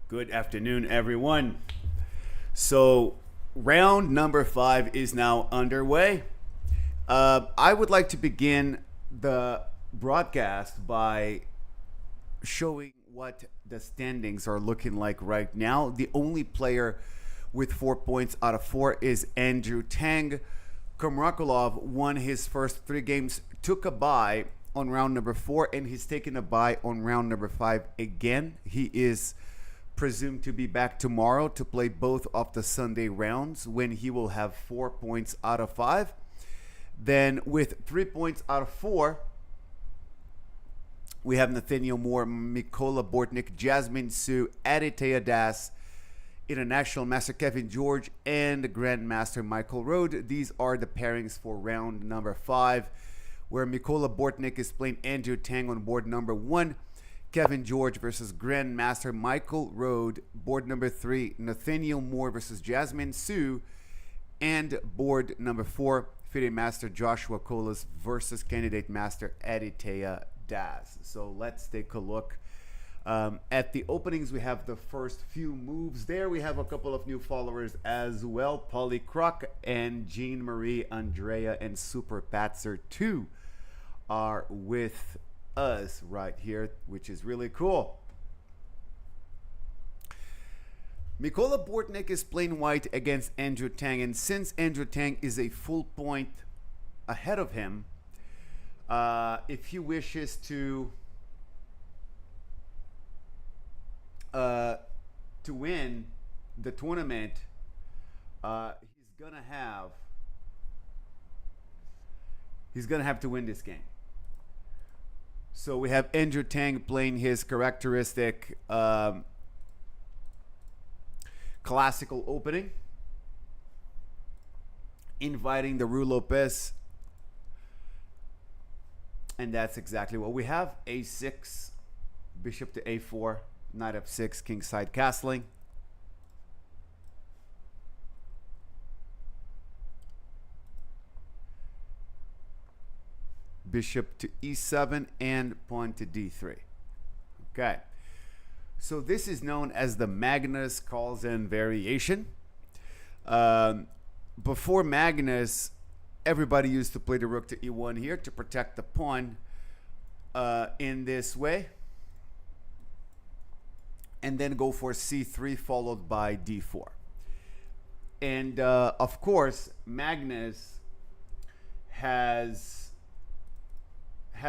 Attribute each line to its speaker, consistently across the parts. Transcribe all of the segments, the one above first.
Speaker 1: Good afternoon, everyone. So, round number 5 is now underway. I would like to begin the broadcast by showing what the standings are looking like right now. The only player with 4 points out of 4 is Andrew Tang. Komrakulov won his first 3 games, took a bye on round number 4, and he's taken a bye on round number 5 again. He is presumed to be back tomorrow to play both of the Sunday rounds when he will have 4 points out of 5. Then with 3 points out of 4, we have Nathaniel Moore, Mola Bortnik, Jasmine Sue, Aditya Das, International Master Kevin George, and Grandmaster Michael Rode. These are the pairings for round number 5, where Mola Bortnik is playing Andrew Tang on board number 1. Kevin George versus Grandmaster Michael Rode. Board number 3, Nathaniel Moore versus Jasmine Sue. And board number 4, FIDE Master Joshua Colas versus Candidate Master Aditya Das. So let's take a look. At the openings, we have the first few moves there. We have a couple of new followers as well. Polly Croc and Jean Marie, Andrea, and Super Patzer 2 are with us right here, which is really cool. Mola Bortnik is playing white against Andrew Tang, and since Andrew Tang is a full point ahead of him, if he wishes to win the tournament, he's gonna have to win this game. So we have Andrew Tang playing his characteristic classical opening, inviting the Rue Lopez, and that's exactly what we have. A6, bishop to A4, knight F6, kingside castling. Bishop to E7 and pawn to D3. Okay, so this is known as the Magnus Carlsen variation. Before Magnus, everybody used to play the rook to E1 here to protect the pawn in this way, and then go for C3 followed by D4. And of course, Magnus has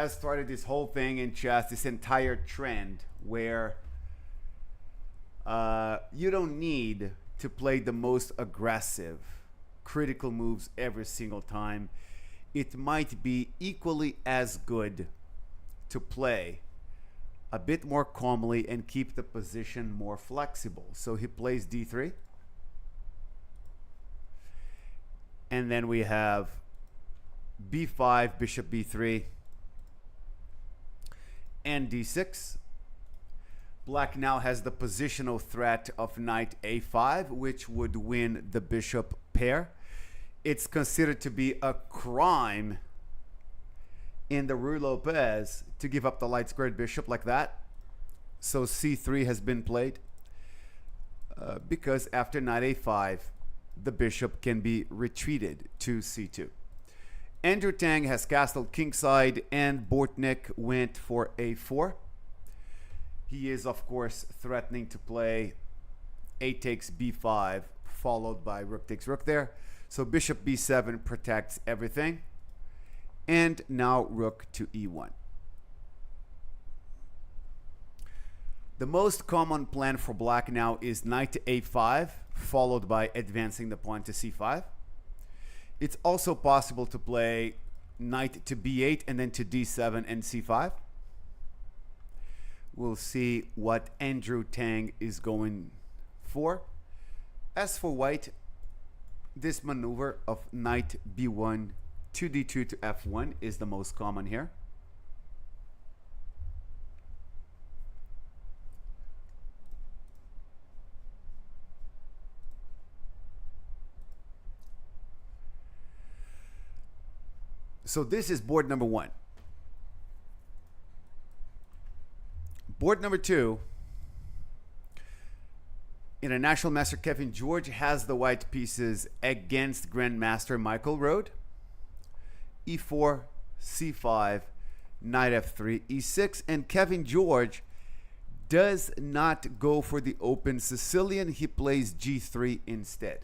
Speaker 1: started this whole thing in chess, this entire trend where you don't need to play the most aggressive, critical moves every single time. It might be equally as good to play a bit more calmly and keep the position more flexible. So he plays D3. And then we have B5, bishop B3, and D6. Black now has the positional threat of knight A5, which would win the bishop pair. It's considered to be a crime in the Rue Lopez to give up the light squared bishop like that. So C3 has been played because after knight A5, the bishop can be retreated to C2. Andrew Tang has castled kingside, and Bortnik went for A4. He is, of course, threatening to play A takes B5, followed by rook takes rook there. So bishop B7 protects everything. And now rook to E1. The most common plan for black now is knight to A5, followed by advancing the pawn to C5. It's also possible to play knight to B8 and then to D7 and C5. We'll see what Andrew Tang is going for. As for white, this maneuver of knight B1 to D2 to F1 is the most common here. So this is board number 1. Board number 2 International Master Kevin George has the white pieces against Grandmaster Michael Rode. E4, C5, Knight F3, E6, and Kevin George does not go for the open Sicilian. He plays G3 instead.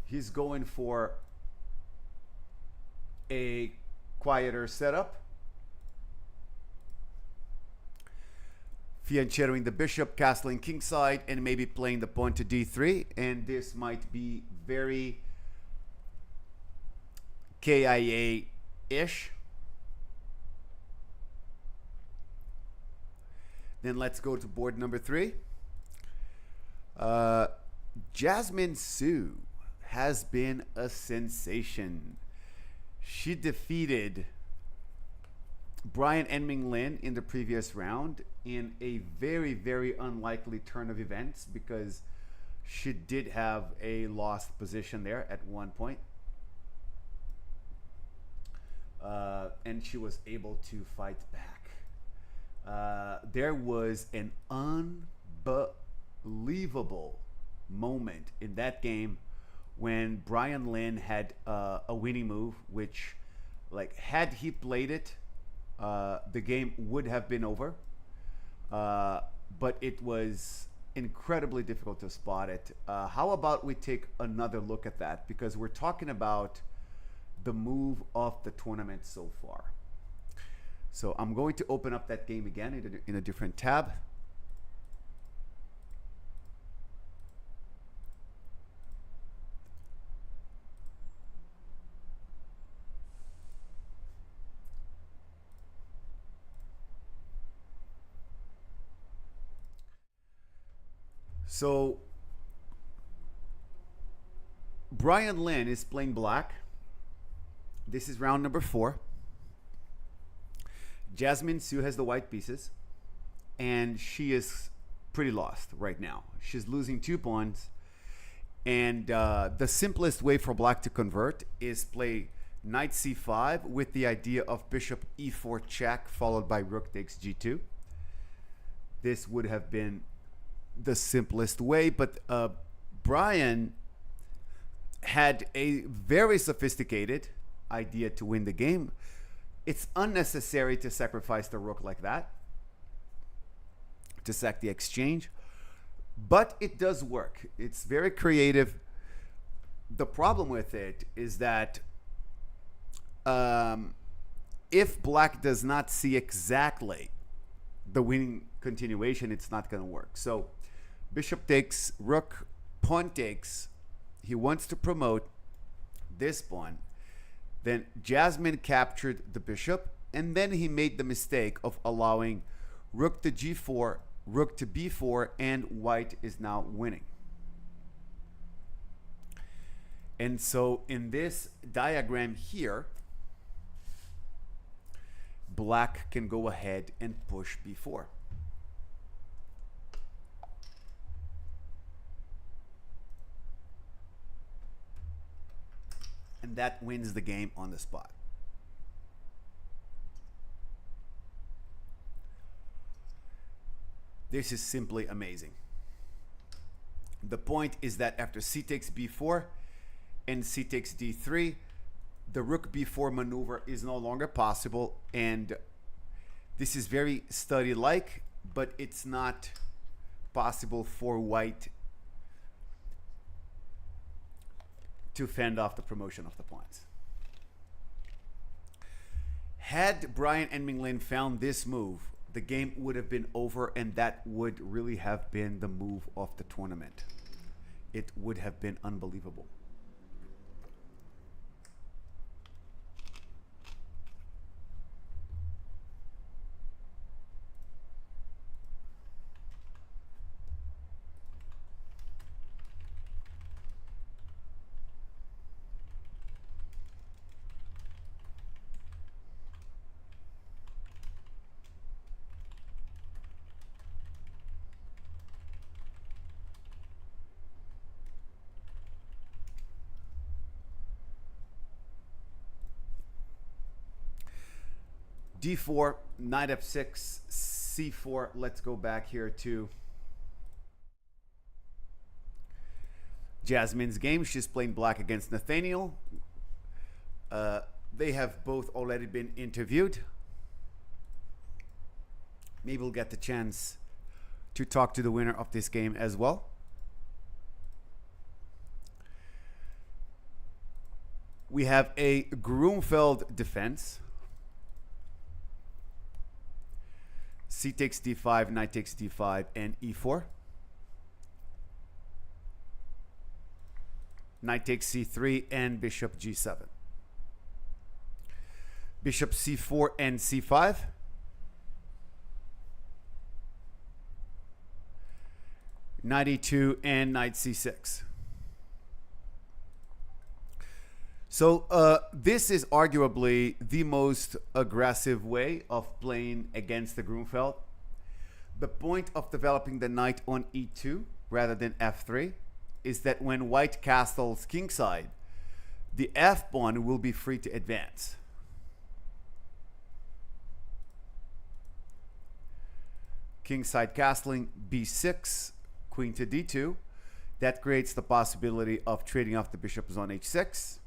Speaker 1: He's going for a quieter setup. Fianchettoing the bishop, castling kingside, and maybe playing the pawn to D3. And this might be very KIA-ish. Then let's go to board number 3. Jasmine Su has been a sensation. She defeated Brian Lin in the previous round in a very, very unlikely turn of events because she did have a lost position there at one point. And she was able to fight back. There was an unbelievable moment in that game when Brian Lin had a winning move, which, like, had he played it, the game would have been over. But it was incredibly difficult to spot it. How about we take another look at that? Because we're talking about the move of the tournament so far. So I'm going to open up that game again in a different tab. So Brian Lin is playing black. This is round number 4. Jasmine Su has the white pieces, and she is pretty lost right now. She's losing 2 pawns, and the simplest way for black to convert is play knight c5 with the idea of bishop e4 check followed by rook takes g2. This would have been the simplest way, but Brian had a very sophisticated idea to win the game. It's unnecessary to sacrifice the rook like that, to sack the exchange, but it does work. It's very creative. The problem with it is that if black does not see exactly the winning continuation, it's not going to work. So bishop takes, rook, pawn takes. He wants to promote this pawn. Then Jasmine captured the bishop, and then he made the mistake of allowing rook to g4, rook to b4, and white is now winning. And so in this diagram here, black can go ahead and push b4. And that wins the game on the spot. This is simply amazing. The point is that after c takes b4 and c takes d3, the rook b4 maneuver is no longer possible, and this is very study-like, but it's not possible for white to fend off the promotion of the pawns. Had Brian Lin found this move, the game would have been over, and that would really have been the move of the tournament. It would have been unbelievable. d4, knight f6, c4. Let's go back here to Jasmine's game. She's playing black against Nathaniel. They have both already been interviewed. Maybe we'll get the chance to talk to the winner of this game as well. We have a Grunfeld defense. C takes d5, knight takes d5, and e4. Knight takes c3 and bishop g7. Bishop c4 and c5. Knight e2 and knight c6. So this is arguably the most aggressive way of playing against the Grunfeld. The point of developing the knight on e2 rather than f3 is that when white castles kingside, the f pawn will be free to advance. Kingside castling, b6, queen to d2. That creates the possibility of trading off the bishops on h6.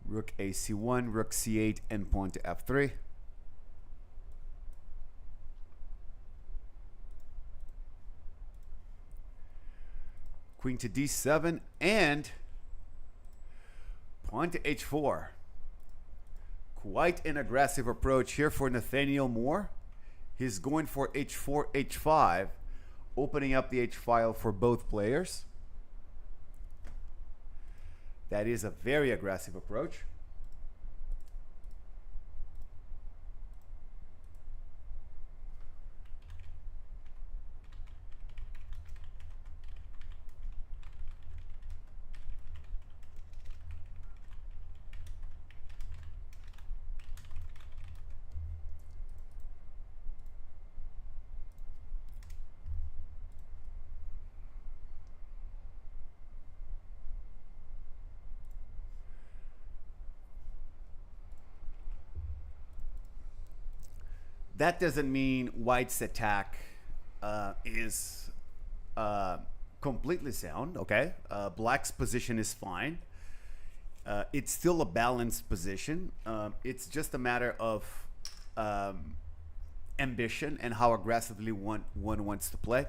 Speaker 1: Rook a c1, rook c8, and pawn to f3. Queen to d7 and pawn to h4. Quite an aggressive approach here for Nathaniel Moore. He's going for h4, h5, opening up the h-file for both players. That is a very aggressive approach. That doesn't mean white's attack is completely sound, okay? Black's position is fine. It's still a balanced position. It's just a matter of ambition and how aggressively one wants to play.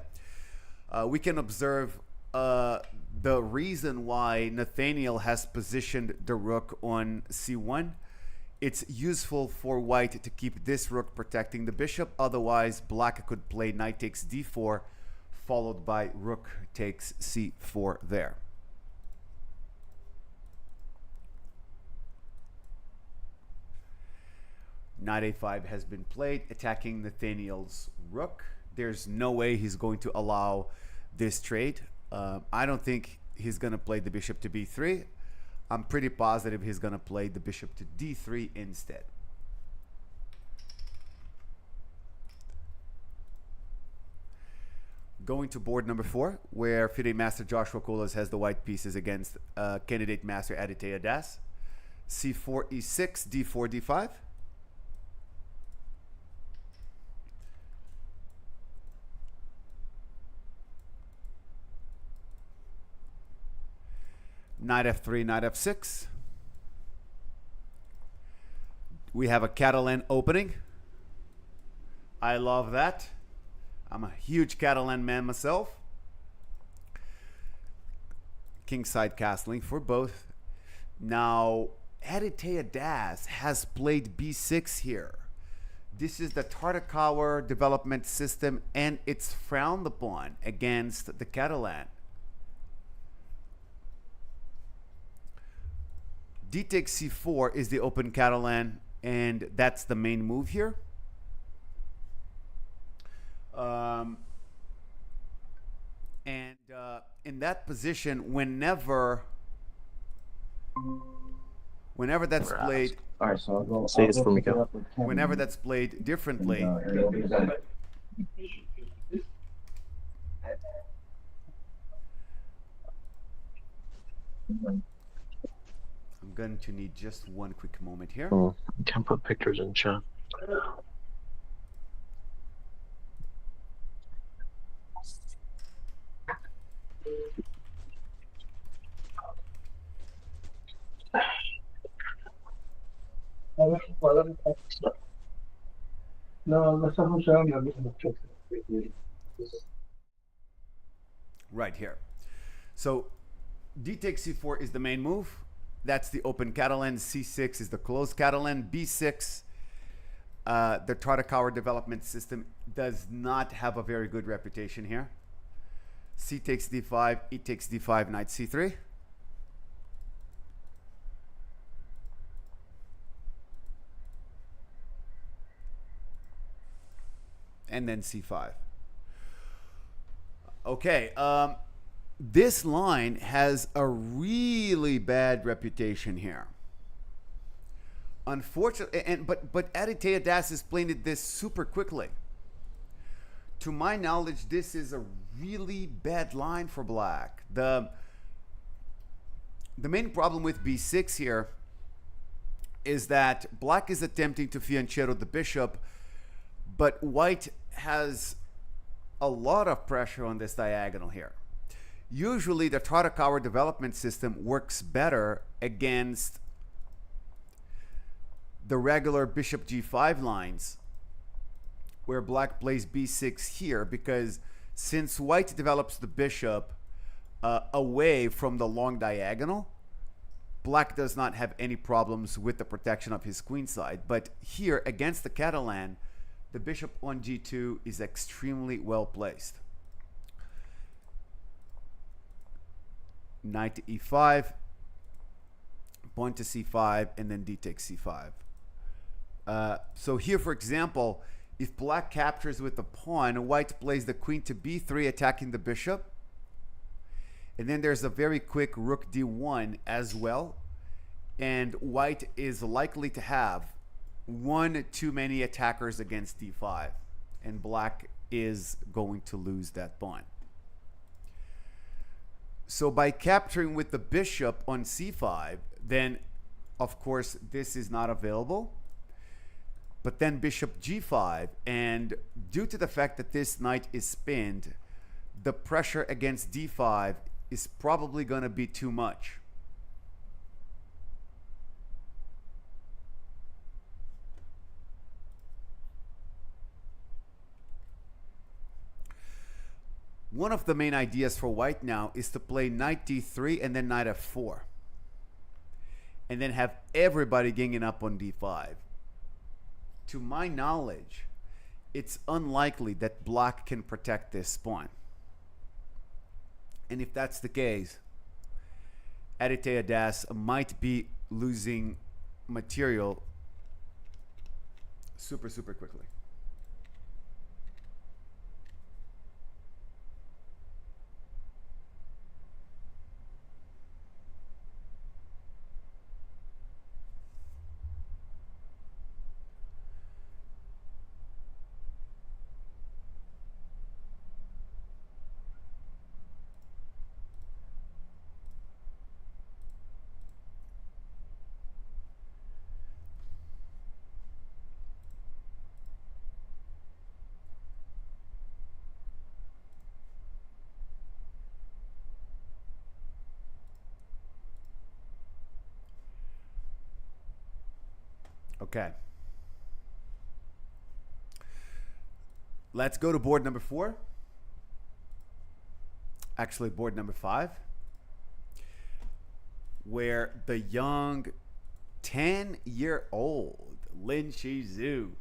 Speaker 1: We can observe the reason why Nathaniel has positioned the rook on c1. It's useful for white to keep this rook protecting the bishop. Otherwise, black could play knight takes d4, followed by rook takes c4 there. Knight a5 has been played, attacking Nathaniel's rook. There's no way he's going to allow this trade. I don't think he's going to play the bishop to b3. I'm pretty positive he's going to play the bishop to d3 instead. Going to board number 4, where FIDE Master Joshua Colas has the white pieces against candidate Master Aditya Das. c4, e6, d4, d5. Knight f3, knight f6. We have a Catalan opening. I love that. I'm a huge Catalan man myself. Kingside castling for both. Now, Aditya Das has played b6 here. This is the Tartakower development system, and it's frowned upon against the Catalan. D takes c4 is the open Catalan, and that's the main move here. In that position, whenever that's played,
Speaker 2: all right, so I'll go, say this for me,
Speaker 1: whenever that's played differently, I'm going to need just one quick moment here.
Speaker 2: Oh, you can't put pictures in chat.
Speaker 1: Right here. So D takes C4 is the main move. That's the open Catalan. C6 is the closed Catalan. B6, the Tartakower development system does not have a very good reputation here. C takes D5, E takes D5, knight C3. And then C5. Okay, this line has a really bad reputation here. Unfortunately, but Aditya Das is playing this super quickly. To my knowledge, this is a really bad line for black. The main problem with B6 here is that black is attempting to fianchetto the bishop, but white has a lot of pressure on this diagonal here. Usually the Tartakower development system works better against the regular bishop g5 lines where black plays b6 here, because since white develops the bishop away from the long diagonal, black does not have any problems with the protection of his queen side. But here against the Catalan, the bishop on g2 is extremely well placed. Knight to e5, pawn to c5, and then d takes c5. So here, for example, if black captures with the pawn, white plays the queen to b3, attacking the bishop. And then there's a very quick rook d1 as well. And white is likely to have one too many attackers against d5. And black is going to lose that pawn. So by capturing with the bishop on c5, then of course this is not available. But then bishop g5, and due to the fact that this knight is spinned, the pressure against d5 is probably going to be too much. One of the main ideas for white now is to play knight d3 and then knight f4. And then have everybody ganging up on d5. To my knowledge, it's unlikely that black can protect this pawn. And if that's the case, Aditya Das might be losing material super quickly. Okay. Let's go to board number 4. Actually, board number 5. Where the young 10-year-old Lin Zhu,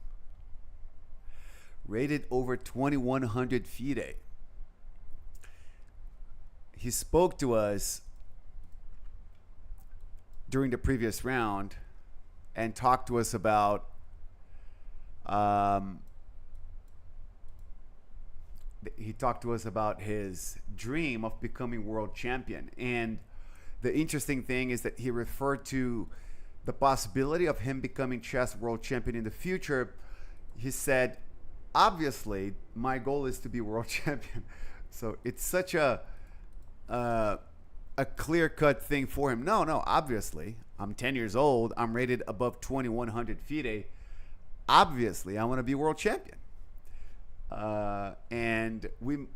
Speaker 1: rated over 2,100 FIDE. He spoke to us during the previous round and talked to us about his dream of becoming world champion. And the interesting thing is that he referred to the possibility of him becoming chess world champion in the future. He said, obviously, my goal is to be world champion. So it's such a clear-cut thing for him. No, obviously. I'm 10 years old. I'm rated above 2100 FIDE. Obviously, I want to be world champion. And we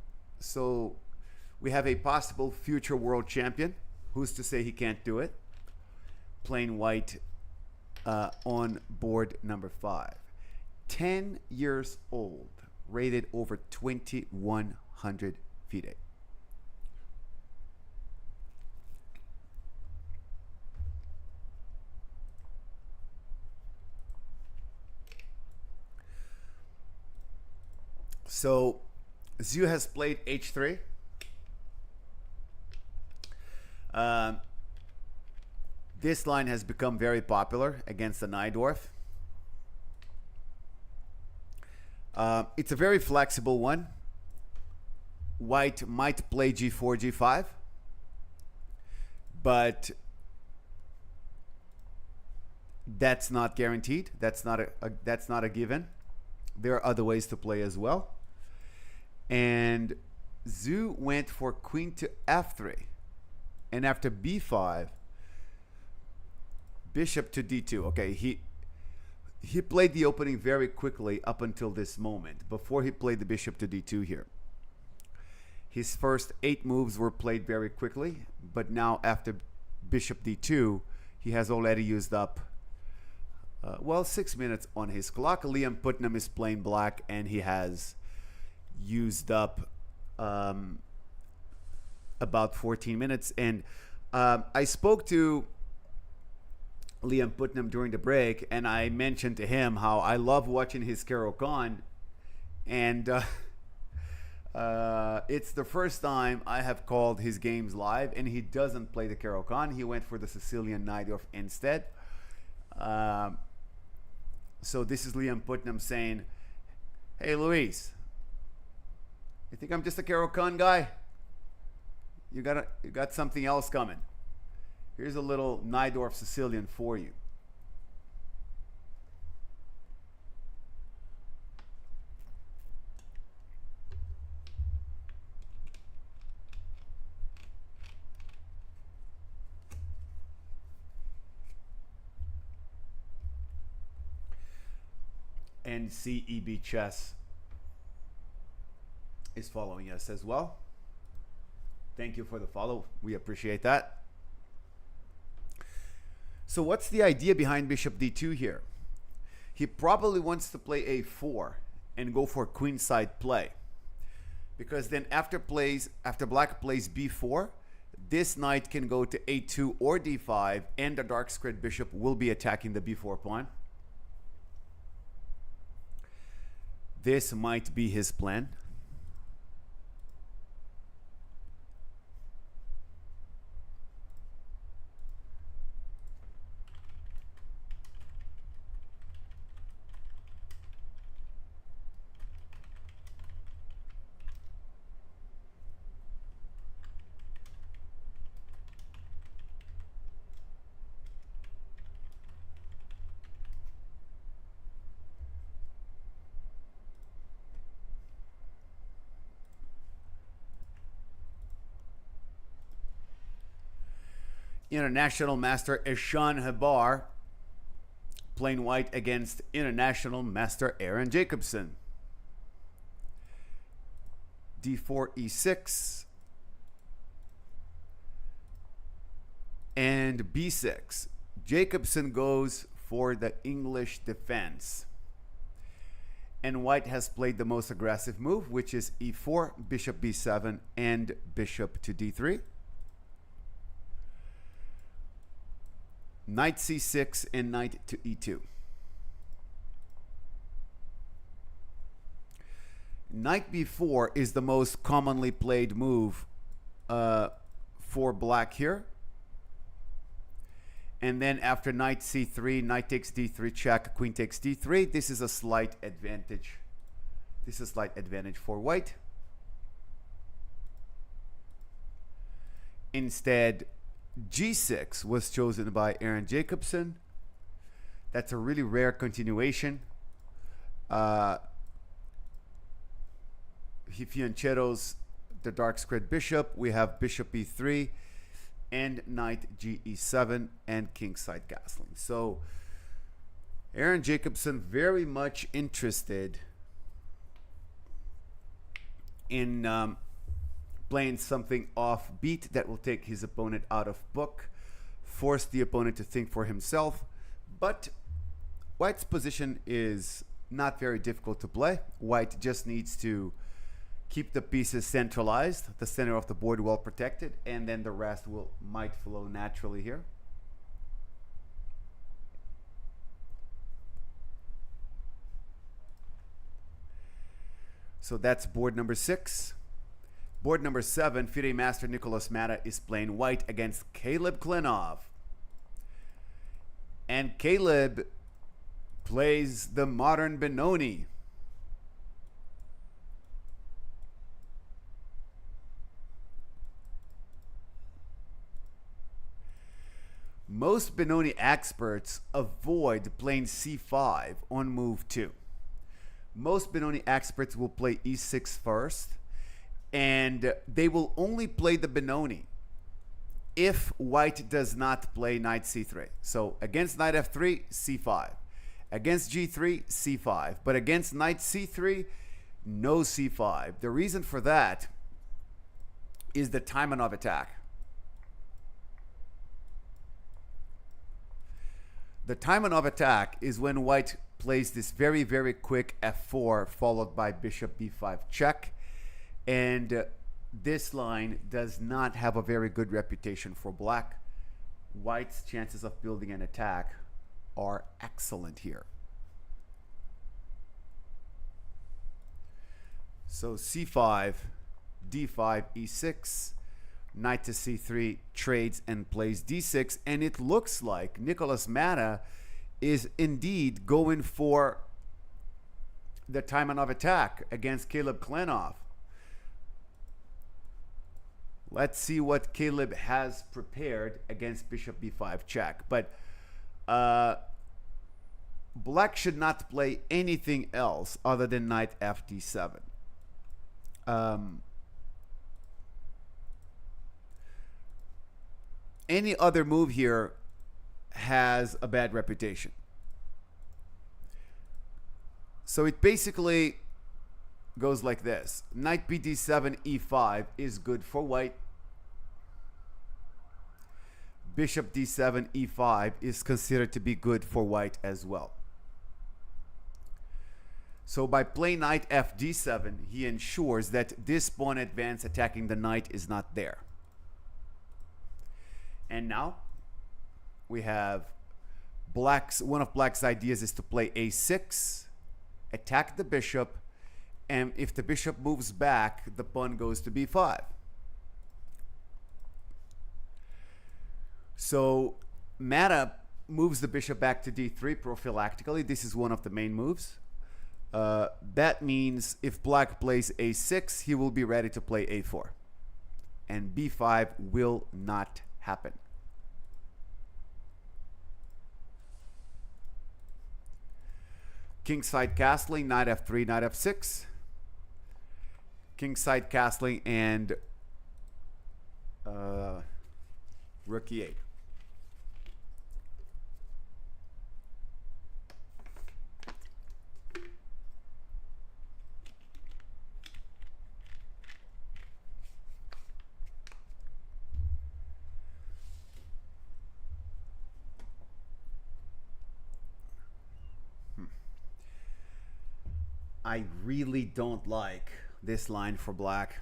Speaker 1: have a possible future world champion. Who's to say he can't do it? Plain white on board number 5. 10 years old, rated over 2100 FIDE. So Zhu has played H3. This line has become very popular against the Najdorf. It's a very flexible one. White might play G4, G5, but that's not guaranteed. That's not a given. There are other ways to play as well. And Zhu went for queen to f3, and after b5, bishop to d2. Okay, he played the opening very quickly up until this moment, before he played the bishop to d2 here. His first 8 moves were played very quickly, but now after bishop d2, he has already used up 6 minutes on his clock. Liam Putnam is playing black, and he has used up about 14 minutes. And I spoke to Liam Putnam during the break, and I mentioned to him how I love watching his Caro-Kann, and it's the first time I have called his games live, and he doesn't play the Caro-Kann. He went for the Sicilian Najdorf instead. So this is Liam Putnam saying, "Hey Luis, you think I'm just a Caro-Kann guy? You got something else coming. Here's a little Najdorf Sicilian for you." NCEB Chess is following us as well. Thank you for the follow. We appreciate that. So what's the idea behind bishop d2 here? He probably wants to play a4 and go for queenside play, because then after black plays b4, this knight can go to a2 or d5, and the dark squared bishop will be attacking the b4 pawn. This might be his plan. International Master Ishan Habar playing white against International Master Aaron Jacobson. d4, e6, and b6. Jacobson goes for the English defense, and white has played the most aggressive move, which is e4, bishop b7, and bishop to d3. Knight c6 and knight to e2. Knight b4 is the most commonly played move for black here. And then after knight c3, knight takes d3 check, queen takes d3. This is a slight advantage. This is a slight advantage for white. Instead, g6 was chosen by Aaron Jacobson. That's a really rare continuation. He fianchettos the dark squared bishop. We have bishop e3. and knight ge7 and kingside castling. So Aaron Jacobson very much interested in playing something offbeat that will take his opponent out of book, force the opponent to think for himself. But White's position is not very difficult to play. White just needs to keep the pieces centralized, the center of the board well protected, and then the rest might flow naturally here. So that's board number 6. Board number 7, FIDE Master Nicolas Mata is playing White against Caleb Klenov. And Caleb plays the modern Benoni. Most Benoni experts avoid playing c5 on move 2. Most Benoni experts will play e6 first, and they will only play the Benoni if White does not play knight c3. So against knight f3, c5. Against g3, c5. But against knight c3, no c5. The reason for that is the timing of attack. The timing of attack is when White plays this very, very quick f4 followed by bishop b5 check. And this line does not have a very good reputation for Black. White's chances of building an attack are excellent here. So c5, d5, e6, knight to c3, trades and plays d6, and it looks like Nicolas Mata is indeed going for the timing of attack against Caleb Klenov. Let's see what Caleb has prepared against bishop b5 check. But Black should not play anything else other than knight fd7. Any other move here has a bad reputation. So it basically goes like this. Knight bd7, e5 is good for White. Bishop d7, e5 is considered to be good for White as well. So by playing knight fd7, he ensures that this pawn advance attacking the knight is not there. And now we have one of Black's ideas is to play a6, attack the bishop, and if the bishop moves back, the pawn goes to b5. So Mata moves the bishop back to d3 prophylactically. This is one of the main moves. That means if Black plays a6, he will be ready to play a4. And b5 will not happen. Kingside castling, knight f3, knight f6. Kingside castling and rook e8. I really don't like this line for Black.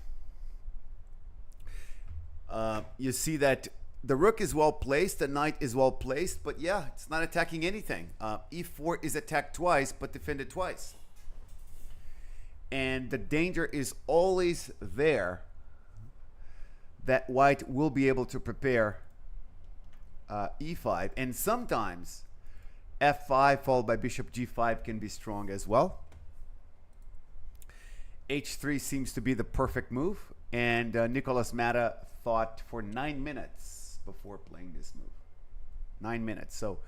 Speaker 1: You see that the rook is well placed, the knight is well placed, but yeah, it's not attacking anything. E4 is attacked twice, but defended twice. And the danger is always there that White will be able to prepare e5. And sometimes f5 followed by bishop g5 can be strong as well. h3 seems to be the perfect move, and Nicolas Mata thought for 9 minutes before playing this move. 9 minutes. So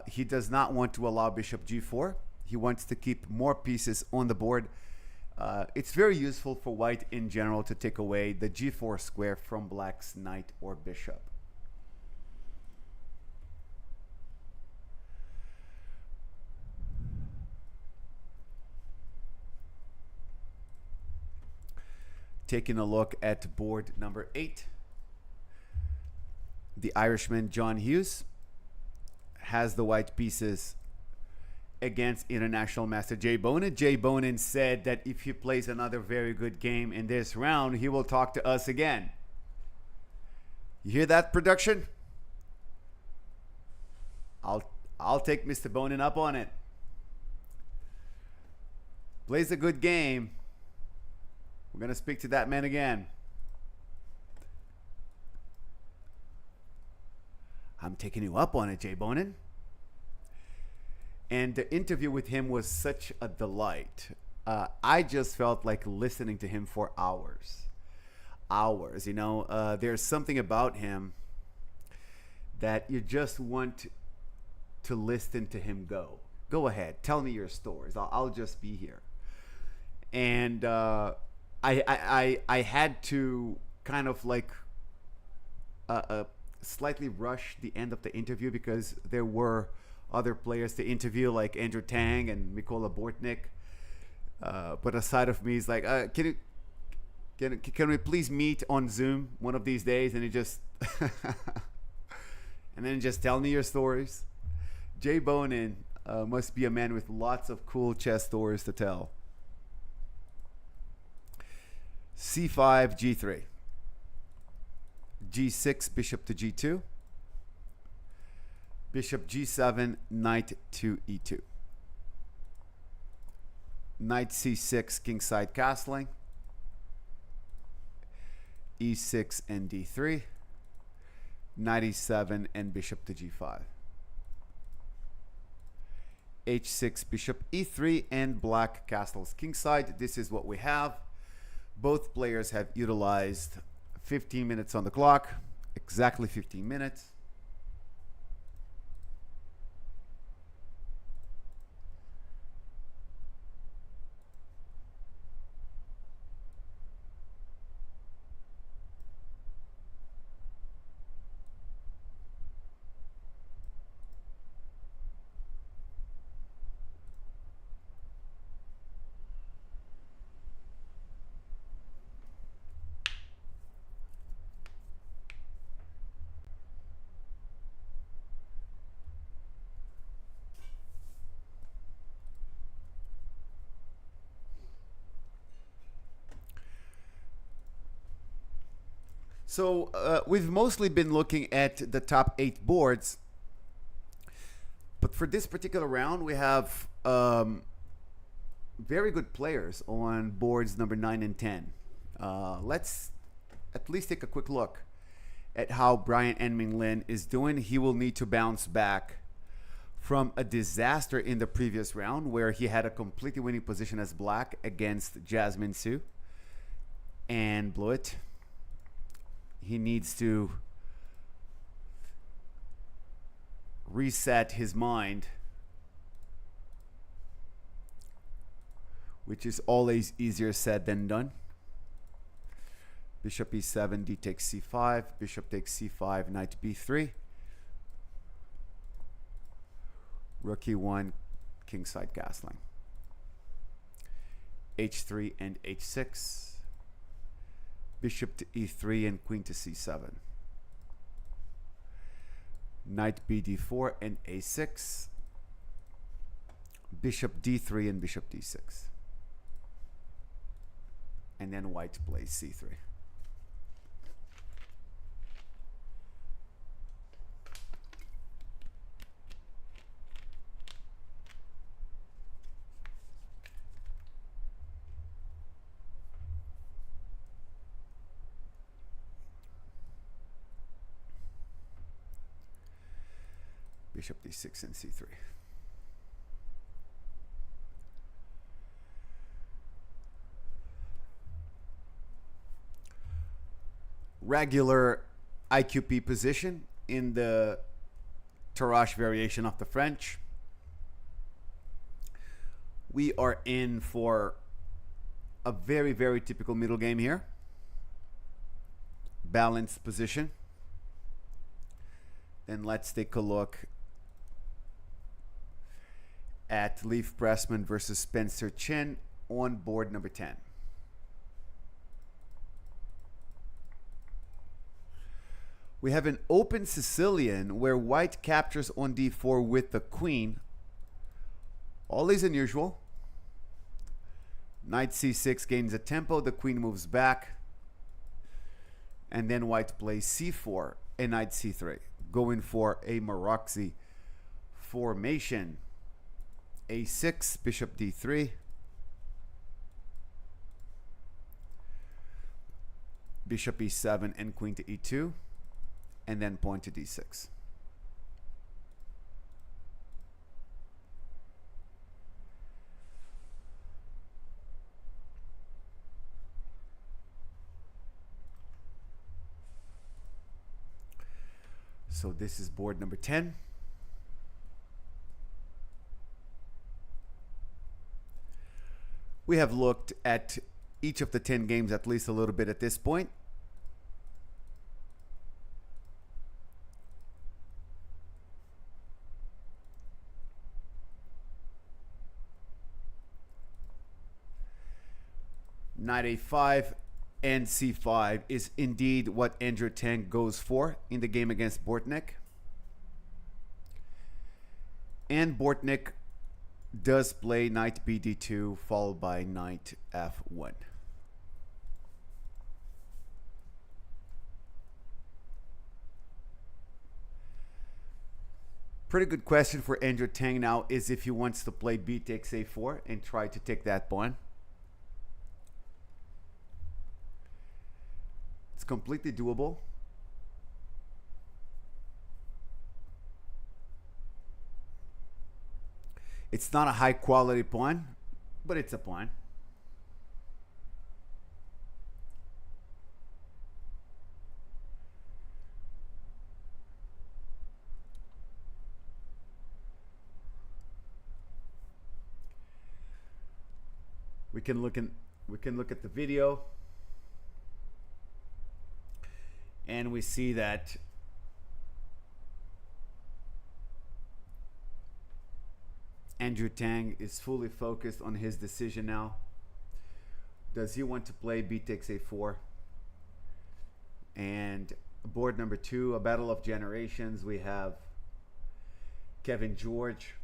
Speaker 1: he does not want to allow bishop g4. He wants to keep more pieces on the board. It's very useful for white in general to take away the g4 square from black's knight or bishop. Taking a look at board number 8, the Irishman John Hughes has the white pieces against international master Jay Bonin. Jay Bonin said that if he plays another very good game in this round, he will talk to us again. You hear that, production? I'll take Mr. Bonin up on it. Plays a good game. We're going to speak to that man again. I'm taking you up on it, Jay Bonin. And the interview with him was such a delight. I just felt like listening to him for hours. Hours, you know. There's something about him that you just want to listen to him go. Go ahead. Tell me your stories. I'll just be here. And I had to kind of like slightly rush the end of the interview because there were other players to interview like Andrew Tang and Mola Bortnik. But aside of me, he's like, can we please meet on Zoom one of these days? And he just and then just tell me your stories. Jay Bonin must be a man with lots of cool chess stories to tell. C5, G3. G6, bishop to G2. Bishop G7, knight to E2. Knight C6, kingside castling. E6 and D3. Knight E7 and bishop to G5. H6, bishop E3 and black castles kingside. This is what we have. Both players have utilized 15 minutes on the clock. Exactly 15 minutes. So we've mostly been looking at the top 8 boards, but for this particular round, we have very good players on boards number 9 and 10. Let's at least take a quick look at how Brian Lin is doing. He will need to bounce back from a disaster in the previous round where he had a completely winning position as black against Jasmine Su and blew it. He needs to reset his mind, which is always easier said than done. Bishop E7, D takes C5, bishop takes C5, knight B3. Rook E1, kingside castling. H3 and H6. Bishop to E3 and queen to C7. Knight BD4 and A6. Bishop D3 and bishop D6. And then white plays C3. Bishop D6 and C3. Regular IQP position in the Tarrasch variation of the French. We are in for a very, very typical middle game here. Balanced position. Then let's take a look at Leif Pressman versus Spencer Chin on board number 10. We have an open Sicilian where white captures on d4 with the queen. All is unusual. Knight c6 gains a tempo, the queen moves back, and then white plays c4 and knight c3, going for a Maroczy formation. a6, bishop d3, bishop e7 and queen to e2, and then pawn to d6. So this is board number 10. We have looked at each of the 10 games at least a little bit at this point. Knight a5 and c5 is indeed what Andrew Tang goes for in the game against Bortnik. And Bortnik does play knight bd2 followed by knight f1. Pretty good question for Andrew Tang now is if he wants to play b takes a4 and try to take that pawn. It's completely doable. It's not a high quality pawn, but it's a pawn. We can look at the video. And we see that Andrew Tang is fully focused on his decision now. Does he want to play b takes a4? And board number 2, a battle of generations. We have Kevin George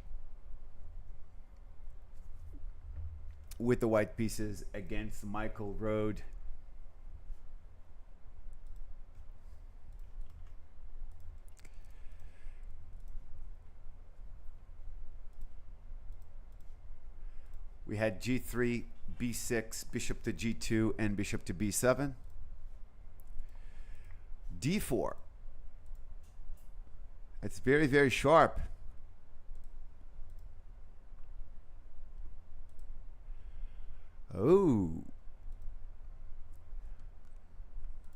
Speaker 1: with the white pieces against Michael Rode. We had g3, b6, bishop to g2, and bishop to b7. d4. It's very, very sharp. Oh.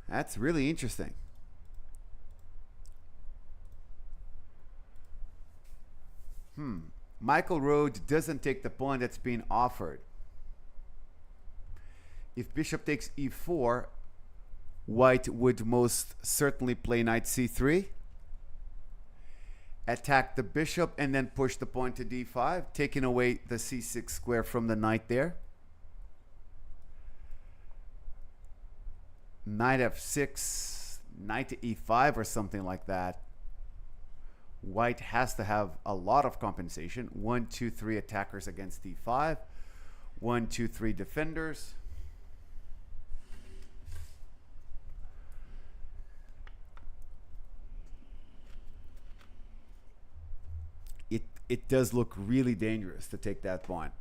Speaker 1: That's really interesting. Michael Rode doesn't take the pawn that's being offered. If bishop takes e4, white would most certainly play knight c3, attack the bishop, and then push the pawn to d5, taking away the c6 square from the knight there. Knight f6, knight to e5 or something like that. White has to have a lot of compensation. 1, 2, 3 attackers against d5. 1, 2, 3 defenders. It does look really dangerous to take that pawn.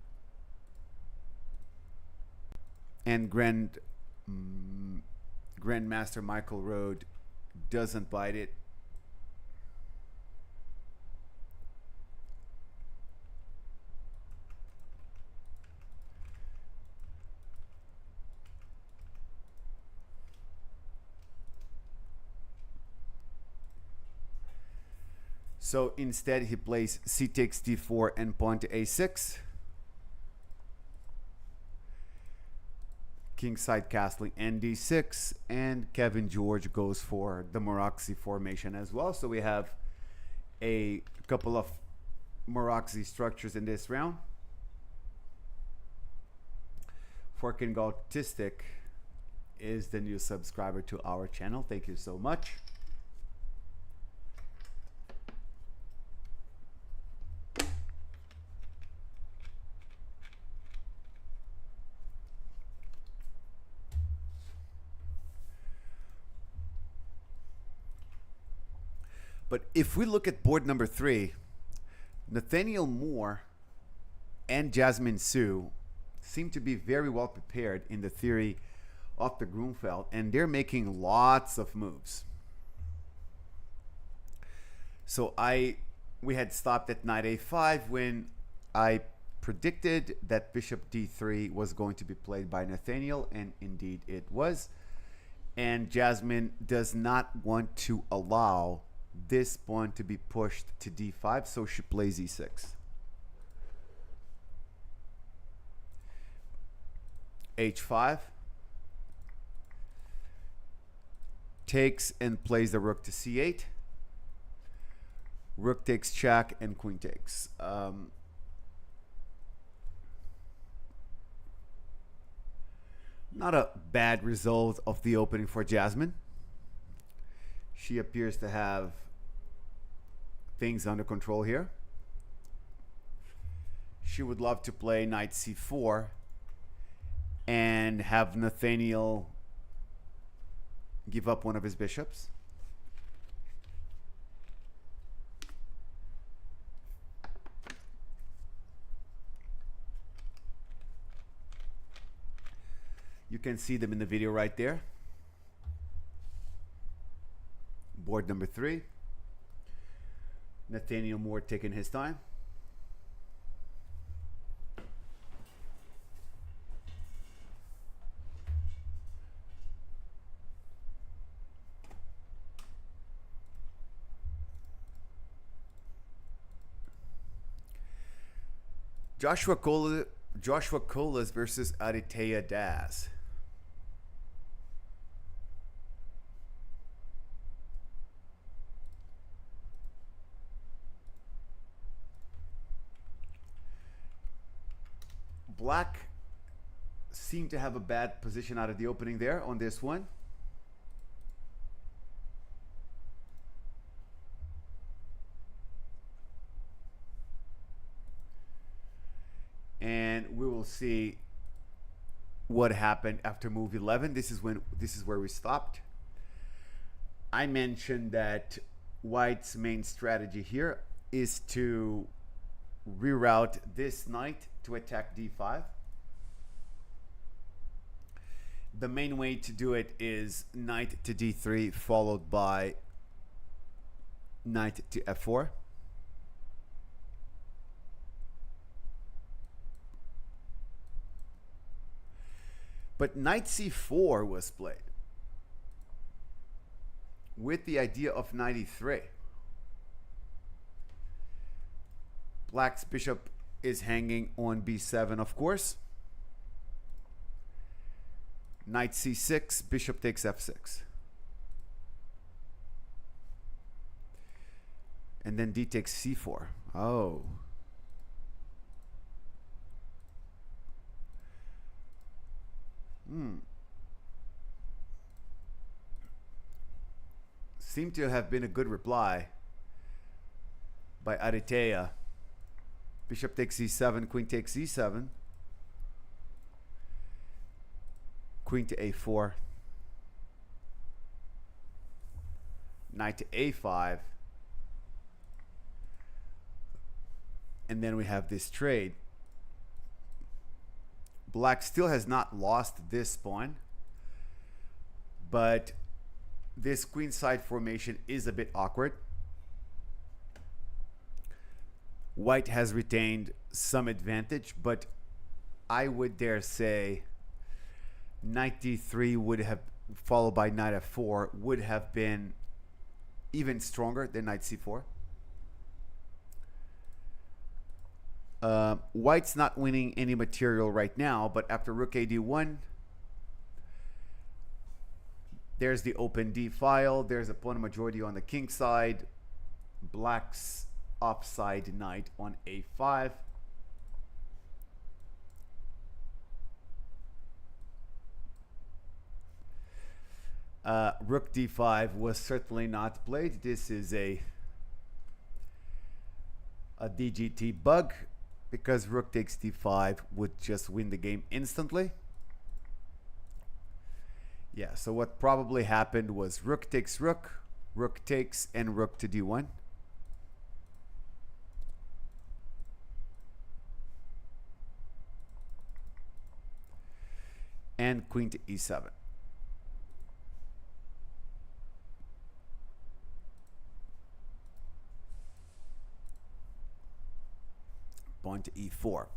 Speaker 1: And Grandmaster Michael Rode doesn't bite it. So instead he plays c takes d4 and pawn to a6. Kingside castling ND6, and Kevin George goes for the Moroxy formation as well. So we have a couple of Moroxy structures in this round. Forking Autistic is the new subscriber to our channel. Thank you so much. But if we look at board number 3, Nathaniel Moore and Jasmine Sue seem to be very well prepared in the theory of the Grunfeld, and they're making lots of moves. So we had stopped at knight a5 when I predicted that bishop d3 was going to be played by Nathaniel, and indeed it was. And Jasmine does not want to allow this pawn to be pushed to d5, so she plays e6. h5 takes and plays the rook to c8. Rook takes check and queen takes. Not a bad result of the opening for Jasmine. She appears to have things under control here. She would love to play knight c4 and have Nathaniel give up one of his bishops. You can see them in the video right there. Board number 3. Nathaniel Moore taking his time. Joshua Colas versus Aditya Das. Black seemed to have a bad position out of the opening there on this one. And we will see what happened after move 11. This is where we stopped. I mentioned that White's main strategy here is to reroute this knight to attack d5. The main way to do it is knight to d3 followed by knight to f4. But knight c4 was played with the idea of knight e3. Black's bishop is hanging on b7, of course. Knight c6, bishop takes f6. And then d takes c4. Oh. Seemed to have been a good reply by Aditya. Bishop takes e7, queen takes e7. Queen to a4. Knight to a5. And then we have this trade. Black still has not lost this pawn, but this queenside formation is a bit awkward. White has retained some advantage, but I would dare say knight d3 would have, followed by knight f4, would have been even stronger than knight c4. White's not winning any material right now, but after rook ad1, There's the open D file. There's a pawn majority on the king side. Black's offside knight on A5. Rook D5 was certainly not played. This is a DGT bug, because rook takes D5 would just win the game instantly. Yeah, so what probably happened was rook takes rook, rook takes, and rook to D1. And queen to E7. Pawn to E4.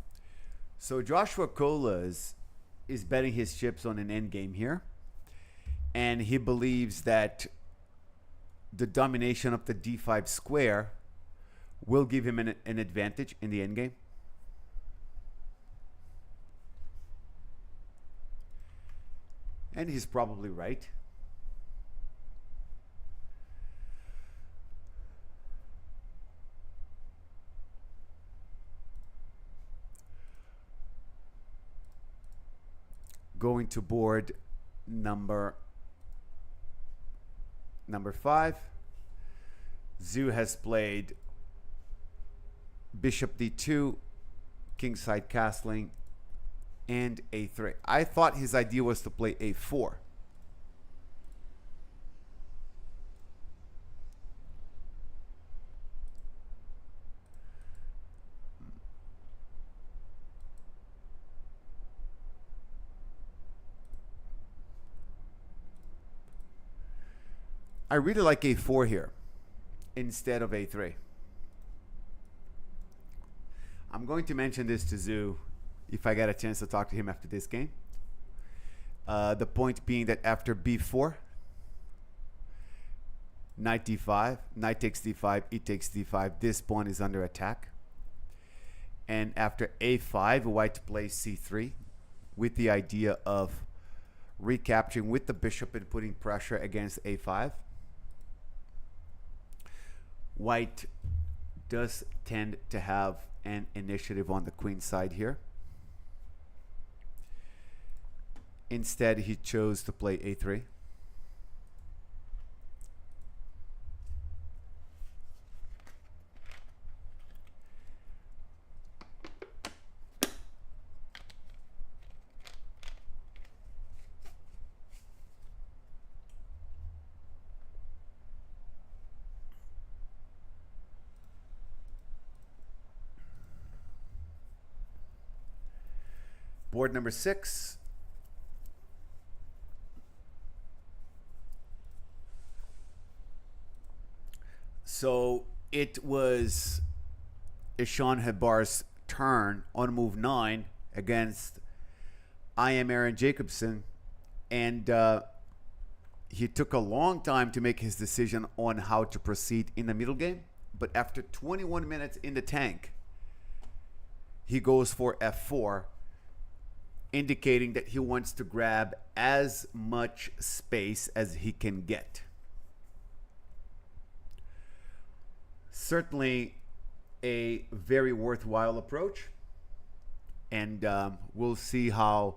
Speaker 1: So Joshua Colas is betting his chips on an endgame here. And he believes that the domination of the D5 square will give him an advantage in the endgame. And he's probably right. Going to board number 5. Zhu has played bishop d2, kingside castling, and a3. I thought his idea was to play a4. I really like a4 here instead of a3. I'm going to mention this to Zhu if I get a chance to talk to him after this game. The point being that after b4, knight d5, knight takes d5, e takes d5, this pawn is under attack. And after a5, white plays c3 with the idea of recapturing with the bishop and putting pressure against a5. White does tend to have an initiative on the queen side here. Instead, he chose to play a3. Board number 6. So it was Ishan Habar's turn on move 9 against I am Aaron Jacobson, and he took a long time to make his decision on how to proceed in the middle game. But after 21 minutes in the tank, he goes for f4, indicating that he wants to grab as much space as he can get. Certainly a very worthwhile approach, and we'll see how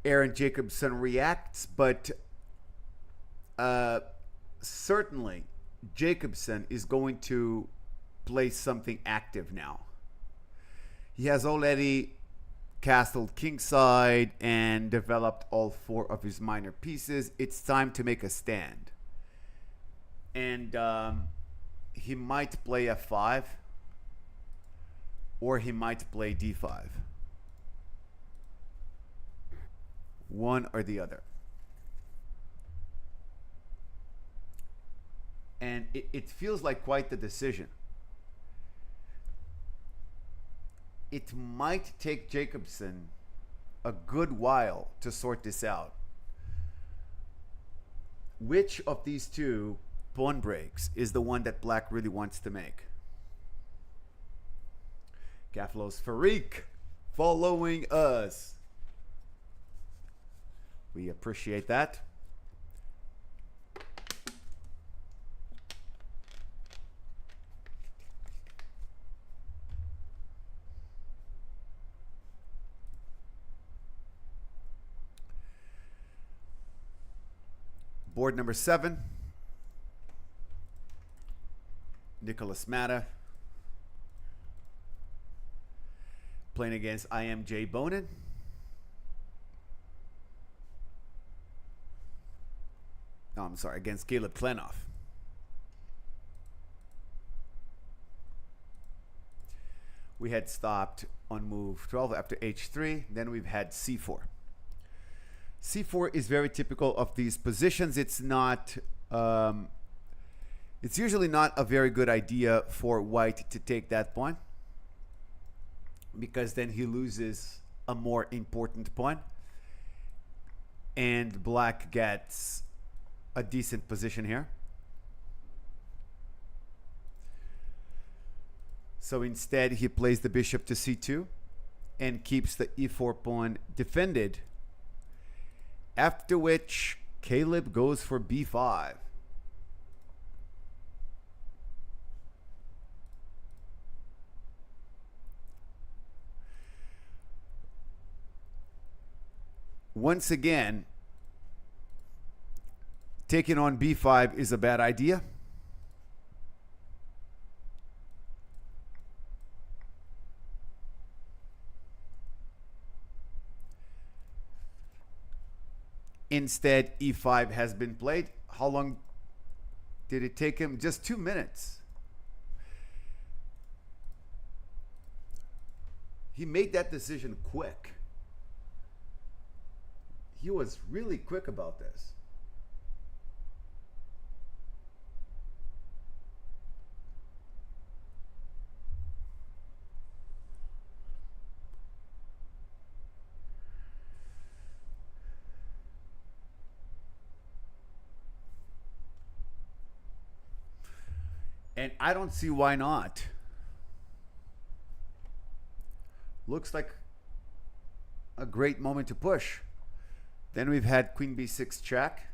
Speaker 1: Aaron Jacobson reacts, but certainly Jacobson is going to play something active now. He has already castled kingside and developed all 4 of his minor pieces. It's time to make a stand. And he might play f5, or he might play d5. One or the other. And it feels like quite the decision. It might take Jacobson a good while to sort this out. Which of these two pawn breaks is the one that Black really wants to make? Kaflos Farik following us. We appreciate that. Board number 7. Nicholas Matta playing against I am Jay Bonin. No, I'm sorry, against Caleb Klenoff. We had stopped on move 12 after h3. Then we've had c4. c4 is very typical of these positions. It's not... it's usually not a very good idea for white to take that pawn, because then he loses a more important pawn and black gets a decent position here. So instead he plays the bishop to c2 and keeps the e4 pawn defended, after which Caleb goes for b5. Once again, taking on b5 is a bad idea. Instead, e5 has been played. How long did it take him? Just 2 minutes. He made that decision quick. He was really quick about this. And I don't see why not. Looks like a great moment to push. Then we've had queen b6 check.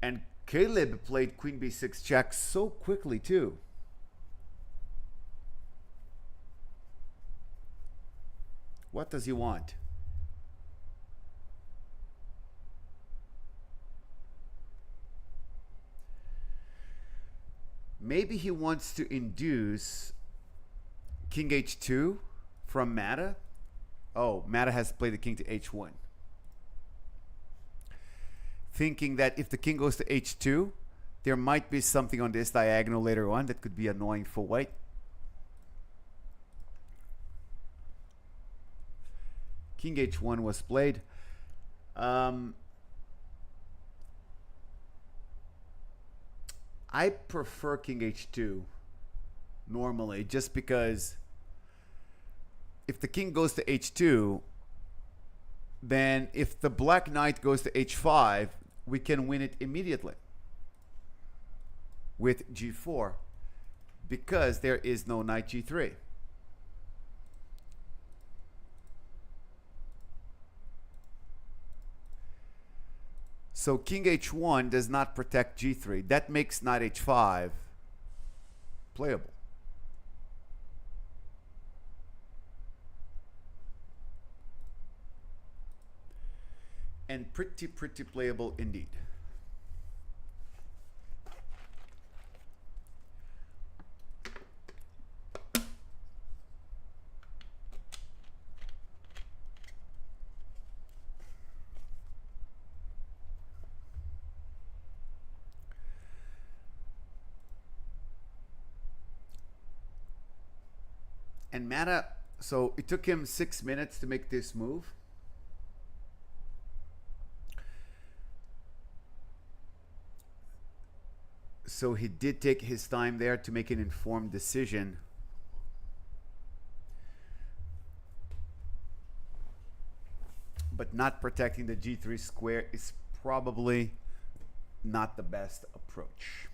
Speaker 1: And Caleb played queen b6 check so quickly too. What does he want? Maybe he wants to induce king h2 from Matta. Oh, Matta has played the king to h1. Thinking that if the king goes to h2, there might be something on this diagonal later on that could be annoying for white. King h1 was played. I prefer king h2 normally, just because if the king goes to h2, then if the black knight goes to h5, we can win it immediately with g4, because there is no knight g3. So king h1 does not protect g3. That makes knight h5 playable. And pretty playable indeed. And Matta, so it took him 6 minutes to make this move. So he did take his time there to make an informed decision. But not protecting the g3 square is probably not the best approach.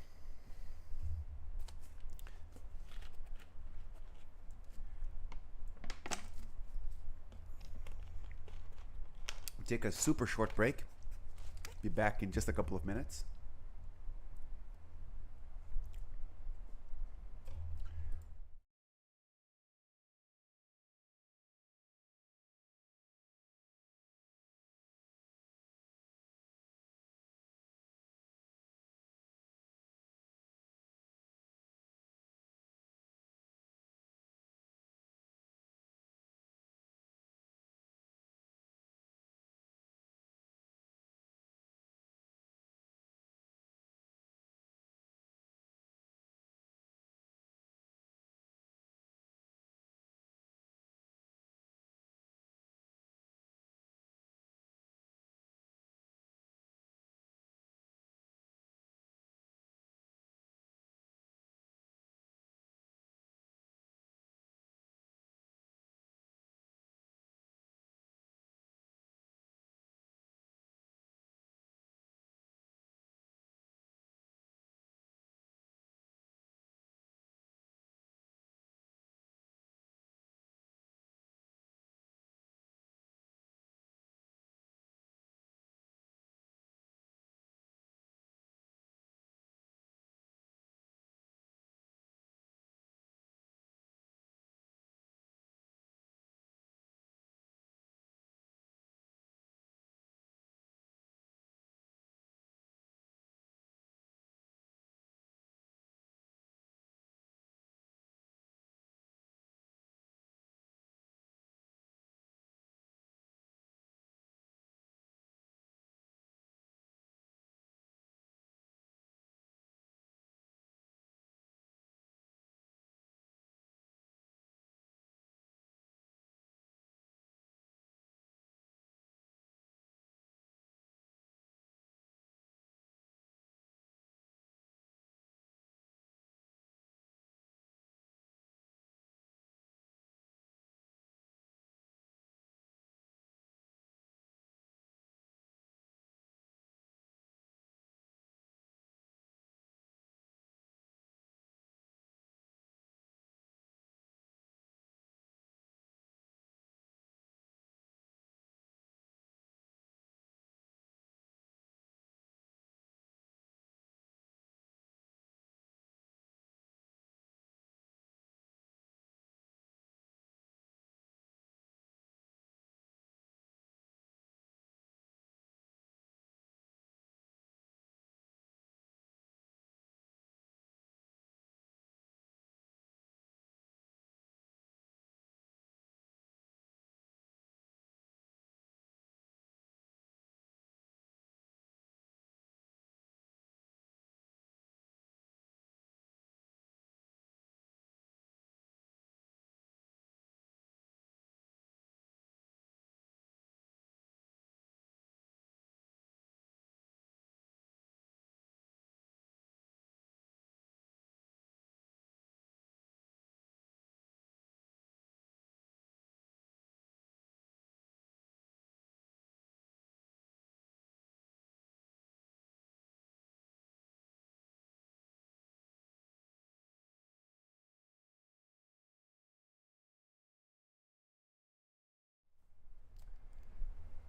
Speaker 1: Take a super short break. Be back in just a couple of minutes.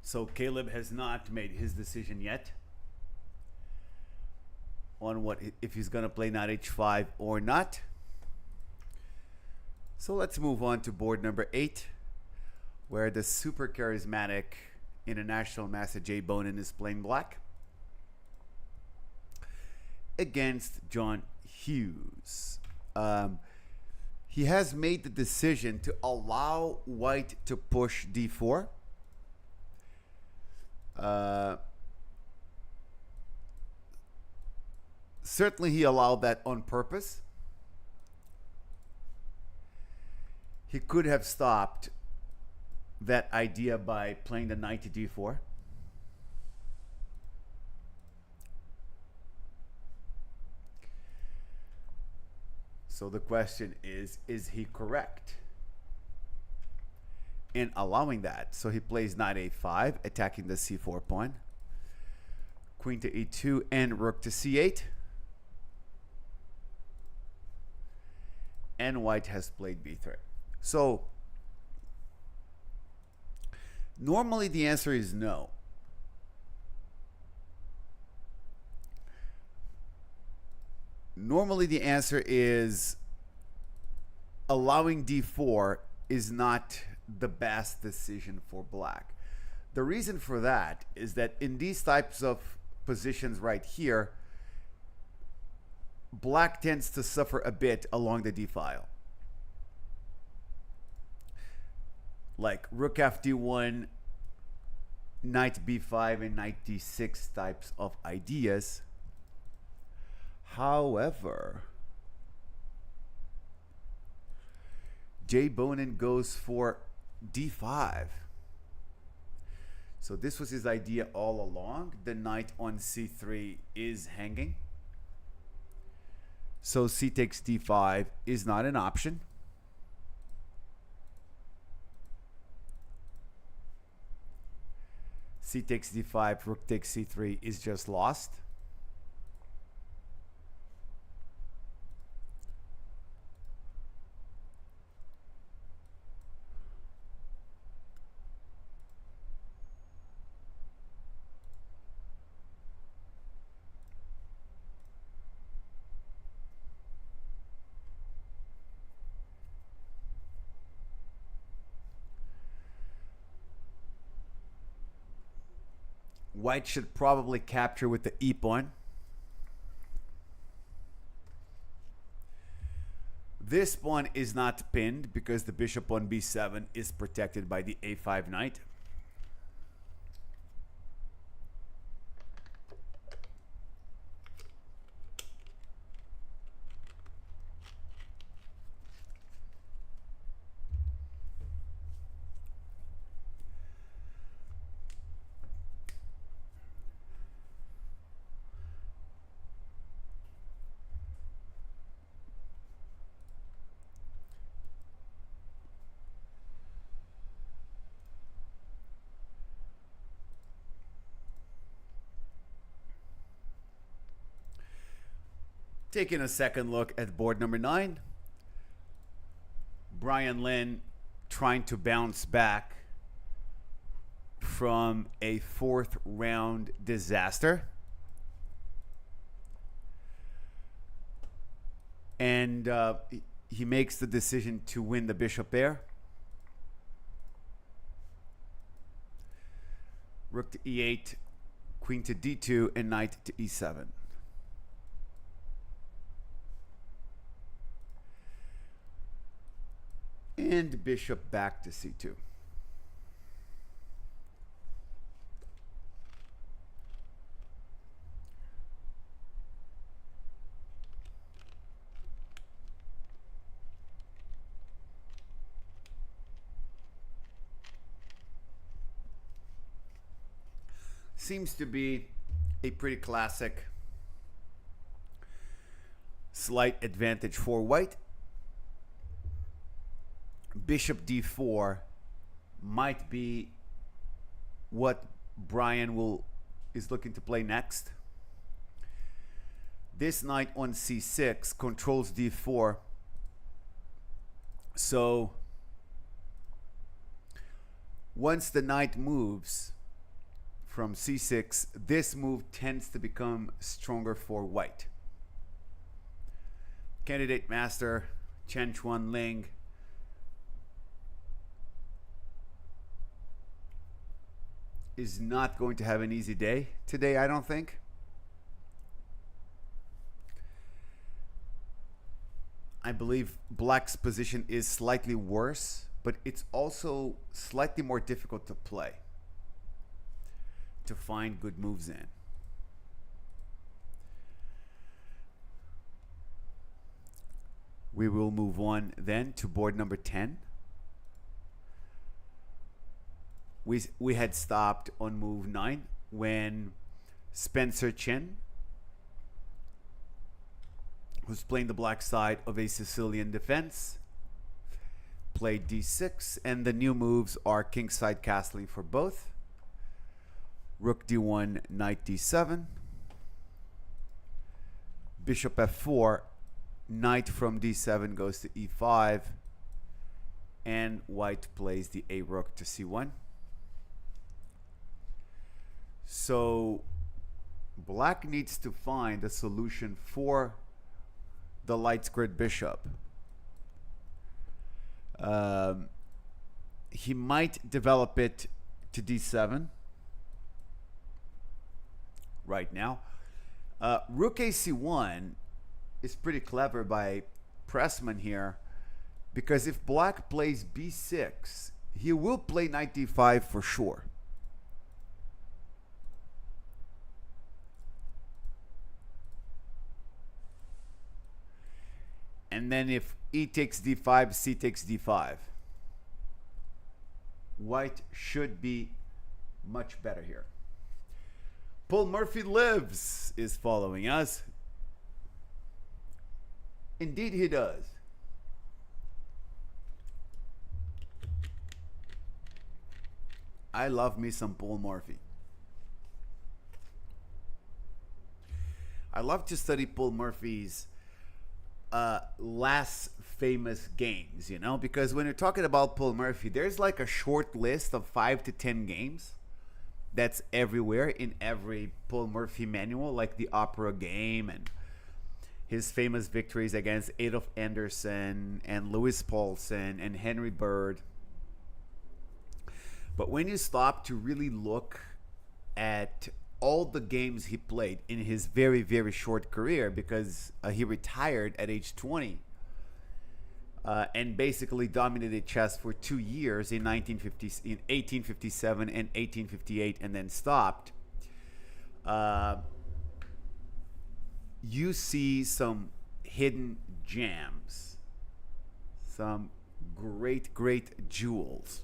Speaker 1: So Caleb has not made his decision yet on what if he's going to play knight h5 or not. So let's move on to board number 8, where the super charismatic international master Jay Bonin is playing black against John Hughes. He has made the decision to allow white to push d4. Certainly he allowed that on purpose. He could have stopped that idea by playing the knight to d4. So the question is he correct in allowing that? So he plays knight a5, attacking the c4 pawn, queen to e2, and rook to c8. And white has played b3. So normally the answer is no. Normally the answer is allowing d4 is not the best decision for black. The reason for that is that in these types of positions right here, black tends to suffer a bit along the d file. Like rook f d1, knight b5, and knight d6 types of ideas. However, Jay Bonin goes for d5. So this was his idea all along. The knight on c3 is hanging. So c takes d5 is not an option. C takes d5, rook takes c3 is just lost. White should probably capture with the e pawn. This pawn is not pinned because the bishop on b7 is protected by the a5 knight. Taking a second look at board number 9, Brian Lin trying to bounce back from a 4th round disaster. And he makes the decision to win the bishop pair. Rook to e8, queen to d2, and knight to e7. And bishop back to c2. Seems to be a pretty classic slight advantage for white. Bishop d4 might be what Brian is looking to play next. This knight on c6 controls d4. So once the knight moves, from c6, this move tends to become stronger for white. Candidate master Chen Chuan Ling is not going to have an easy day today, I don't think. I believe black's position is slightly worse, but it's also slightly more difficult to play, to find good moves in. We will move on then to board number 10. We had stopped on move 9 when Spencer Chen, who's playing the black side of a Sicilian defense, played d6, and the new moves are kingside castling for both. Rook d1, knight d7, bishop f4, knight from d7 goes to e5, and white plays the a rook to c1. So black needs to find a solution for the light squared bishop. He might develop it to d7 right now. Rook a c1 is pretty clever by Pressman here, because if black plays b6, he will play knight d5 for sure. And then if e takes d5, c takes d5, white should be much better here. Paul Murphy Lives is following us. Indeed he does. I love me some Paul Murphy. I love to study Paul Murphy's last famous games, you know, because when you're talking about Paul Murphy, there's like a short list of 5 to 10 games that's everywhere in every Paul Murphy manual, like the Opera Game and his famous victories against Adolf Anderssen and Louis Paulsen and Henry Bird. But when you stop to really look at all the games he played in his very, very short career, because he retired at age 20 and basically dominated chess for 2 years in 1857 and 1858 and then stopped. You see some hidden gems, some great, great jewels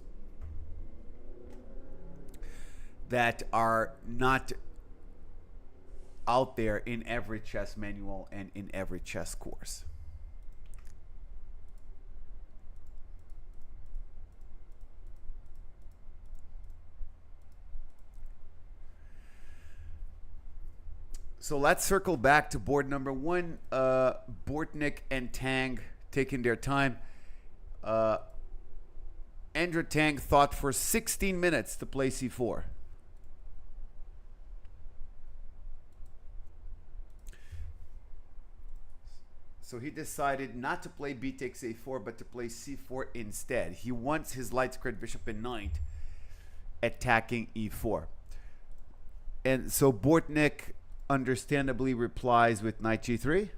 Speaker 1: that are not out there in every chess manual and in every chess course. So let's circle back to board number 1. Bortnik and Tang taking their time. Andrew Tang thought for 16 minutes to play c4. So he decided not to play b takes a4, but to play c4 instead. He wants his light squared bishop and knight attacking e4. And so Bortnik understandably replies with knight g3.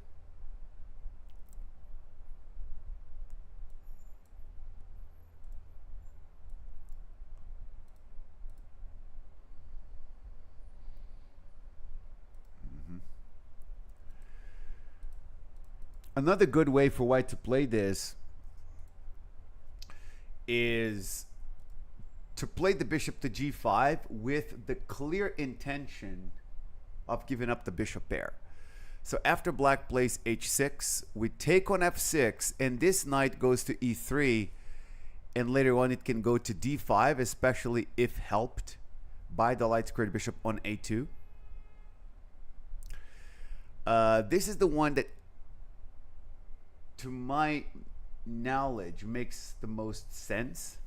Speaker 1: Another good way for white to play this is to play the bishop to g5 with the clear intention of giving up the bishop pair. So after black plays h6, we take on f6, and this knight goes to e3, and later on it can go to d5, especially if helped by the light squared bishop on a2. This is the one that, to my knowledge, makes the most sense.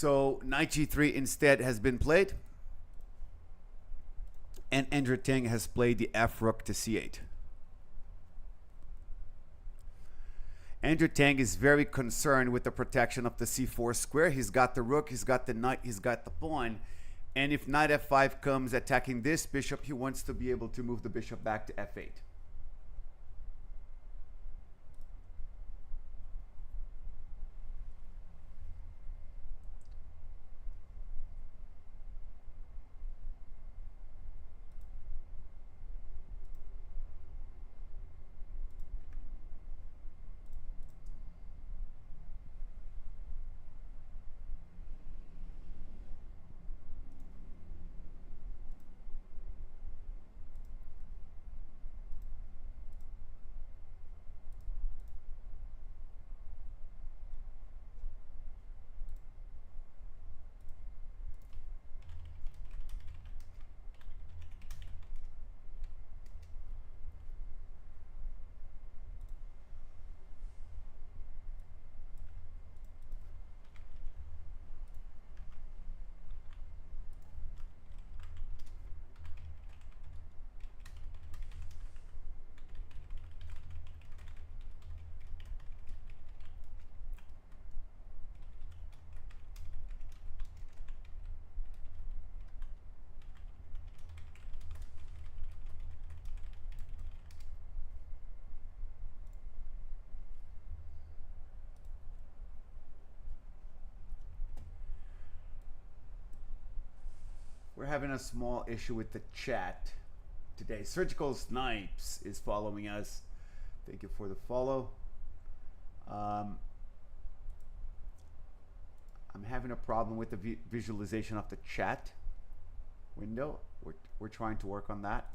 Speaker 1: So knight g3 instead has been played, and Andrew Tang has played the f rook to c8. Andrew Tang is very concerned with the protection of the c4 square. He's got the rook, he's got the knight, he's got the pawn. And if knight f5 comes attacking this bishop, he wants to be able to move the bishop back to f8. We're having a small issue with the chat today. Surgical Snipes is following us. Thank you for the follow. I'm having a problem with the visualization of the chat window. We're trying to work on that.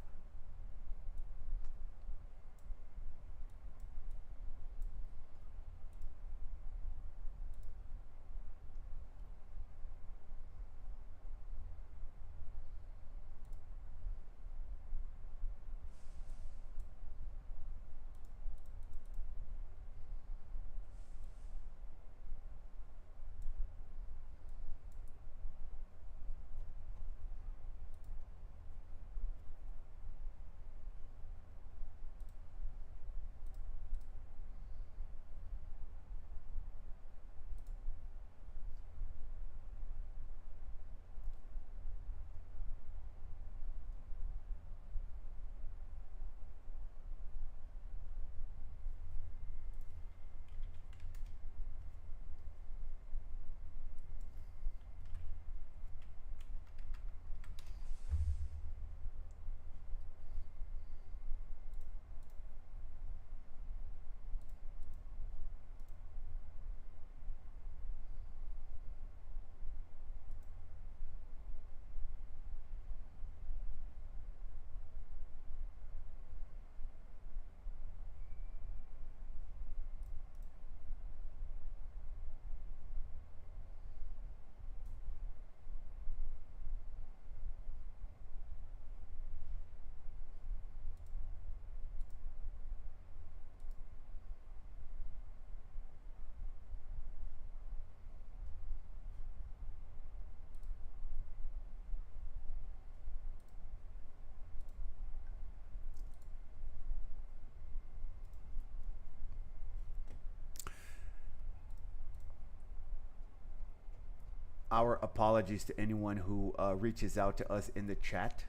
Speaker 1: Our apologies to anyone who reaches out to us in the chat.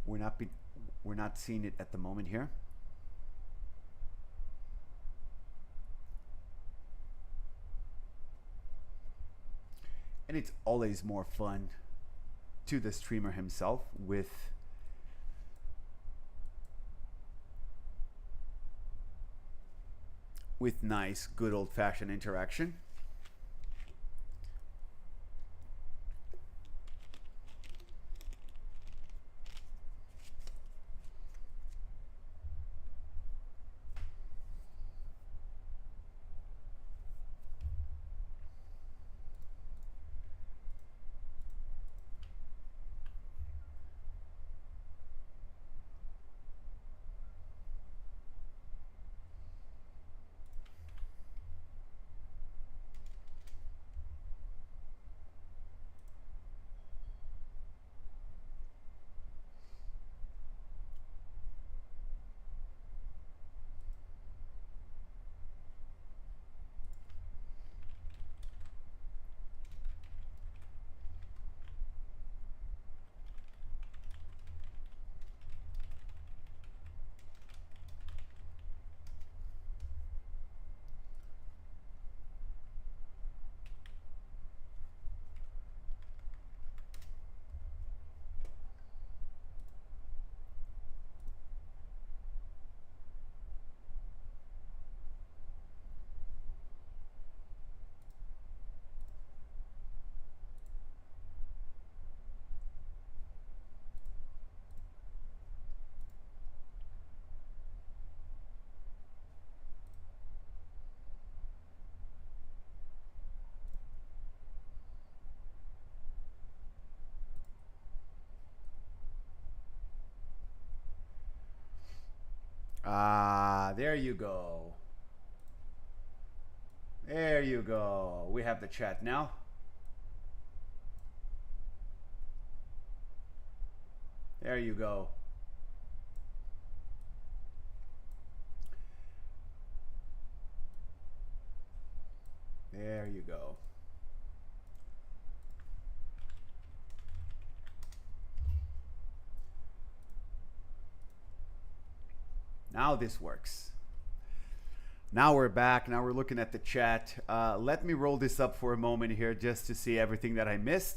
Speaker 1: We're not seeing it at the moment here. And it's always more fun to the streamer himself with nice, good old-fashioned interaction. Ah, there you go. There you go. We have the chat now. There you go. There you go. Now this works. Now we're back. Now we're looking at the chat. Let me roll this up for a moment here just to see everything that I missed.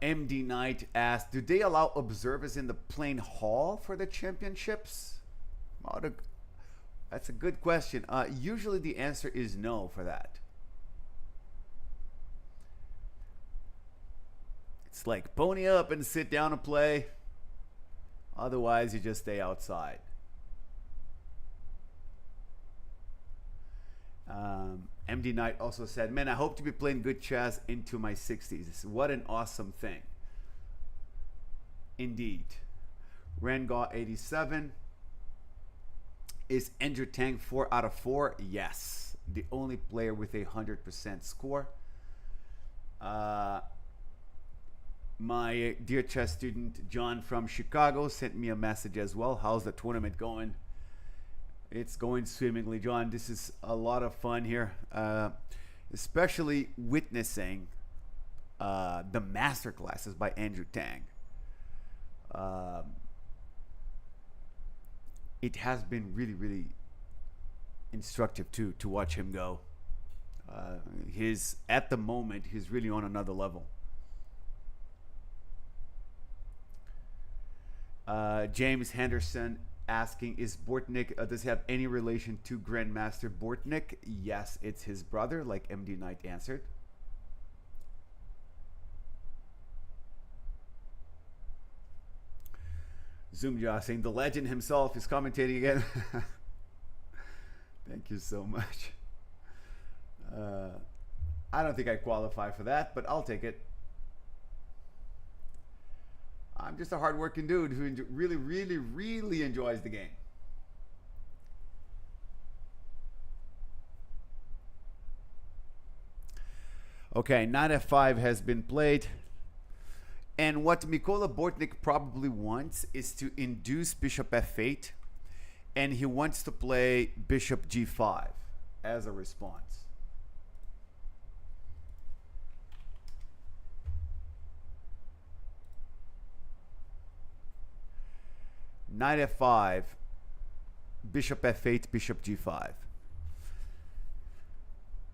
Speaker 1: MD Knight asked, do they allow observers in the playing hall for the championships? That's a good question. Usually the answer is no for that. It's like pony up and sit down and play. Otherwise, you just stay outside. MD Knight also said, man, I hope to be playing good chess into my 60s. What an awesome thing. Indeed. Rengaw 87. Is Andrew Tang 4 out of 4? Yes. The only player with a 100% score. My dear chess student, John from Chicago, sent me a message as well. How's the tournament going? It's going swimmingly, John. This is a lot of fun here, especially witnessing the master classes by Andrew Tang. It has been really, really instructive to watch him go. At the moment, he's really on another level. James Henderson asking, is Bortnik, does he have any relation to Grandmaster Bortnik? Yes, it's his brother, like MD Knight answered. Zoomja saying, the legend himself is commentating again. Thank you so much. I don't think I qualify for that, but I'll take it. I'm just a hardworking dude who really, really, really enjoys the game. Okay, knight f5 has been played. And what Mola Bortnik probably wants is to induce bishop f8. And he wants to play bishop g5 as a response. Knight f5, bishop f8, bishop g5.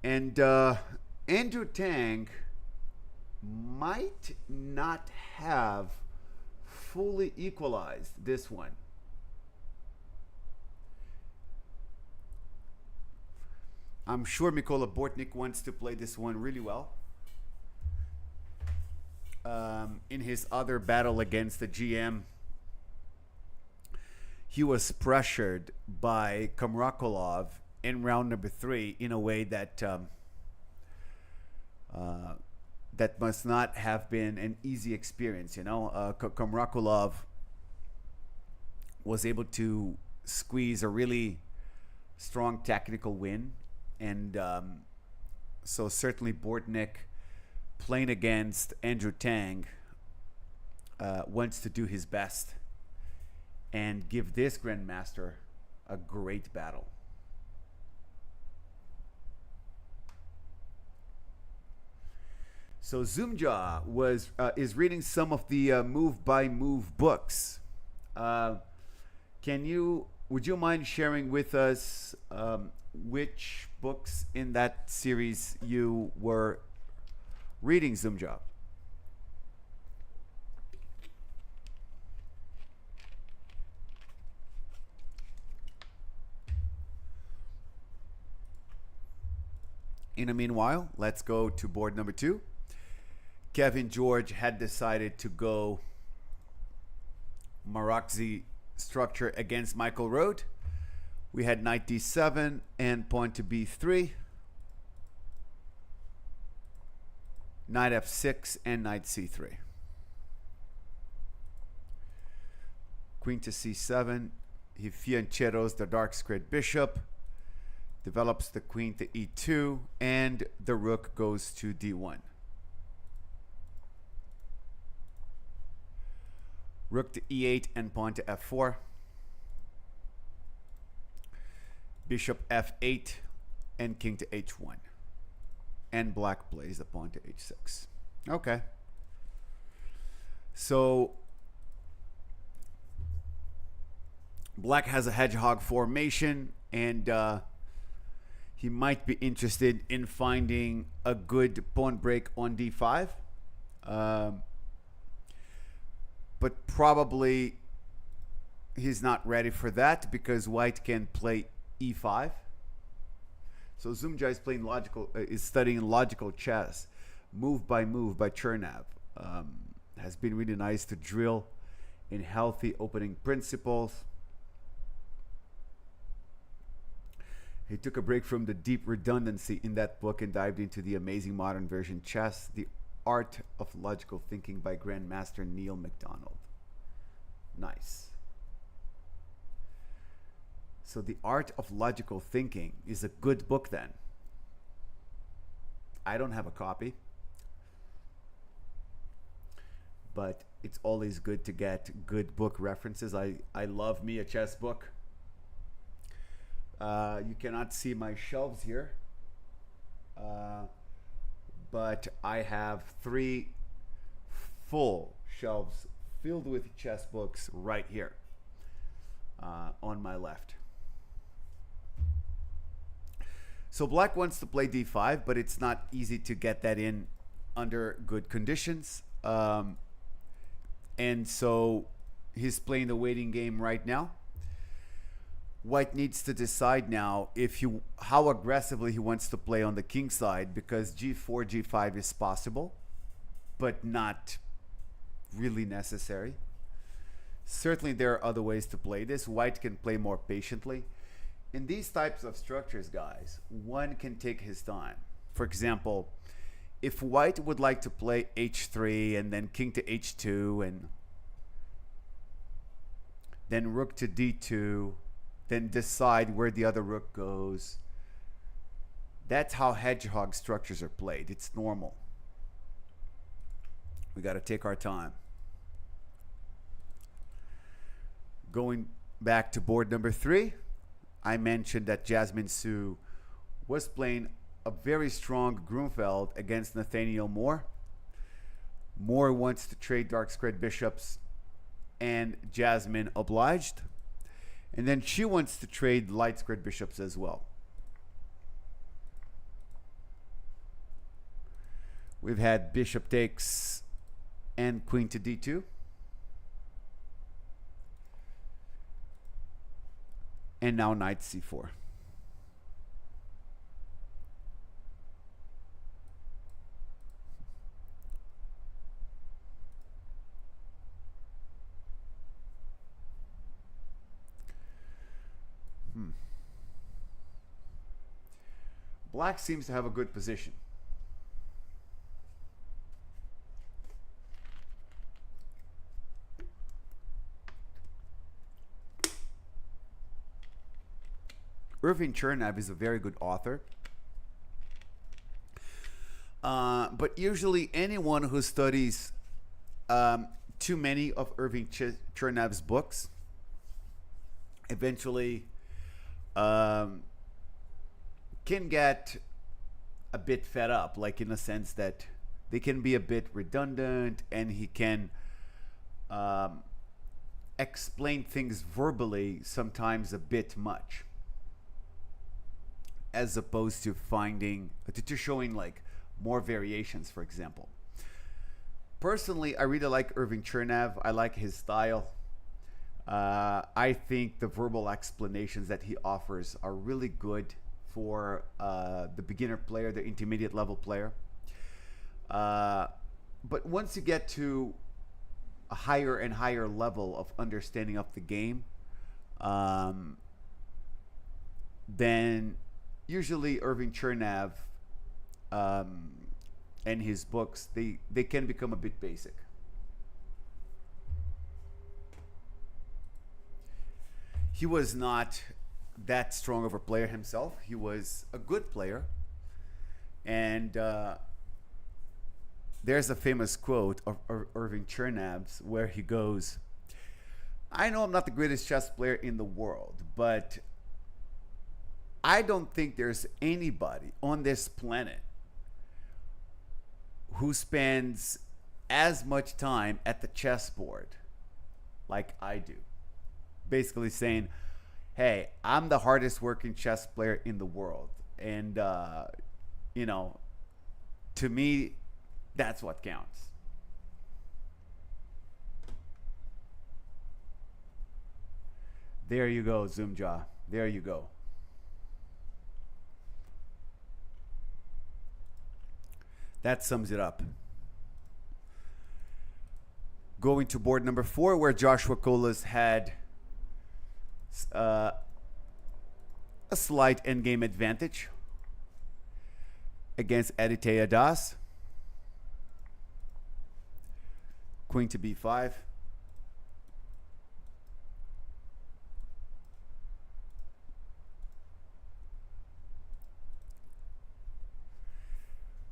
Speaker 1: And Andrew Tang might not have fully equalized this one. I'm sure Mola Bortnik wants to play this one really well. In his other battle against the GM, he was pressured by Kamrakolov in round number 3 in a way that that must not have been an easy experience. You know, Kamrakolov was able to squeeze a really strong technical win, and so certainly Bortnik, playing against Andrew Tang, wants to do his best and give this Grandmaster a great battle. So Zoomja is reading some of the move by move books. Would you mind sharing with us which books in that series you were reading, Zoomja? In the meanwhile, let's go to board number 2. Kevin George had decided to go Maroczy structure against Michael Rode. We had knight d7 and pawn to b3. knight f6, and knight c3. Queen to c7. He fiancheros the dark squared bishop, develops the queen to e2, and the rook goes to d1. Rook to e8 and pawn to f4. Bishop f8 and king to h1. And black plays the pawn to h6. Okay. So black has a hedgehog formation, and he might be interested in finding a good pawn break on d5. But probably he's not ready for that because white can play e5. So Zumja is studying logical chess, move by Chernav. Has been really nice to drill in healthy opening principles. He took a break from the deep redundancy in that book and dived into the amazing modern version chess, The Art of Logical Thinking by Grandmaster Neil MacDonald. Nice. So The Art of Logical Thinking is a good book then. I don't have a copy, but it's always good to get good book references. I love me a chess book. You cannot see my shelves here, but I have 3 full shelves filled with chess books right here on my left. So black wants to play d5, but it's not easy to get that in under good conditions. And so he's playing the waiting game right now. White needs to decide now how aggressively he wants to play on the king side, because g4, g5 is possible, but not really necessary. Certainly there are other ways to play this. White can play more patiently. In these types of structures, guys, one can take his time. For example, if white would like to play h3 and then king to h2 and then rook to d2, then decide where the other rook goes. That's how hedgehog structures are played. It's normal. We got to take our time. Going back to board number 3, I mentioned that Jasmine Sue was playing a very strong Grunfeld against Nathaniel Moore. Moore wants to trade dark squared bishops, and Jasmine obliged. And then she wants to trade light squared bishops as well. We've had bishop takes and queen to d2. And now knight c4. Black seems to have a good position. Irving Chernav is a very good author. But usually anyone who studies too many of Irving Chernav's books eventually can get a bit fed up, like in the sense that they can be a bit redundant, and he can explain things verbally sometimes a bit much, as opposed to showing like more variations, for example. Personally, I really like Irving Chernav. I like his style. I think the verbal explanations that he offers are really good for the beginner player, the intermediate level player. But once you get to a higher and higher level of understanding of the game, then usually Irving Chernav and his books, they can become a bit basic. He was not that strong of a player himself. He was a good player. And there's a famous quote of Irving Chernab's where he goes, I know I'm not the greatest chess player in the world, but I don't think there's anybody on this planet who spends as much time at the chessboard like I do. Basically saying, hey, I'm the hardest working chess player in the world. And, you know, to me, that's what counts. There you go, Zoomja. There you go. That sums it up. Going to board number 4, where Joshua Colas had a slight endgame advantage against Aditya Das. Queen to b5.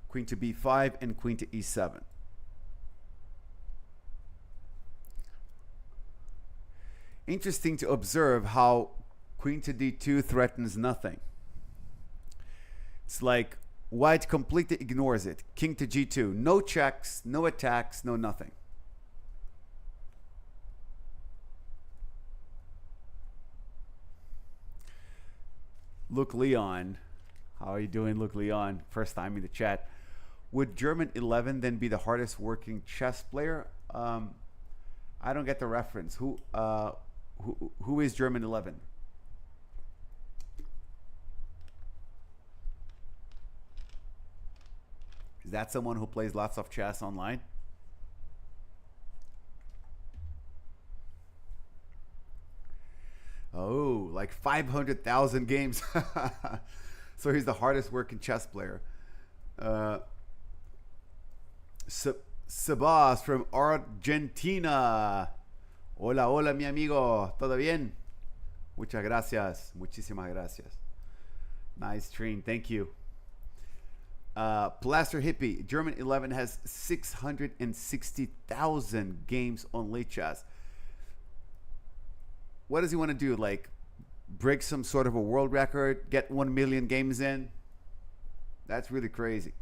Speaker 1: Queen to b5 and queen to e7. Interesting to observe how queen to d2 threatens nothing. It's like white completely ignores it. King to g2. No checks, no attacks, no nothing. Luke Leon. How are you doing, Luke Leon? First time in the chat. Would German 11 then be the hardest working chess player? I don't get the reference. Who is German 11? Is that someone who plays lots of chess online? Oh, like 500,000 games. So he's the hardest working chess player. Sebas from Argentina. Hola, hola, mi amigo. ¿Todo bien? Muchas gracias. Muchísimas gracias. Nice stream. Thank you. Plaster Hippie. German 11 has 660,000 games on Lichess. What does he want to do? Like, break some sort of a world record? Get 1 million games in? That's really crazy.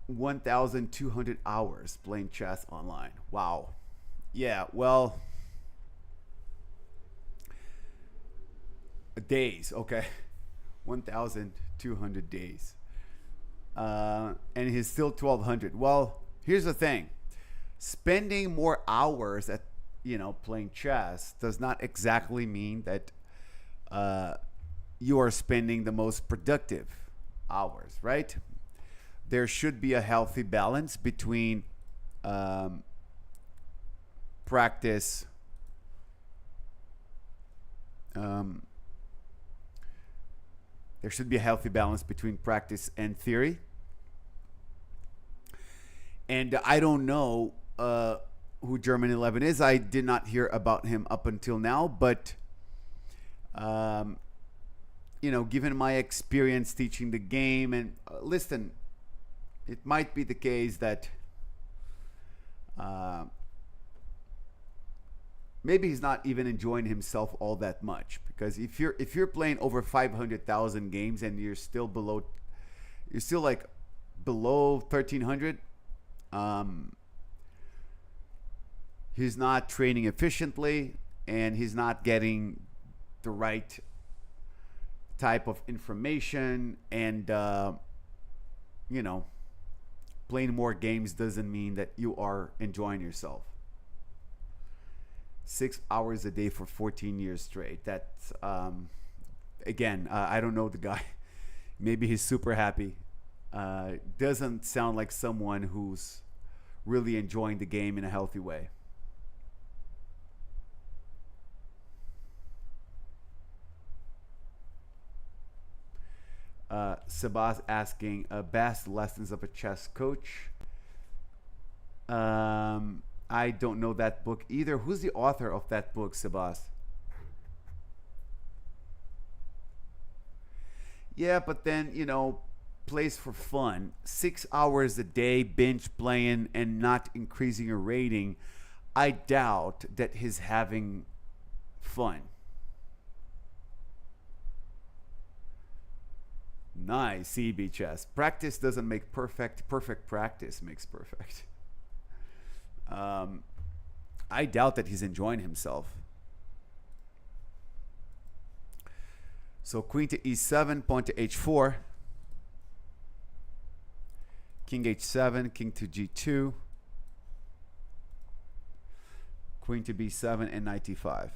Speaker 1: 1,200 hours playing chess online. Wow. Yeah, well, days, okay. 1,200 days. And he's still 1,200. Well, here's the thing. Spending more hours at, playing chess does not exactly mean that you are spending the most productive hours, right? There should be a healthy balance between practice, there should be a healthy balance between practice and theory. And I don't know who German 11 is. I did not hear about him up until now, but given my experience teaching the game, and listen, it might be the case that maybe he's not even enjoying himself all that much, because if you're playing over 500,000 games and you're still below 1,300, he's not training efficiently, and he's not getting the right type of information, and playing more games doesn't mean that you are enjoying yourself. 6 hours a day for 14 years straight. That's again, I don't know the guy. Maybe he's super happy. Doesn't sound like someone who's really enjoying the game in a healthy way. Sabaz asking best lessons of a chess coach. I don't know that book either. Who's the author of that book, Sabaz? Yeah, but then, plays for fun. 6 hours a day, binge playing, and not increasing your rating. I doubt that he's having fun. Nice, CB chess. Practice doesn't make perfect. Perfect practice makes perfect. I doubt that he's enjoying himself. So queen to e7, pawn to h4. King h7, king to g2. Queen to b7 and knight e5.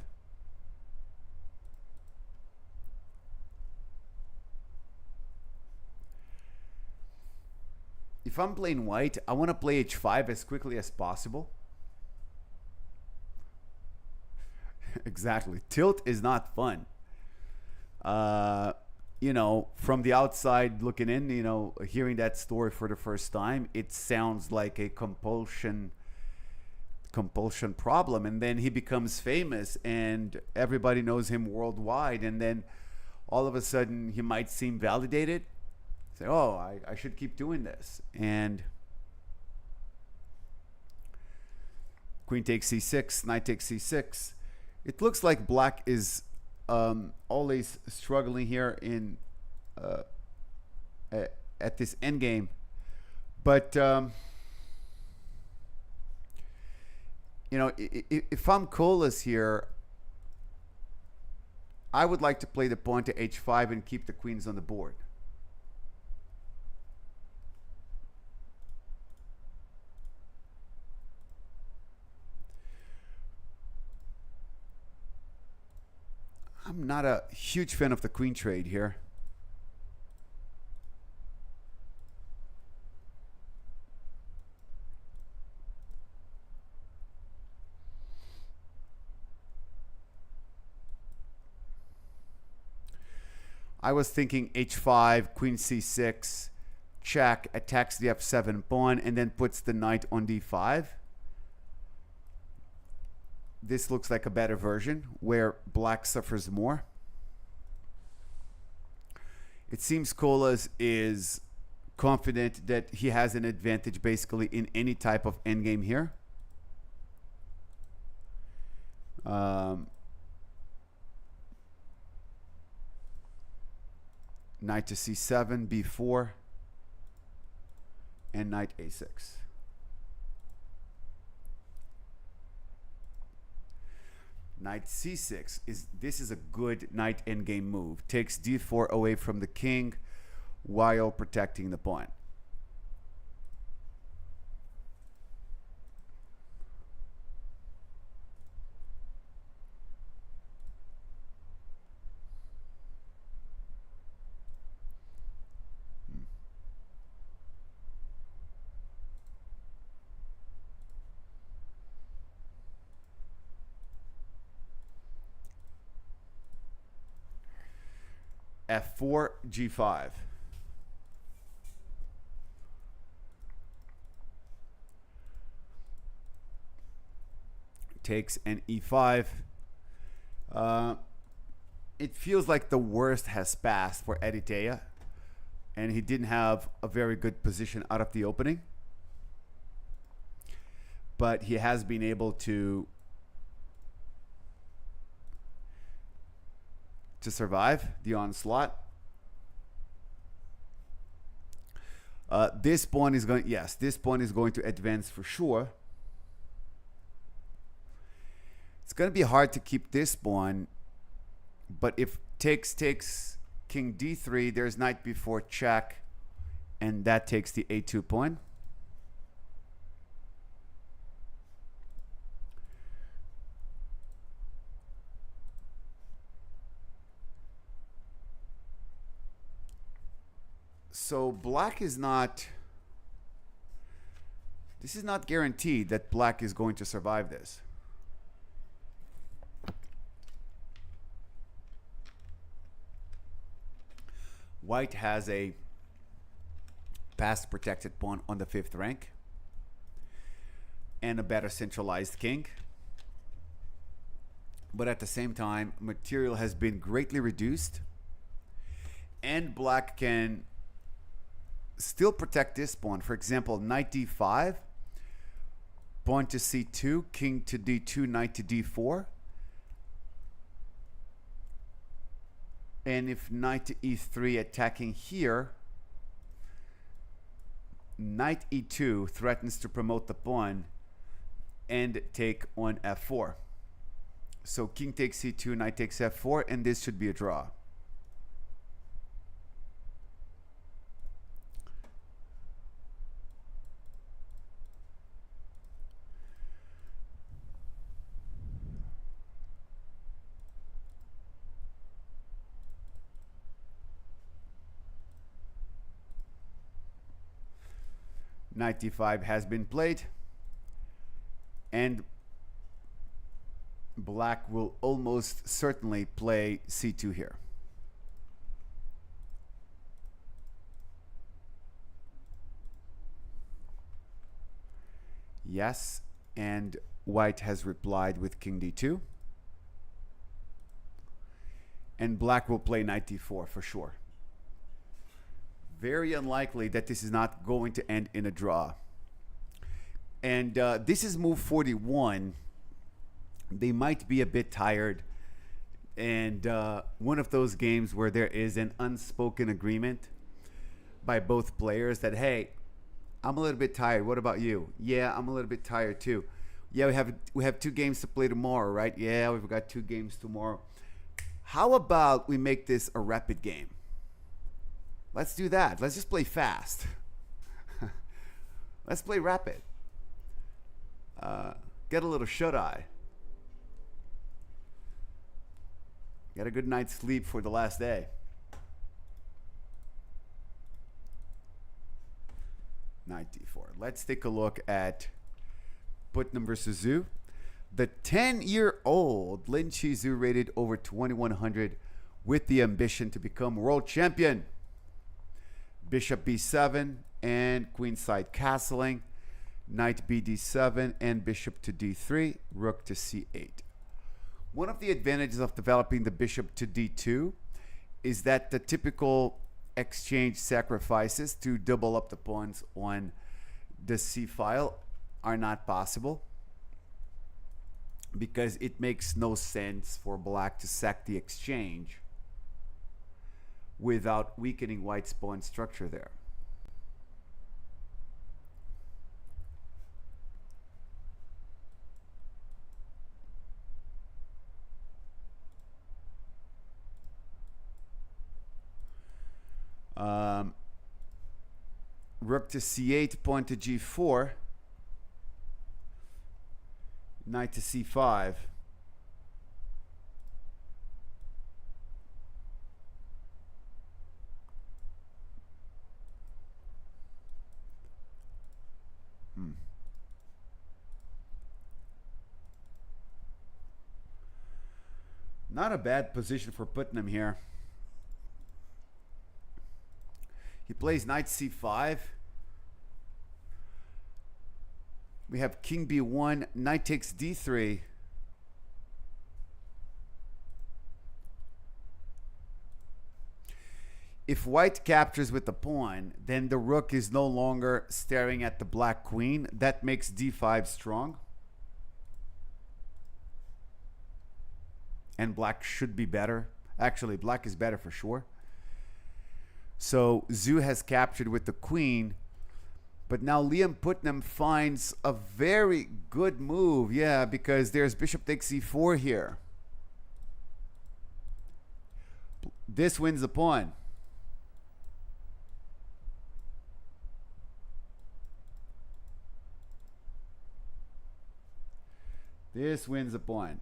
Speaker 1: If I'm playing white, I want to play h5 as quickly as possible. Exactly. Tilt is not fun. From the outside looking in, hearing that story for the first time, it sounds like a compulsion problem. And then he becomes famous and everybody knows him worldwide. And then all of a sudden he might seem validated. Say, oh, I should keep doing this. And queen takes c6, knight takes c6. It looks like black is always struggling here in at this endgame. But if I'm Colas here, I would like to play the pawn to h5 and keep the queens on the board. I'm not a huge fan of the queen trade here. I was thinking h5, queen c6, check, attacks the f7 pawn, and then puts the knight on d5. This looks like a better version where black suffers more. It seems Colas is confident that he has an advantage basically in any type of endgame here. Knight to c7, b4, and knight a6. Knight c6 is a good knight endgame move. Takes d4 away from the king while protecting the pawn. f4, g5. Takes an e5. It feels like the worst has passed for Aditya, and he didn't have a very good position out of the opening. But he has been able to survive the onslaught. This pawn is going, yes, this pawn is going to advance for sure. It's going to be hard to keep this pawn, but if takes king d3, there's knight b4 check, and that takes the a2 pawn. So black is not, this is not guaranteed that black is going to survive this. White has a pass protected pawn on the 5th rank and a better centralized king. But at the same time, material has been greatly reduced, and black can still protect this pawn. For example, knight d5, pawn to c2, king to d2, knight to d4. And if knight to e3 attacking here, knight e2 threatens to promote the pawn and take on f4. So king takes c2, knight takes f4, and this should be a draw. Knight d5 has been played, and black will almost certainly play c2 here. Yes, and white has replied with king d2. And black will play knight d4 for sure. Very unlikely that this is not going to end in a draw. And this is move 41. They might be a bit tired. And one of those games where there is an unspoken agreement by both players that, hey, I'm a little bit tired. What about you? Yeah, I'm a little bit tired too. Yeah, we have 2 games to play tomorrow, right? Yeah, we've got 2 games tomorrow. How about we make this a rapid game? Let's do that. Let's just play fast. Let's play rapid. Get a little shut-eye. Get a good night's sleep for the last day. Knight d4. Let's take a look at Putnam versus Zhu. The 10-year-old Lin Zhu rated over 2100 with the ambition to become world champion. Bishop b7 and queenside castling, knight bd7 and bishop to d3, rook to c8. One of the advantages of developing the bishop to d2 is that the typical exchange sacrifices to double up the pawns on the c file are not possible, because it makes no sense for black to sack the exchange without weakening white's pawn structure there. Rook to c8, pawn to g4, knight to c5. Not a bad position for Putnam here. He plays knight c5. We have king b1, knight takes d3. If white captures with the pawn, then the rook is no longer staring at the black queen. That makes d5 strong. And black should be better. Actually, black is better for sure. So Zhu has captured with the queen. But now Liam Putnam finds a very good move. Yeah, because there's bishop takes c4 here. This wins the pawn. This wins the pawn.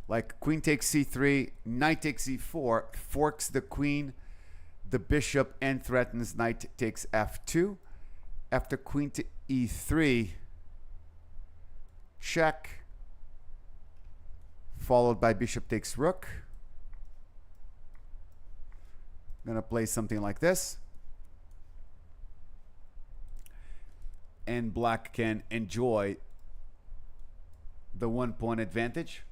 Speaker 1: Like queen takes c3, knight takes e4, forks the queen, the bishop, and threatens knight takes f2. After queen to e3, check. followed by bishop takes rook. I'm going to play something like this. And black can enjoy the 1 pawn advantage.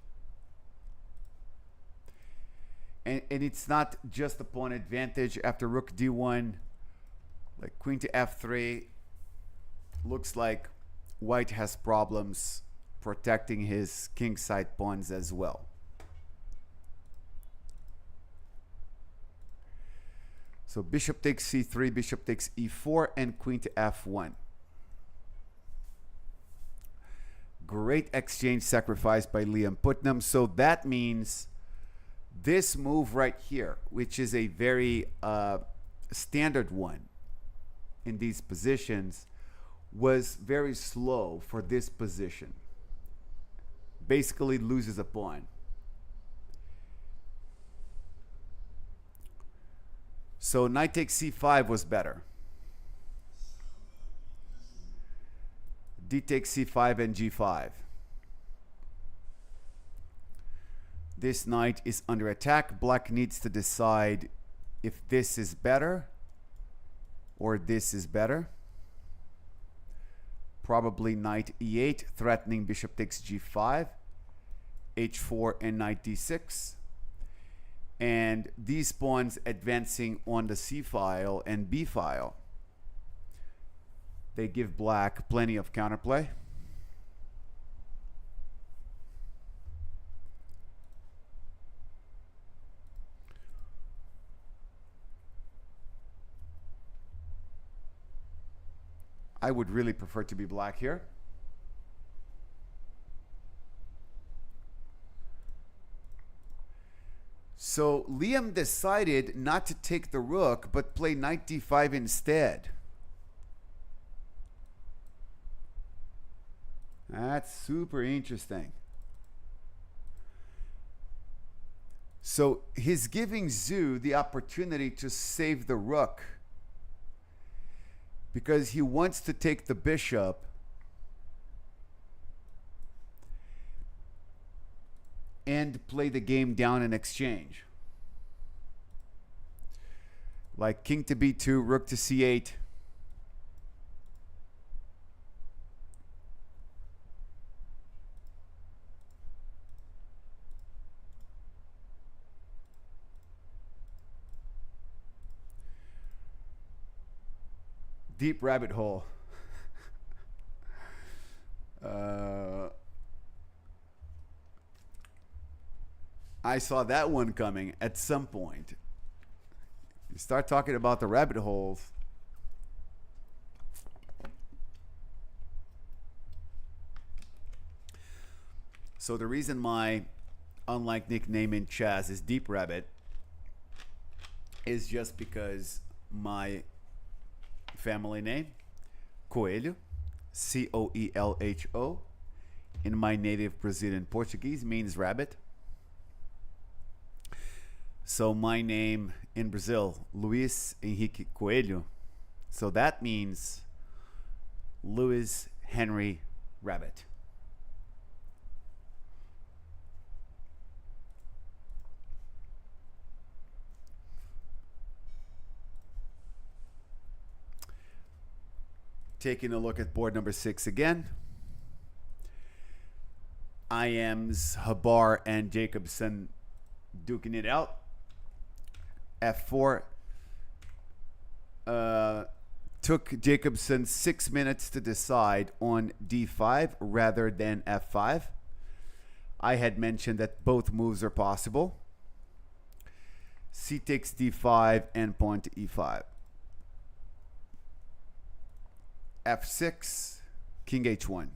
Speaker 1: And it's not just a pawn advantage. After rook d1, like queen to f3, looks like white has problems protecting his kingside pawns as well. So bishop takes c3, bishop takes e4, and queen to f1. Great exchange sacrifice by Liam Putnam. So that means this move right here, which is a very standard one in these positions, was very slow for this position. Basically loses a pawn. So knight takes c5 was better. D takes c5 and g5. This knight is under attack. Black needs to decide if this is better or this is better. Probably knight e8, threatening bishop takes g5, h4, and knight d6. And these pawns advancing on the c file and b file, they give black plenty of counterplay. I would really prefer to be black here. So Liam decided not to take the rook, but play knight d5 instead. That's super interesting. So he's giving Zhu the opportunity to save the rook because he wants to take the bishop and play the game down in exchange. Like king to b2, rook to c8. Deep rabbit hole. I saw that one coming at some point. You start talking about the rabbit holes. So the reason my unlike nickname in Chaz is Deep Rabbit is just because my family name, Coelho, Coelho, in my native Brazilian Portuguese means rabbit. So my name in Brazil, Luis Henrique Coelho. So that means Louis Henry Rabbit. Taking a look at board number 6 again. IM's Habar and Jacobson duking it out. F4 took Jacobson 6 minutes to decide on D5 rather than F5. I had mentioned that both moves are possible. C takes D5 and pawn to E5. F6, King H1.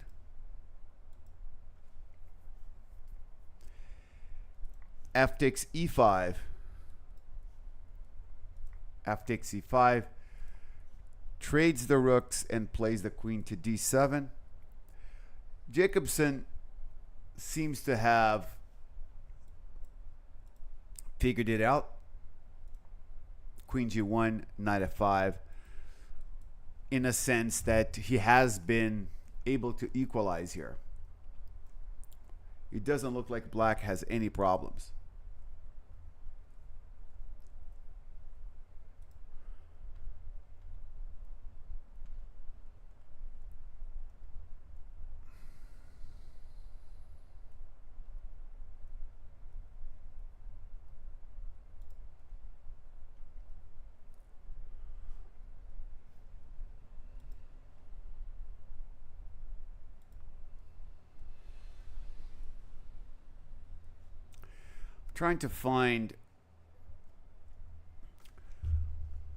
Speaker 1: F takes E5. F takes E5. Trades the rooks and plays the queen to D7. Jacobson seems to have figured it out. Queen G1, Knight F5. In a sense that he has been able to equalize here. It doesn't look like black has any problems. Trying to find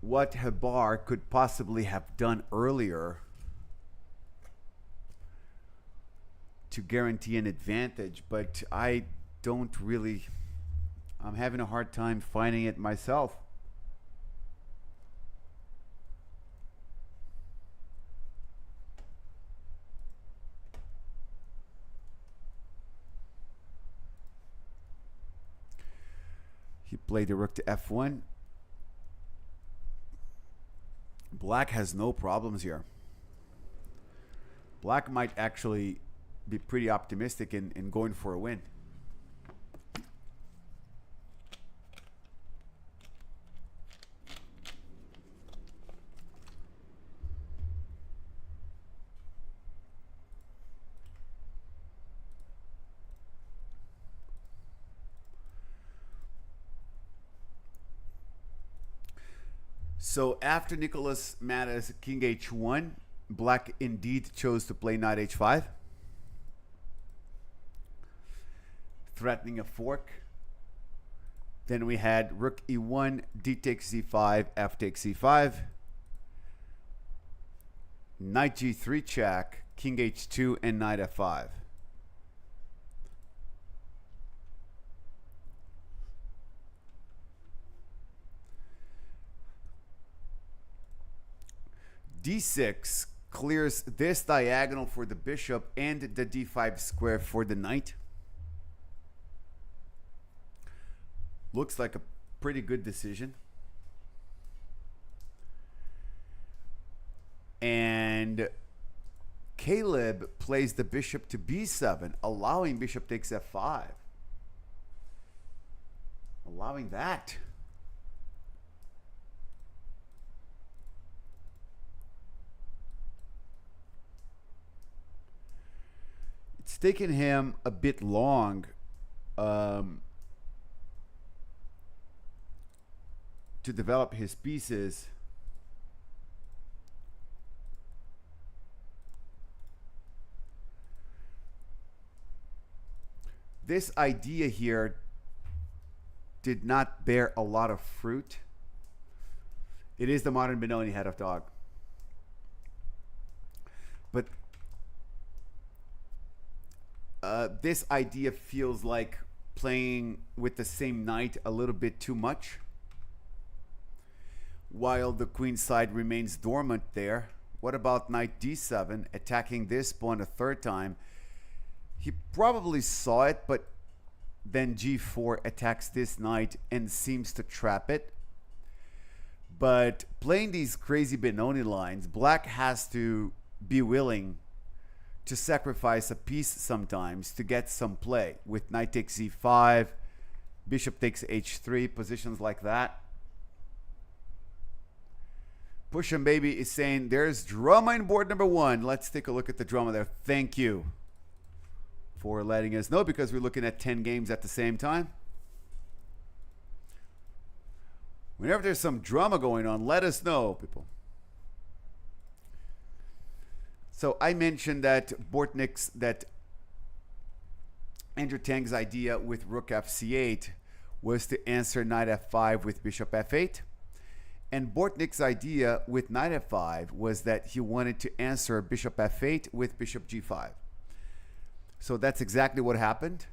Speaker 1: what Habar could possibly have done earlier to guarantee an advantage, but I don't really, I'm having a hard time finding it myself. He played the rook to f1. Black has no problems here. Black might actually be pretty optimistic in going for a win. So after Nicolas Matta's king h1, black indeed chose to play knight h5, threatening a fork. Then we had rook e1, d takes c5, f takes c5, knight g3 check, king h2, and knight f5. d6 clears this diagonal for the bishop and the d5 square for the knight. Looks like a pretty good decision. And Caleb plays the bishop to b7, allowing bishop takes f5. Allowing that. It's taken him a bit long to develop his pieces. This idea here did not bear a lot of fruit. It is the modern Benoni head of dog. But this idea feels like playing with the same knight a little bit too much, while the queen side remains dormant there. What about knight d7, attacking this pawn a third time? He probably saw it, but then g4 attacks this knight and seems to trap it. But playing these crazy Benoni lines, black has to be willing to sacrifice a piece sometimes to get some play, with knight takes e5, bishop takes h3, positions like that. Push 'em Baby is saying there's drama in board number 1. Let's take a look at the drama there. Thank you for letting us know, because we're looking at 10 games at the same time. Whenever there's some drama going on, let us know, people. So I mentioned that Andrew Tang's idea with rook fc8 was to answer knight f5 with bishop f8. And Bortnik's idea with knight f5 was that he wanted to answer bishop f8 with bishop g5. So that's exactly what happened.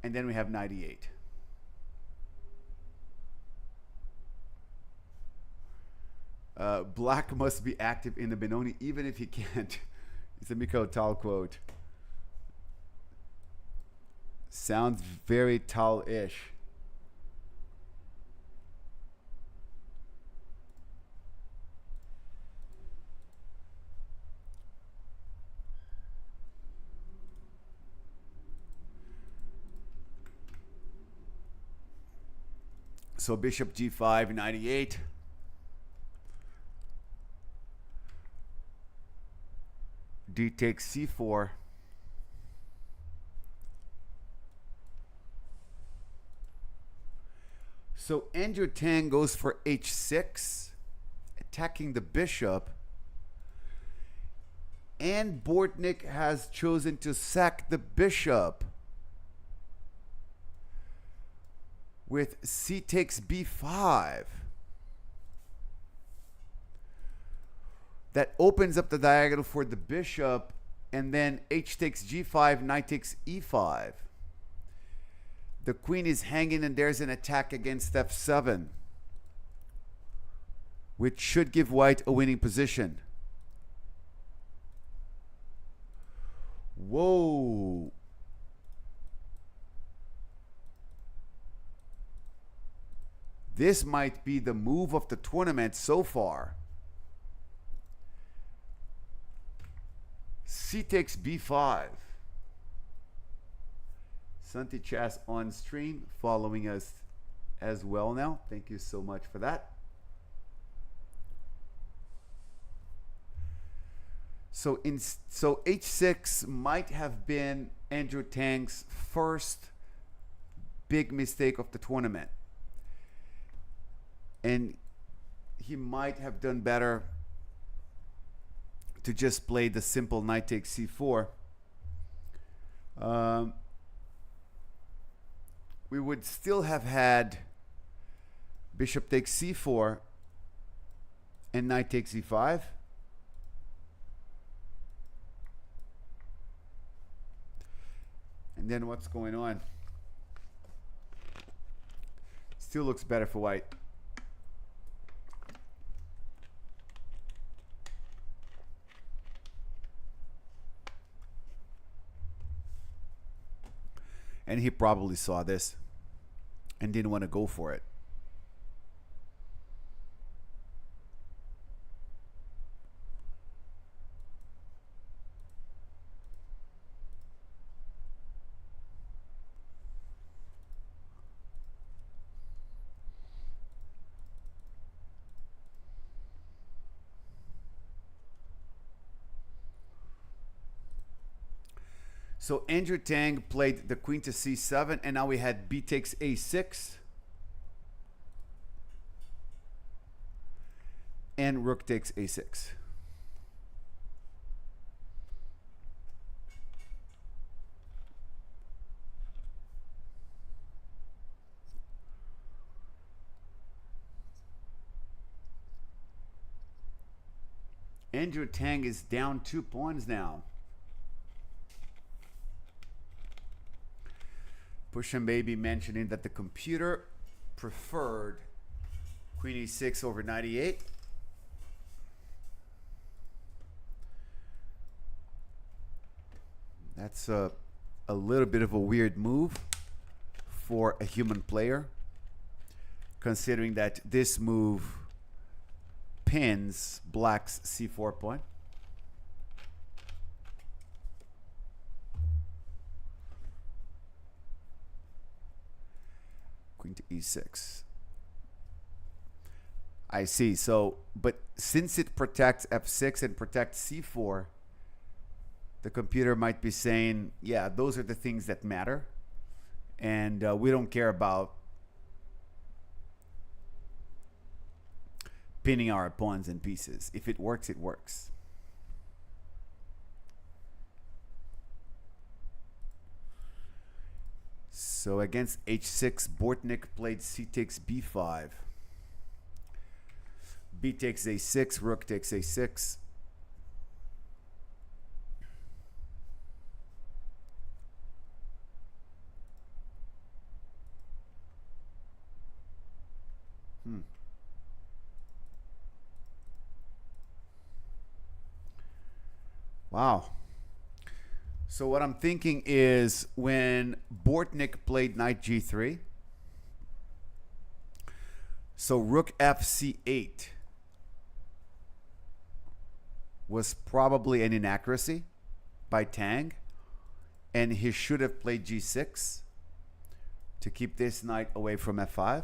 Speaker 1: And then we have knight e8. Black must be active in the Benoni even if he can't. It's a Mikko Tal quote. Sounds very Tal-ish. So bishop g5, 98. D takes c4. So Andrew Tang goes for h6, attacking the bishop. And Bortnik has chosen to sack the bishop with c takes b5. That opens up the diagonal for the bishop, and then h takes g5, knight takes e5. The queen is hanging, and there's an attack against f7, which should give white a winning position. Whoa. This might be the move of the tournament so far. C takes b5. Santi Chas on stream, following us as well now. Thank you so much for that. So h6 might have been Andrew Tang's first big mistake of the tournament. And he might have done better to just play the simple knight takes c4. We would still have had bishop takes c4 and knight takes e5. And then what's going on? Still looks better for white. And he probably saw this and didn't want to go for it. So Andrew Tang played the queen to c7, and now we had b takes a6 and rook takes a6. Andrew Tang is down 2 pawns now. Push and Baby mentioning that the computer preferred queen e6 over 98. That's a little bit of a weird move for a human player, considering that this move pins black's c4 pawn. Queen to e6. I see. So, but since it protects f6 and protects c4, the computer might be saying, yeah, those are the things that matter. And we don't care about pinning our pawns and pieces. If it works, it works. So against h6, Bortnik played c takes b5. B takes a6, rook takes a6. Wow. So what I'm thinking is when Bortnik played knight g3, so rook fc8 was probably an inaccuracy by Tang, and he should have played g6 to keep this knight away from f5.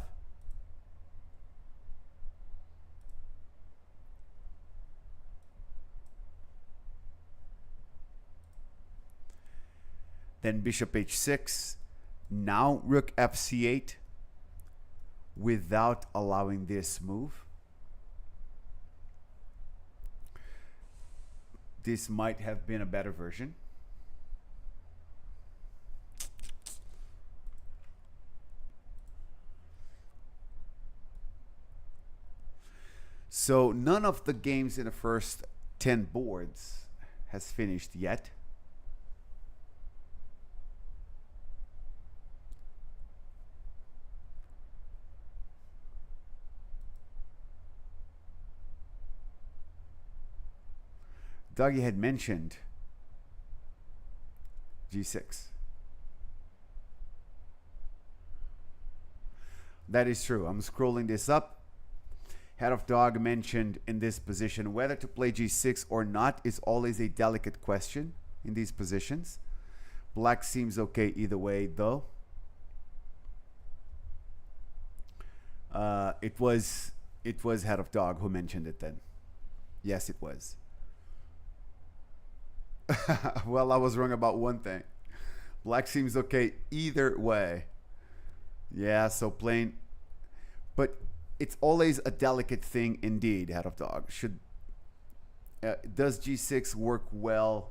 Speaker 1: Then bishop h6. Now rook fc8 without allowing this move. This might have been a better version. So none of the games in the first 10 boards has finished yet. Dougie had mentioned G6. That is true. I'm scrolling this up. Head of Dog mentioned in this position whether to play G6 or not is always a delicate question in these positions. Black seems okay either way, though. It was Head of Dog who mentioned it then. Yes, it was. Well, I was wrong about one thing. Black seems okay either way. Yeah, so plain. But it's always a delicate thing indeed, Head of Dog. Does G6 work well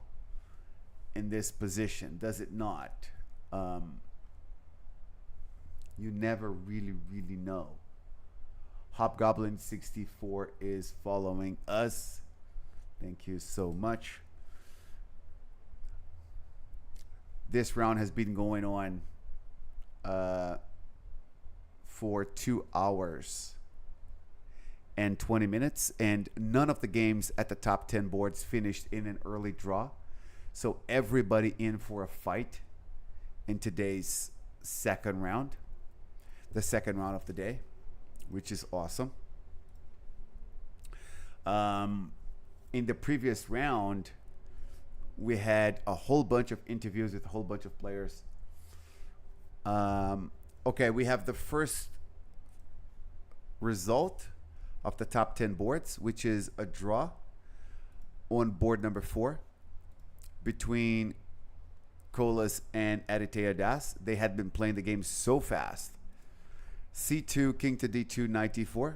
Speaker 1: in this position? Does it not? You never really know. Hobgoblin64 is following us. Thank you so much. This round has been going on for 2 hours and 20 minutes, and none of the games at the top 10 boards finished in an early draw. So everybody in for a fight in today's second round, the second round of the day, which is awesome. In the previous round, we had a whole bunch of interviews with a whole bunch of players. Okay, we have the first result of the top 10 boards, which is a draw on board number 4 between Colas and Aditya Das. They had been playing the game so fast. C2, king to D2, knight D4.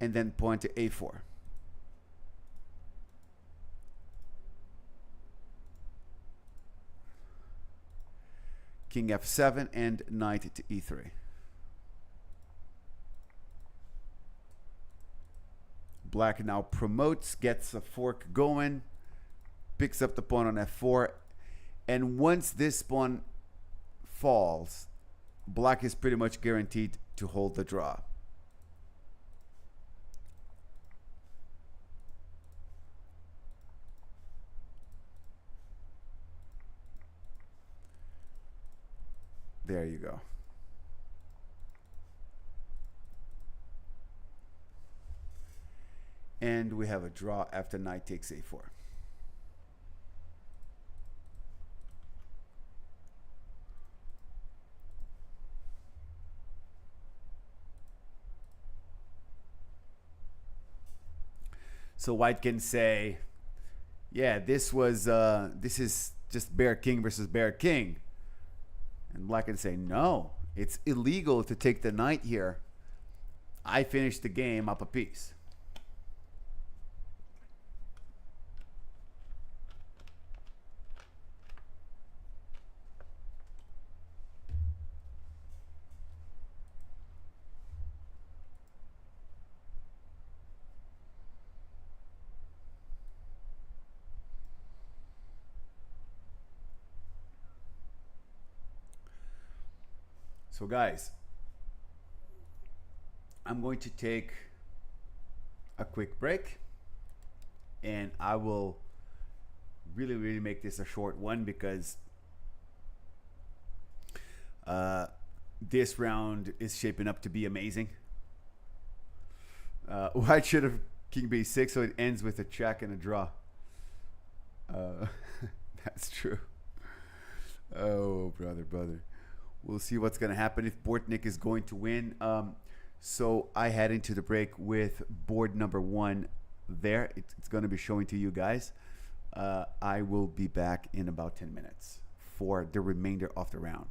Speaker 1: And then pawn to A4. King F7 and knight to E3. Black now promotes, gets a fork going, picks up the pawn on F4, and once this pawn falls, Black is pretty much guaranteed to hold the draw. There you go. And we have a draw after knight takes A4. So White can say, yeah, this is just Bear King versus Bear King. And Black can say, no, it's illegal to take the knight here. I finished the game up a piece. So guys, I'm going to take a quick break, and I will really make this a short one because this round is shaping up to be amazing. White should have king b6 so it ends with a check and a draw. That's true. Oh, brother. We'll see what's going to happen if Bortnik is going to win. So I head into the break with board number 1 there. It's going to be showing to you guys. I will be back in about 10 minutes for the remainder of the round.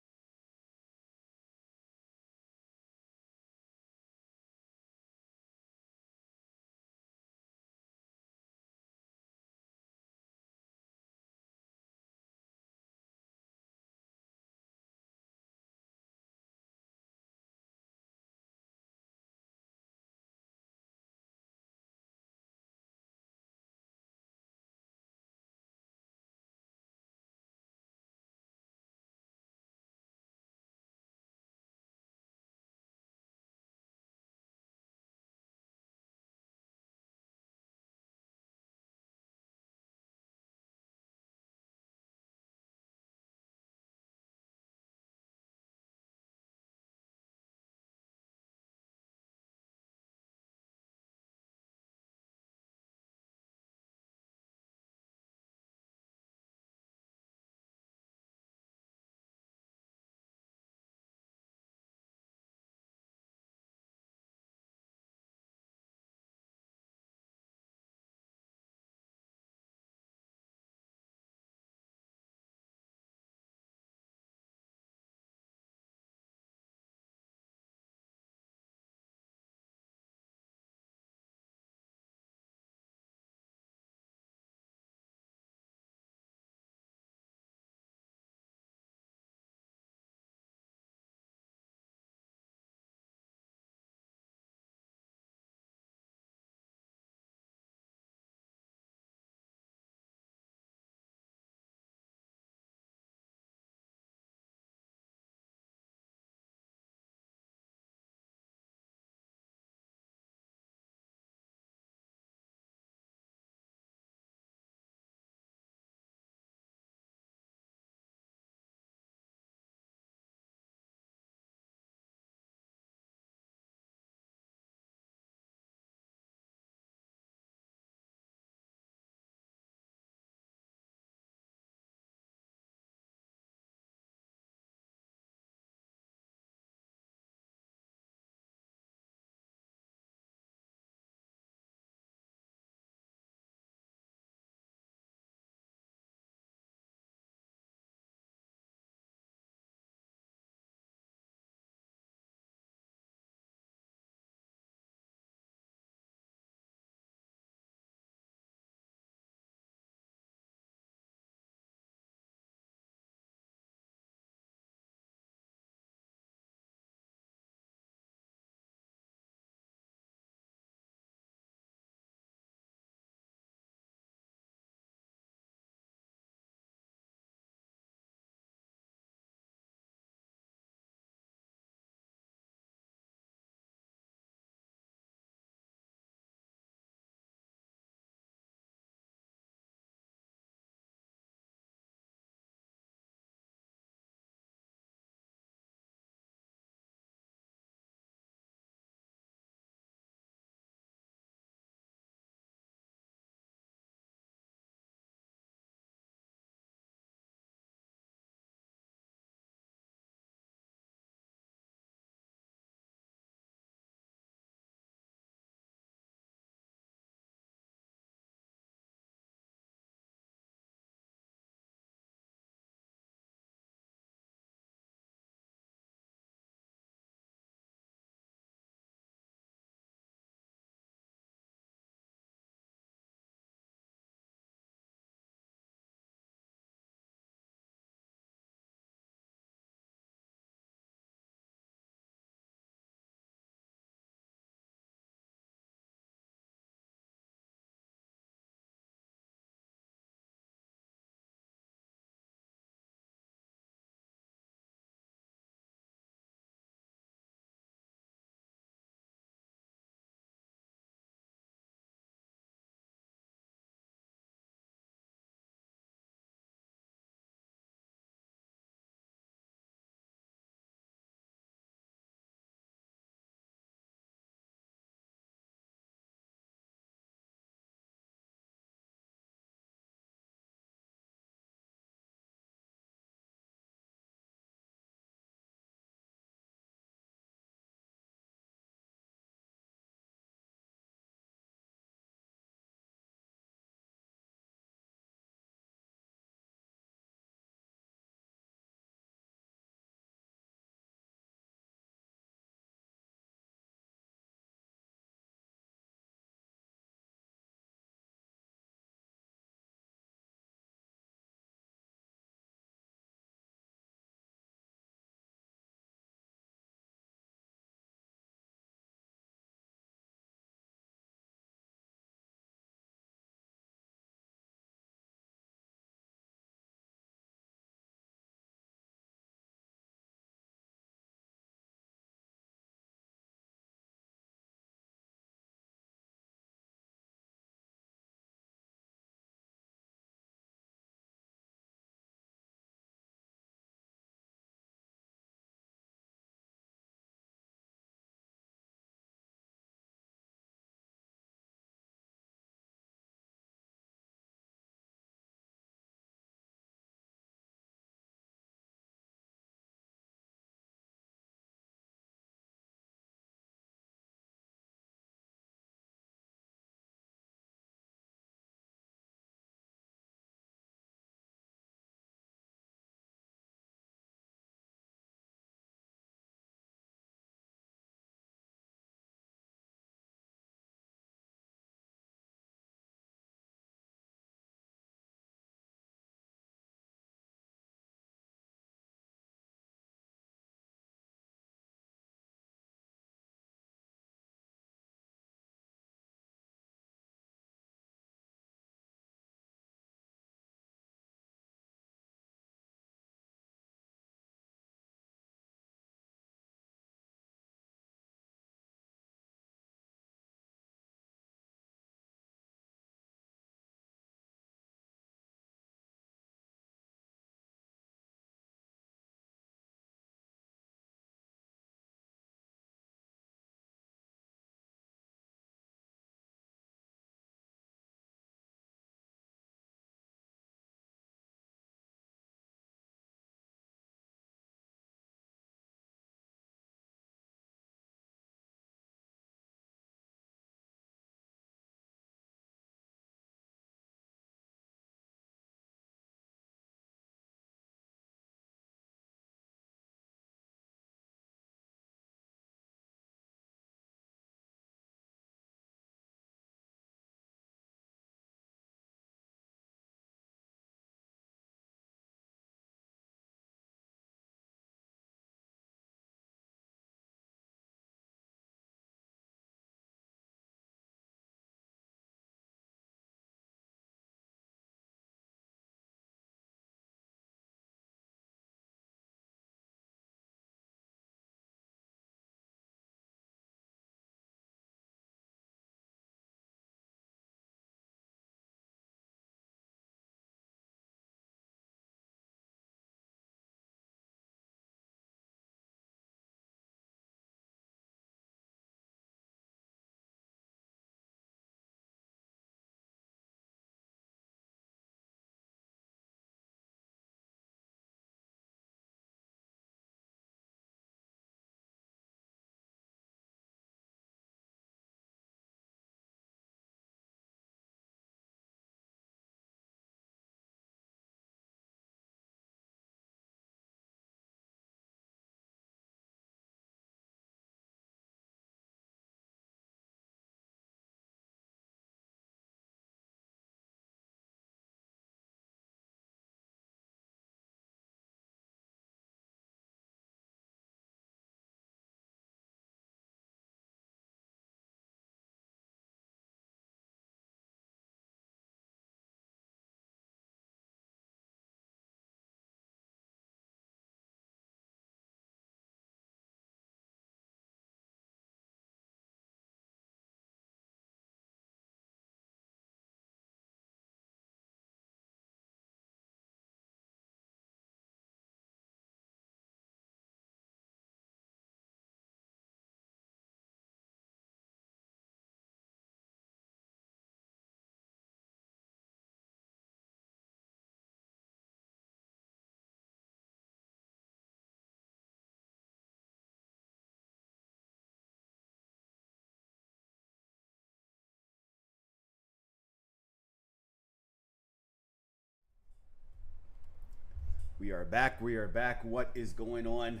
Speaker 1: We are back. We are back. What is going on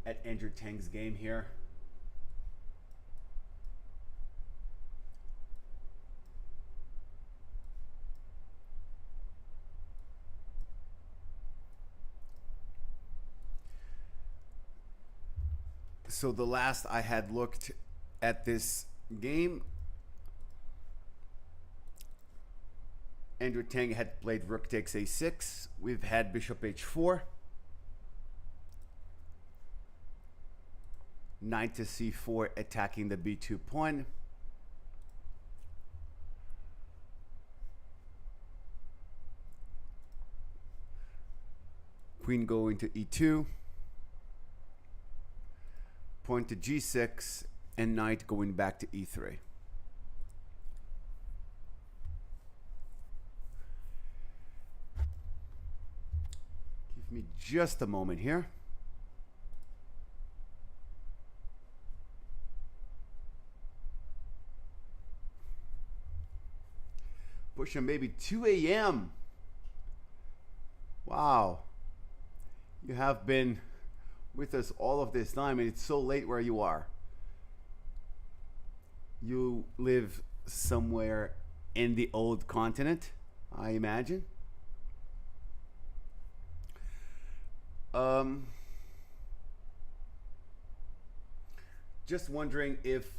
Speaker 1: at Andrew Tang's game here? So the last I had looked at this game, Andrew Tang had played rook takes a6. We've had bishop h4. Knight to c4 attacking the b2 pawn. Queen going to e2. Pawn to g6 and knight going back to e3. Give me just a moment here. Pushing maybe 2 a.m. Wow. You have been with us all of this time and it's so late where you are. You live somewhere in the old continent, I imagine. Just wondering if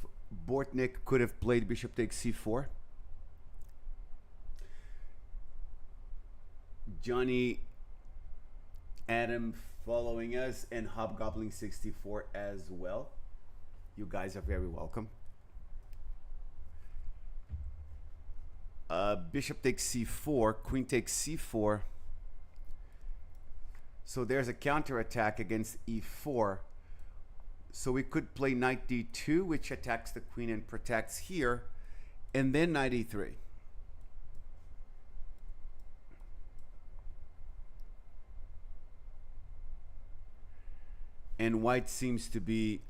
Speaker 1: Bortnik could have played bishop takes c4. Johnny Adam following us and Hobgoblin 64 as well. You guys are very welcome. Bishop takes c4, queen takes c4. So there's a counterattack against e4. So we could play knight d2, which attacks the queen and protects here, and then knight e3. And white seems to be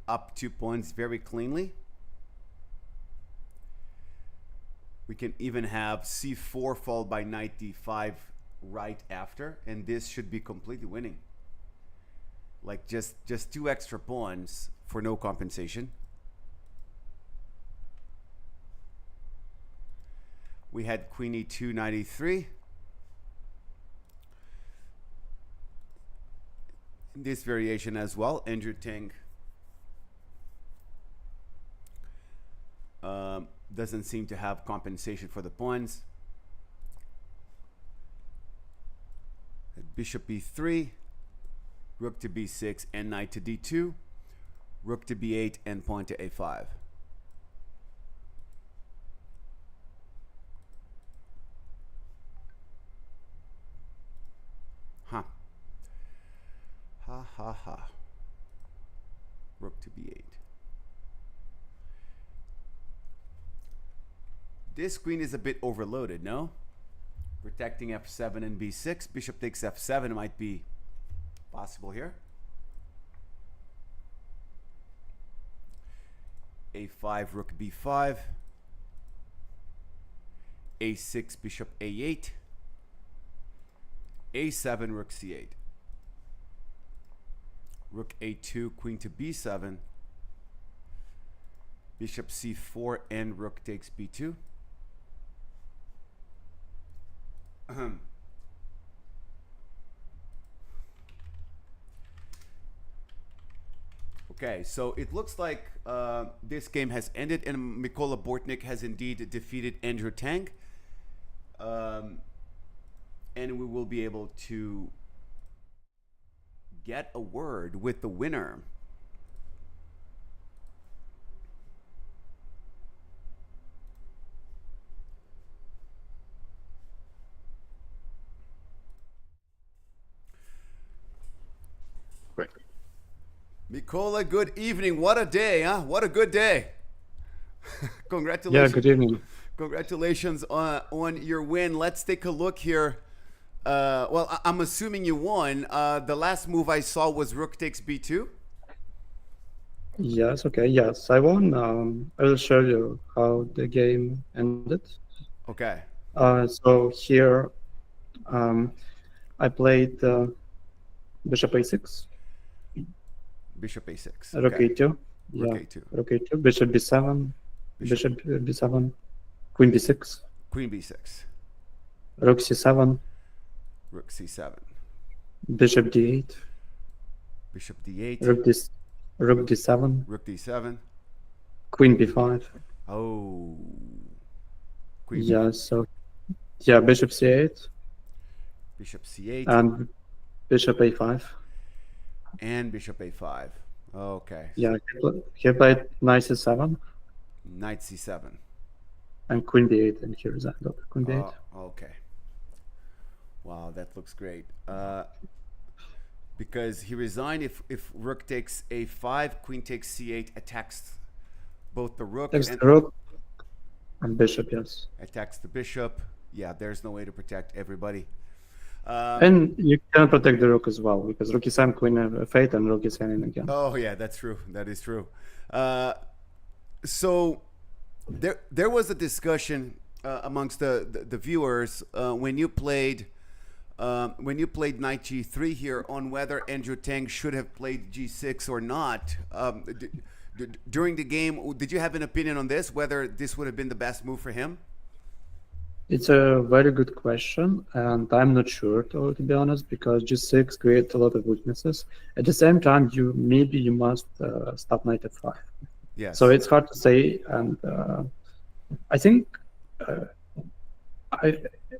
Speaker 1: up 2 pawns very cleanly. We can even have c4 followed by knight d5 right after, and this should be completely winning. Like just 2 extra pawns for no compensation. We had queen e2, knight e3. This variation as well, Andrew Tang doesn't seem to have compensation for the pawns. Bishop e3, rook to b6 and knight to d2, rook to b8 and pawn to a5. Huh. Ha ha ha. Rook to b8. This queen is a bit overloaded, no? Protecting f7 and b6. Bishop takes f7 might be possible here. a5, rook b5. a6, bishop a8. a7, rook c8. Rook a2, queen to b7. Bishop c4 and rook takes b2. Okay, so it looks like this game has ended and Mola Bortnik has indeed defeated Andrew Tang. And we will be able to get a word with the winner.
Speaker 2: Right.
Speaker 1: Mola, good evening. What a day, huh? What a good day. Congratulations.
Speaker 2: Yeah, good evening.
Speaker 1: Congratulations on your win. Let's take a look here. Well, I'm assuming you won. The last move I saw was rook takes b2.
Speaker 3: Yes, okay, yes, I won. I will show you how the game ended.
Speaker 1: Okay.
Speaker 3: So here um, I played bishop a6,
Speaker 1: Bishop a6.
Speaker 3: rook
Speaker 1: Okay.
Speaker 3: e2,
Speaker 1: Rook
Speaker 3: yeah,
Speaker 1: a2.
Speaker 3: rook e2, bishop b7,
Speaker 1: Bishop.
Speaker 3: bishop b7, queen b6,
Speaker 1: Queen b6.
Speaker 3: rook c7,
Speaker 1: Rook c7.
Speaker 3: bishop d8,
Speaker 1: Bishop d8.
Speaker 3: rook d, rook d7,
Speaker 1: Rook d7.
Speaker 3: queen b5.
Speaker 1: Oh. Queen b5.
Speaker 3: Yeah, so yeah, bishop c8
Speaker 1: Bishop c8.
Speaker 3: and bishop a5.
Speaker 1: And bishop a5. Okay.
Speaker 3: Yeah, he played knight c7
Speaker 1: Knight c7.
Speaker 3: and queen b8, and here is that queen b8.
Speaker 1: Okay. Wow, that looks great. Because he resigned if rook takes a5, queen takes c8, attacks both the rook
Speaker 3: Takes
Speaker 1: and
Speaker 3: the rook and bishop, yes.
Speaker 1: attacks the bishop. Yeah, there's no way to protect everybody.
Speaker 3: And you can protect the rook as well, because rook is queen f8 and rook is in again.
Speaker 1: Oh yeah, that's true. That is true. So there was a discussion amongst the viewers when you played knight g3 here on whether Andrew Tang should have played g6 or not. During the game, did you have an opinion on this, whether this would have been the best move for him?
Speaker 3: It's a very good question, and I'm not sure to be honest, because g6 creates a lot of weaknesses. At the same time, you must stop knight f5.
Speaker 1: Yes.
Speaker 3: So it's hard to say, and I think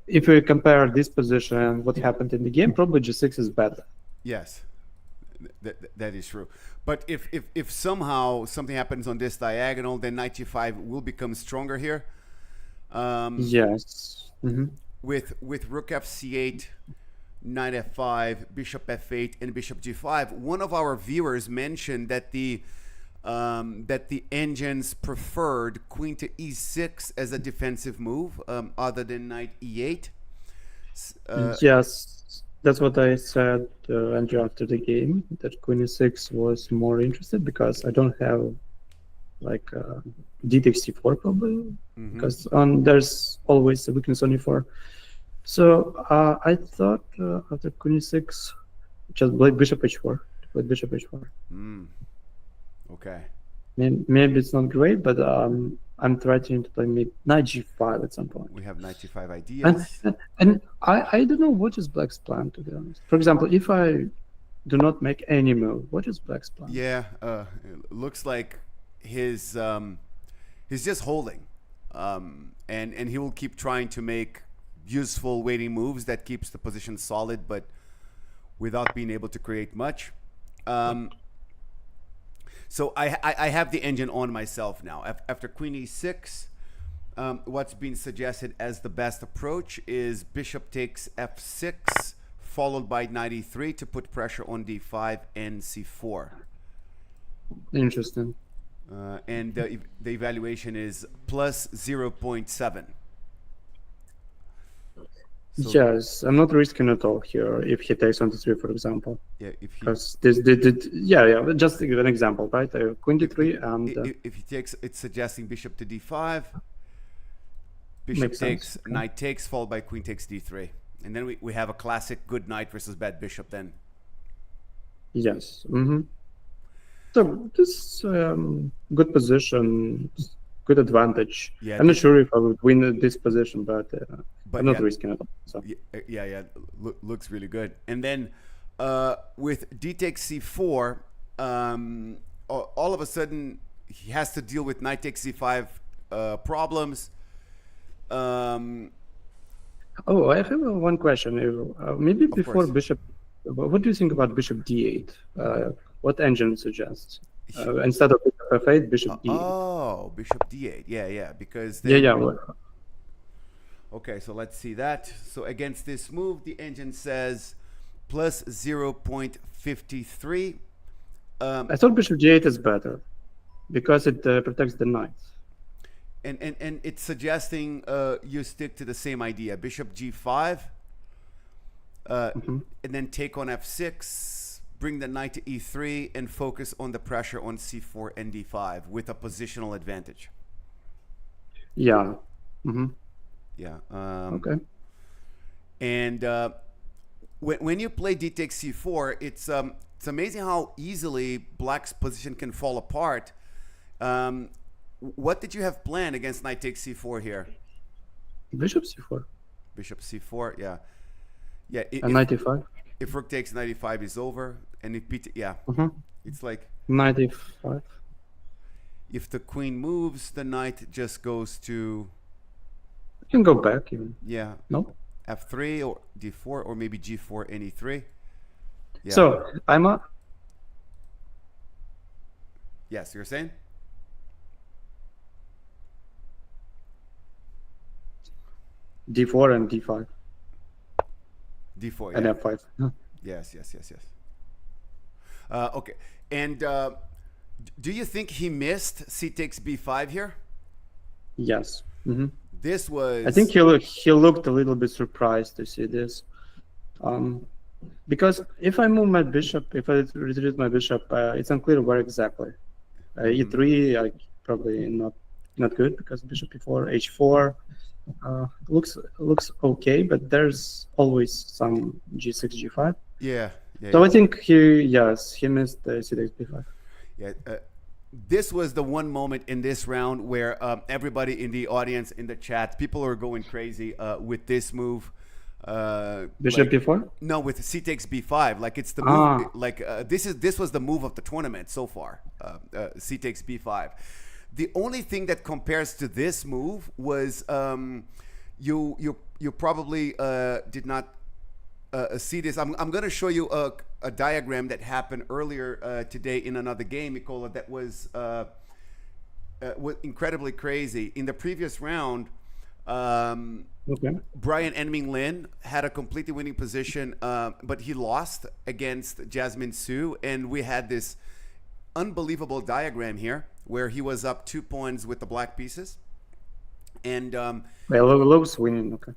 Speaker 3: if we compare this position and what happened in the game, probably g6 is better.
Speaker 1: Yes, that is true. But if somehow something happens on this diagonal, then knight g5 will become stronger here.
Speaker 3: Yes.
Speaker 1: With rook f8, knight f5, bishop f8, and bishop g5. One of our viewers mentioned that the engines preferred queen to e6 as a defensive move, other than knight e8.
Speaker 3: Yes, that's what I said, Andrew, after the game, that queen e6 was more interested, because I don't have like d takes c4 probably, because there's always a weakness on e4. So I thought after queen e6, just play bishop h4. Play bishop h4.
Speaker 1: Okay.
Speaker 3: Maybe it's not great, but I'm trying to play knight g5 at some point.
Speaker 1: We have knight g5 ideas.
Speaker 3: And I don't know what is black's plan, to be honest. For example, if I do not make any move, what is black's plan?
Speaker 1: Yeah, it looks like he's just holding, and he will keep trying to make useful waiting moves that keeps the position solid, but without being able to create much. So I have the engine on myself now. After queen e6, what's being suggested as the best approach is bishop takes f6, followed by knight e3 to put pressure on d5 and c4.
Speaker 3: Interesting.
Speaker 1: And the evaluation is plus 0.7. So,
Speaker 3: yes, I'm not risking at all here if he takes on d3, for example.
Speaker 1: Yeah, if he,
Speaker 3: because yeah, just to give an example, right? Queen d3 and
Speaker 1: if he takes, it's suggesting bishop to d5, bishop takes,
Speaker 3: okay.
Speaker 1: Knight takes, followed by queen takes d3, and then we have a classic good knight versus bad bishop. Then
Speaker 3: yes. So this good position, good advantage.
Speaker 1: Yeah,
Speaker 3: I'm not sure if I would win this position, but I'm not
Speaker 1: yeah,
Speaker 3: risking it. So.
Speaker 1: Yeah, looks really good. And then with d takes c4, all of a sudden he has to deal with knight takes c5 problems.
Speaker 3: Oh, I have one question. Maybe before
Speaker 1: course.
Speaker 3: bishop, what do you think about bishop d8? What engine suggests? Instead of bishop f8, bishop d8.
Speaker 1: Oh, bishop d8. Yeah, because then, Okay, so let's see that. So against this move, the engine says plus 0.53.
Speaker 3: I thought bishop d8 is better because it protects the knight.
Speaker 1: And it's suggesting you stick to the same idea. Bishop g5, and then take on f6, bring the knight to e3 and focus on the pressure on c4 and d5 with a positional advantage.
Speaker 3: Yeah. Mm-hmm.
Speaker 1: Yeah.
Speaker 3: Okay.
Speaker 1: And when you play d takes c4, it's amazing how easily black's position can fall apart. What did you have planned against knight takes c4 here?
Speaker 3: Bishop c4.
Speaker 1: Bishop c4, yeah. Yeah.
Speaker 3: And 95.
Speaker 1: If rook takes 95 is over, and if yeah, it's like
Speaker 3: 95.
Speaker 1: if the queen moves, the knight just goes to
Speaker 3: You can go back even.
Speaker 1: yeah.
Speaker 3: No.
Speaker 1: f3 or d4 or maybe g4 and e3. Yeah.
Speaker 3: So I'm a.
Speaker 1: Yes, you're saying?
Speaker 3: D4 and D5
Speaker 1: d4
Speaker 3: and
Speaker 1: yeah.
Speaker 3: F5.
Speaker 1: Yes. Okay. And do you think he missed c takes b5 here?
Speaker 3: Yes. Mm-hmm.
Speaker 1: This was
Speaker 3: I think he looked a little bit surprised to see this, because if I move my bishop, if I retreat my bishop, it's unclear where exactly. E3 probably not good because bishop e4, h4 looks okay, but there's always some g6, g5.
Speaker 1: yeah.
Speaker 3: So I think he missed the c takes b5.
Speaker 1: Yeah, this was the one moment in this round where everybody in the audience, in the chat, people are going crazy with this move.
Speaker 3: Bishop b4?
Speaker 1: No, with c takes b5. Like it's the move. Like this was the move of the tournament so far. C takes b5. The only thing that compares to this move was you probably did not see this. I'm going to show you a diagram that happened earlier today in another game, Mikola, that was incredibly crazy. In the previous round, Brian Lin had a completely winning position, but he lost against Jasmine Su, and we had this unbelievable diagram here where he was up 2 points with the black pieces. And
Speaker 3: looks winning, okay.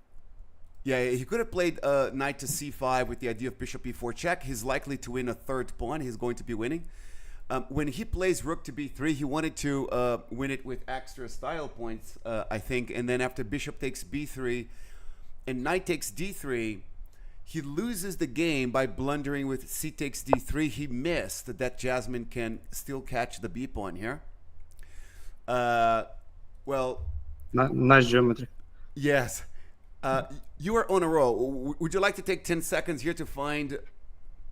Speaker 1: Yeah, he could have played knight to c5 with the idea of bishop e4 check. He's likely to win a third pawn. He's going to be winning. When he plays rook to b3, he wanted to win it with extra style points, I think. And then after bishop takes b3 and knight takes d3, he loses the game by blundering with c takes d3. He missed that Jasmine can still catch the b pawn here. Well,
Speaker 3: nice geometry.
Speaker 1: Yes. You are on a roll. Would you like to take 10 seconds here to find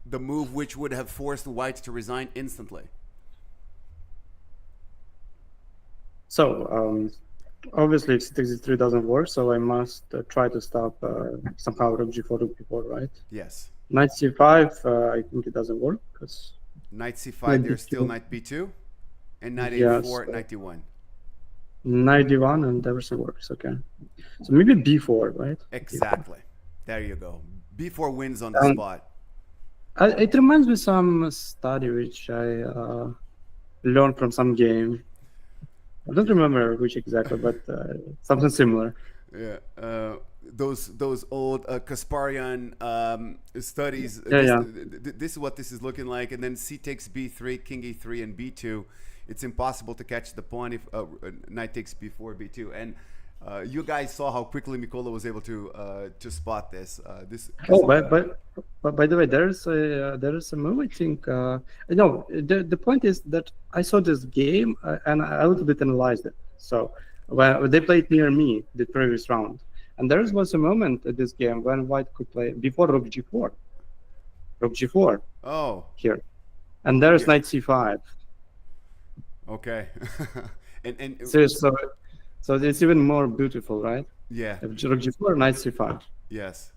Speaker 1: the move which would have forced white to resign instantly?
Speaker 3: So, obviously, if c6 doesn't work, so I must try to stop somehow rook g4, rook b4, right?
Speaker 1: Yes.
Speaker 3: Knight c5, I think it doesn't work because
Speaker 1: knight c5, there's still knight b2, and knight a4, knight d1.
Speaker 3: Knight d1 and everything works. Okay, so maybe b4, right?
Speaker 1: Exactly. There you go. b4 wins on the spot.
Speaker 3: It reminds me of some study which I learned from some game. I don't remember which exactly, but something similar.
Speaker 1: Yeah. Those old Kasparian studies. This is what this is looking like, and then c takes b3, king e3, and b2. It's impossible to catch the pawn if knight takes b4, b2, and you guys saw how quickly Mikola was able to spot this. But
Speaker 3: by the way, there is a move. I think no. The point is that I saw this game and I a little bit analyzed it. So when they played near me the previous round, and there was a moment at this game when white could play before rook g4. Rook g4.
Speaker 1: Oh.
Speaker 3: Here, and there's knight c5.
Speaker 1: Okay. and
Speaker 3: so it's even more beautiful, right?
Speaker 1: Yeah.
Speaker 3: Rook g4, knight c5.
Speaker 1: Yes.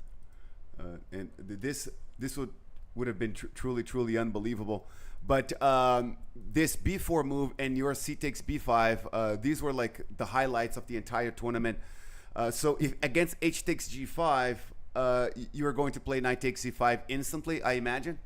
Speaker 1: And this would have been truly unbelievable. But this b4 move and your c takes b5, these were like the highlights of the entire tournament. So if against h takes g5, you are going to play knight takes c5 instantly, I imagine?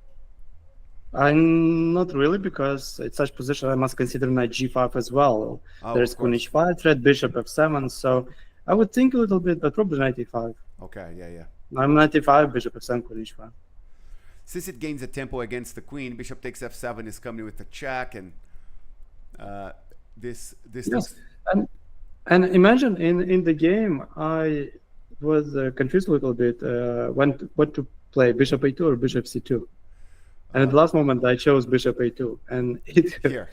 Speaker 3: I'm not really, because at such position I must consider knight g5 as well. There's queen h5, threat bishop f7, so I would think a little bit, but probably knight e5.
Speaker 1: Okay, yeah.
Speaker 3: I'm knight e5, bishop f7, queen h5.
Speaker 1: since it gains a tempo against the queen, bishop takes f7 is coming with the check, and this
Speaker 3: Yes,
Speaker 1: looks,
Speaker 3: and imagine in the game I was confused a little bit what to play, bishop a2 or bishop c2, and at the last moment I chose bishop a2, and
Speaker 1: here.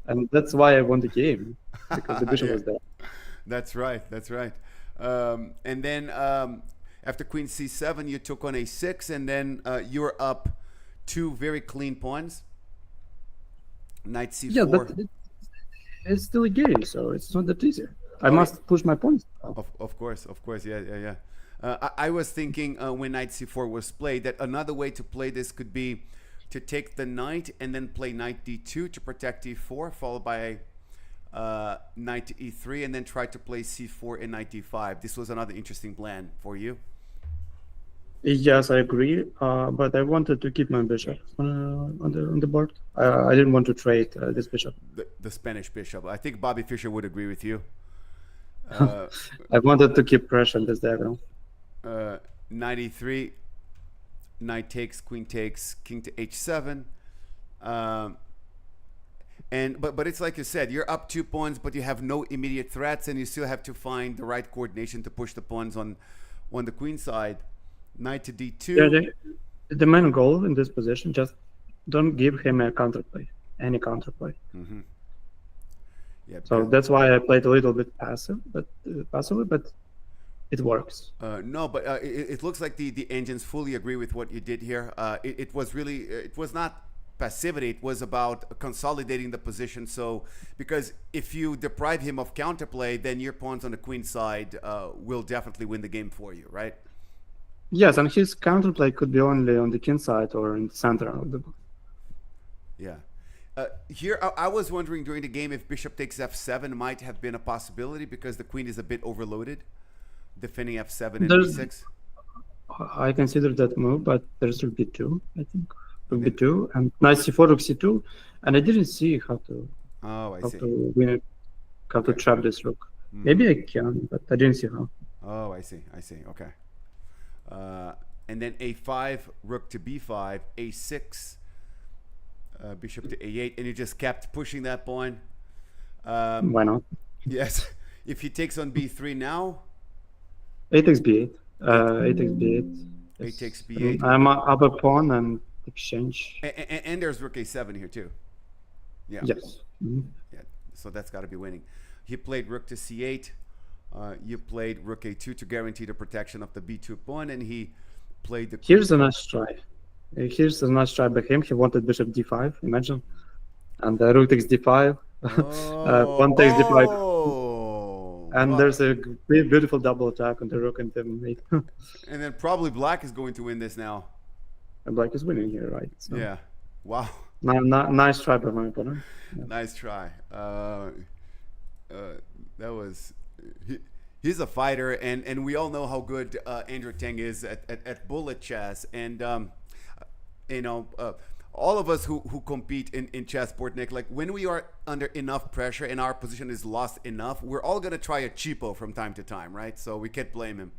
Speaker 3: and that's why I won the game, because the bishop
Speaker 1: Yeah.
Speaker 3: was there.
Speaker 1: That's right. That's right. And then after queen c7, you took on a6, and then you're up two very clean pawns. Knight c4.
Speaker 3: Yeah, but it's still a game, so it's not that easy. I
Speaker 1: Oh,
Speaker 3: must push my pawns.
Speaker 1: Of course. Yeah. I was thinking when knight c4 was played that another way to play this could be to take the knight and then play knight d2 to protect e4, followed by knight to e3, and then try to play c4 and knight d5. This was another interesting plan for you.
Speaker 3: Yes, I agree, but I wanted to keep my bishop on the board. I didn't want to trade this bishop.
Speaker 1: The Spanish bishop. I think Bobby Fischer would agree with you.
Speaker 3: I wanted to keep pressure on this diagonal.
Speaker 1: Knight e3, knight takes, queen takes, king to h7. But it's like you said, you're up 2 pawns, but you have no immediate threats, and you still have to find the right coordination to push the pawns on the queen side. Knight to d2.
Speaker 3: Yeah, the main goal in this position, just don't give him a counterplay, any counterplay.
Speaker 1: Mm-hmm. Yeah.
Speaker 3: So that's why I played a little bit passively, but it works.
Speaker 1: No, but it looks like the engines fully agree with what you did here. It was really, it was not passivity, it was about consolidating the position. So, because if you deprive him of counterplay, then your pawns on the queen side will definitely win the game for you, right?
Speaker 3: Yes, and his counterplay could be only on the king side or in the center of the board.
Speaker 1: Yeah. Here, I was wondering during the game if bishop takes f7 might have been a possibility, because the queen is a bit overloaded, defending f7 and b6.
Speaker 3: I consider that move, but there's rook b2, I think. Rook b2 and knight c4, rook c2, and I didn't see how to to win it, how to trap this rook. Maybe I can, but I didn't see how.
Speaker 1: Oh, I see. Okay. And then a5, rook to b5, a6, bishop to a8, and you just kept pushing that pawn.
Speaker 3: Why not?
Speaker 1: Yes. If he takes on b3 now,
Speaker 3: a takes b8. A takes b8.
Speaker 1: a takes b8.
Speaker 3: I'm up a pawn and exchange.
Speaker 1: And there's rook a7 here too. Yeah.
Speaker 3: Yes. Mm-hmm.
Speaker 1: Yeah. So that's got to be winning. He played rook to c8. You played rook a2 to guarantee the protection of the b2 pawn, and he played the.
Speaker 3: Here's a nice try. Here's a nice try by him. He wanted bishop d5. Imagine, and rook takes d5. Pawn takes d5. And
Speaker 1: wow.
Speaker 3: There's a beautiful double attack on the rook and the mate.
Speaker 1: And then probably black is going to win this now.
Speaker 3: And black is winning here, right? So,
Speaker 1: yeah. Wow.
Speaker 3: Nice try by my opponent. Yeah.
Speaker 1: Nice try. That was. He's a fighter, and we all know how good Andrew Tang is at bullet chess. And all of us who compete in chess, Bortnik, like when we are under enough pressure and our position is lost enough, we're all gonna try a cheapo from time to time, right? So we can't blame him.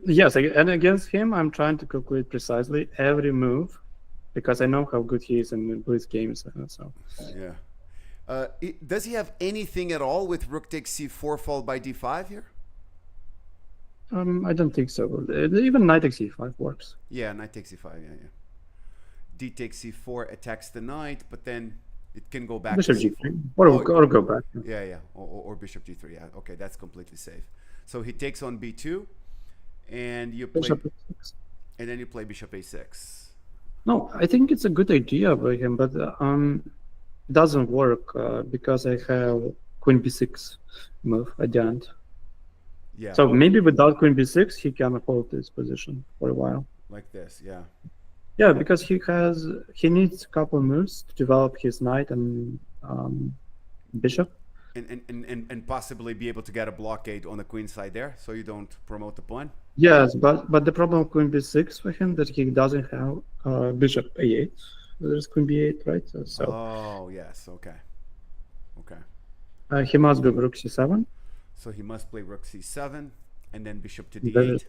Speaker 3: Yes, and against him, I'm trying to calculate precisely every move, because I know how good he is in blitz games. So
Speaker 1: yeah. Does he have anything at all with rook takes c4 followed by d5 here?
Speaker 3: I don't think so. Even knight takes e5 works.
Speaker 1: Yeah, knight takes e5. Yeah. D takes c4 attacks the knight, but then it can go back.
Speaker 3: Bishop
Speaker 1: to
Speaker 3: g3 or go back.
Speaker 1: Yeah. Or bishop g3. Yeah. Okay, that's completely safe. So he takes on b2, and you play
Speaker 3: Bishop a6.
Speaker 1: And then you play bishop a6.
Speaker 3: No, I think it's a good idea by him, but doesn't work because I have queen b6 move at the end.
Speaker 1: Yeah.
Speaker 3: So maybe without queen b6, he can hold this position for a while.
Speaker 1: Like this, yeah.
Speaker 3: Yeah, because he needs a couple moves to develop his knight and bishop.
Speaker 1: And possibly be able to get a blockade on the queen side there, so you don't promote the pawn.
Speaker 3: Yes, but the problem with queen b6 for him that he doesn't have bishop a8. There's queen b8, right? So.
Speaker 1: Oh yes, okay.
Speaker 3: He must go rook c7.
Speaker 1: So he must play rook c7, and then bishop to d8.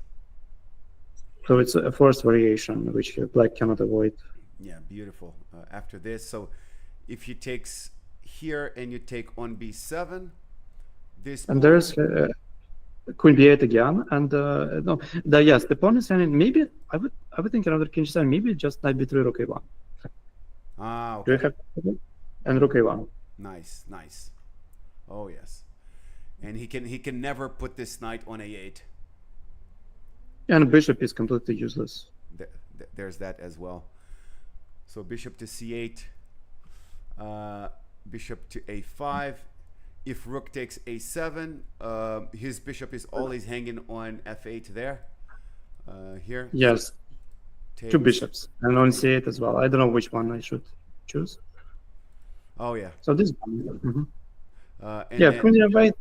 Speaker 3: So it's a forced variation, which black cannot avoid.
Speaker 1: Yeah, beautiful. After this, so if he takes here and you take on b7, this
Speaker 3: And
Speaker 1: pawn-
Speaker 3: there's queen b8 again, and no, the pawn is standing. Maybe I would think another king seven. Maybe just knight b3, rook a1.
Speaker 1: ah,
Speaker 3: Do you
Speaker 1: okay.
Speaker 3: have and rook a1?
Speaker 1: Nice, nice. Oh yes, and he can never put this knight on a8.
Speaker 3: And bishop is completely useless.
Speaker 1: There's that as well. So bishop to c8, bishop to a5. If rook takes a7, his bishop is always hanging on f8 there. Here.
Speaker 3: Yes,
Speaker 1: Takes,
Speaker 3: two bishops, and on c8 as well. I don't know which one I should choose.
Speaker 1: Oh yeah.
Speaker 3: So this one.
Speaker 1: And
Speaker 3: Yeah,
Speaker 1: then,
Speaker 3: queen e8.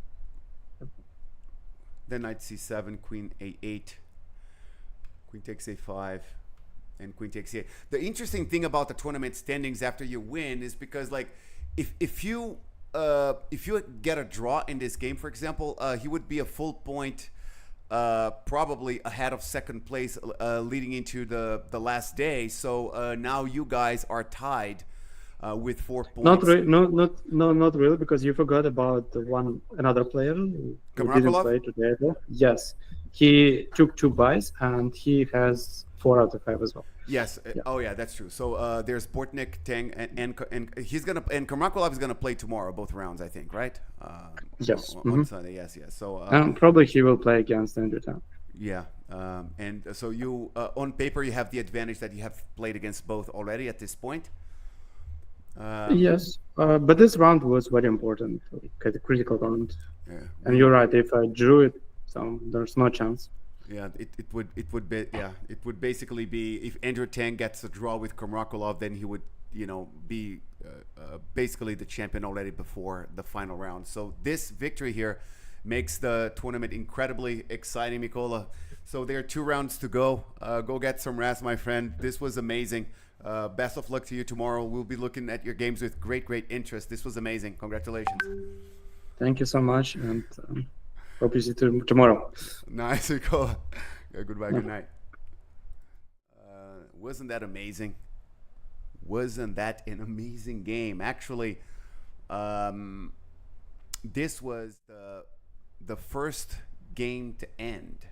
Speaker 1: then knight c7, queen a8, queen takes a5, and queen takes a8. The interesting thing about the tournament standings after you win is because, like, if you get a draw in this game, for example, he would be a full point, probably ahead of second place, leading into the last day. So now you guys are tied with 4 points.
Speaker 3: Not really, because you forgot about another player who didn't play today. Yes, he took 2 buys and he has 4 out of 5 as well.
Speaker 1: Yes.
Speaker 3: Yeah.
Speaker 1: Oh yeah, that's true. So there's Bortnik, Tang, and he's gonna, and Karakulov is gonna play tomorrow, both rounds, I think, right?
Speaker 3: Yes.
Speaker 1: On Sunday. Yes. So
Speaker 3: and probably he will play against Andrew Tang.
Speaker 1: yeah. And so you on paper you have the advantage that you have played against both already at this point.
Speaker 3: Yes, but this round was very important, like a critical round.
Speaker 1: Yeah.
Speaker 3: And you're right. If I drew it, so there's no chance.
Speaker 1: Yeah, it would be, yeah, it would basically be, if Andrew Tang gets a draw with Karakulov, then he would, be basically the champion already before the final round. So this victory here makes the tournament incredibly exciting, Mikola. So there are 2 rounds to go. Go get some rest, my friend. This was amazing. Best of luck to you tomorrow. We'll be looking at your games with great interest. This was amazing. Congratulations.
Speaker 3: Thank you so much, and hope you see you tomorrow.
Speaker 1: Nice, Mikola. Yeah, goodbye. Good night. Wasn't that amazing? Wasn't that an amazing game? Actually, this was the first game to end.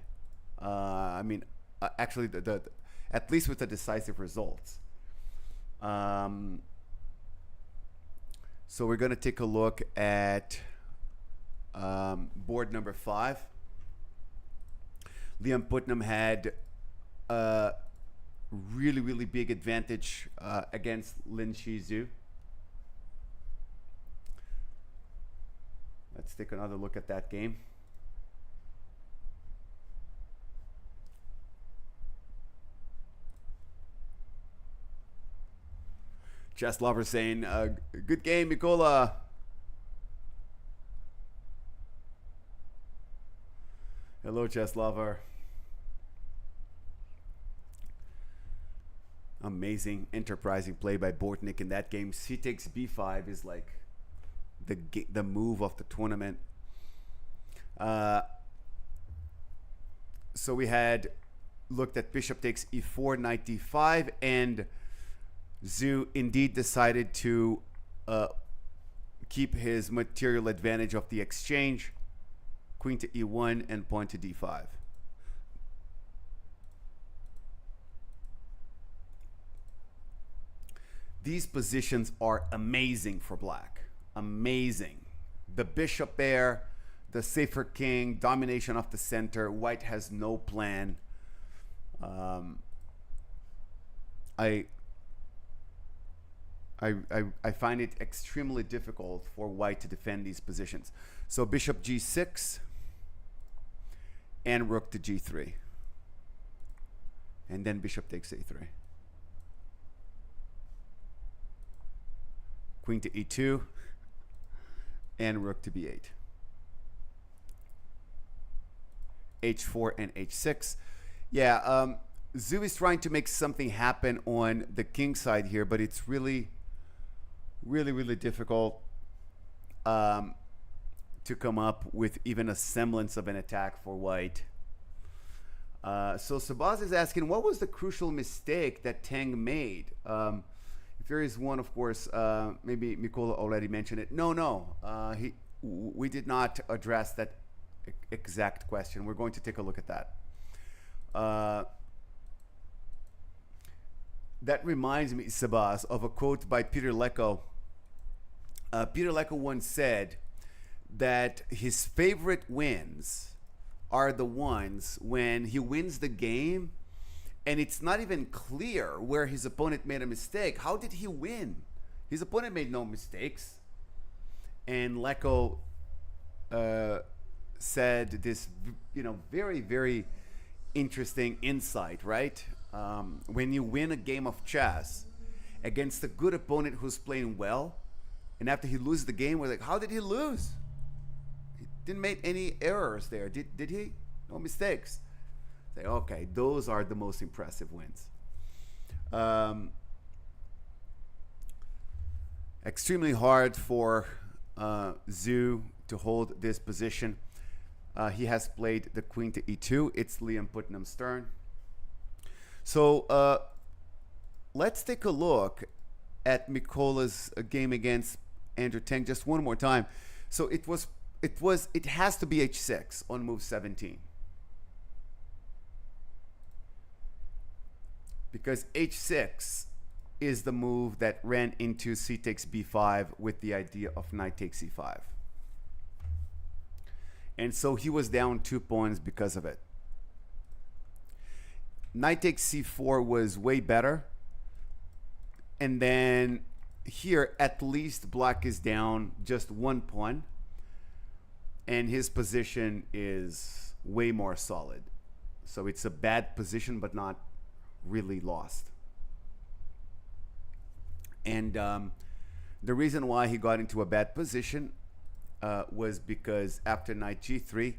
Speaker 1: Actually, the at least with the decisive results. So we're going to take a look at board number 5. Liam Putnam had a really big advantage against Lin Shizu. Let's take another look at that game. Chess Lover saying, good game, Mikola. Hello, Chess Lover. Amazing, enterprising play by Bortnik in that game. C takes b5 is like the move of the tournament. So we had looked at bishop takes e4, knight d5, and Zhu indeed decided to keep his material advantage of the exchange. Queen to e1 and pawn to d5. These positions are amazing for black. Amazing. The bishop there, the safer king, domination of the center. White has no plan. I find it extremely difficult for white to defend these positions. So bishop g6 and rook to g3. And then bishop takes a3. Queen to e2 and rook to b8. h4 and h6. Yeah, Zhu is trying to make something happen on the king side here, but it's really difficult to come up with even a semblance of an attack for white. So Sabaz is asking, what was the crucial mistake that Tang made? If there is one, of course, maybe Mikola already mentioned it. No. We did not address that exact question. We're going to take a look at that. That reminds me, Sabaz, of a quote by Peter Lecko. Peter Lecko once said that his favorite wins are the ones when he wins the game and it's not even clear where his opponent made a mistake. How did he win? His opponent made no mistakes. And Lecko said this, very, very interesting insight, right? When you win a game of chess against a good opponent who's playing well, and after he loses the game, we're like, how did he lose? He didn't make any errors there, did he? No mistakes. Say, okay, those are the most impressive wins. Extremely hard for Zhu to hold this position. He has played the queen to e2. It's Liam Putnam's turn. So let's take a look at Mikola's game against Andrew Tang just one more time. So it has to be h6 on move 17. Because h6 is the move that ran into c takes b5 with the idea of knight takes e5. And so he was down 2 pawns because of it. Knight takes c4 was way better. And then here, at least black is down just 1 pawn. And his position is way more solid. So it's a bad position, but not really lost. And the reason why he got into a bad position was because after knight g3,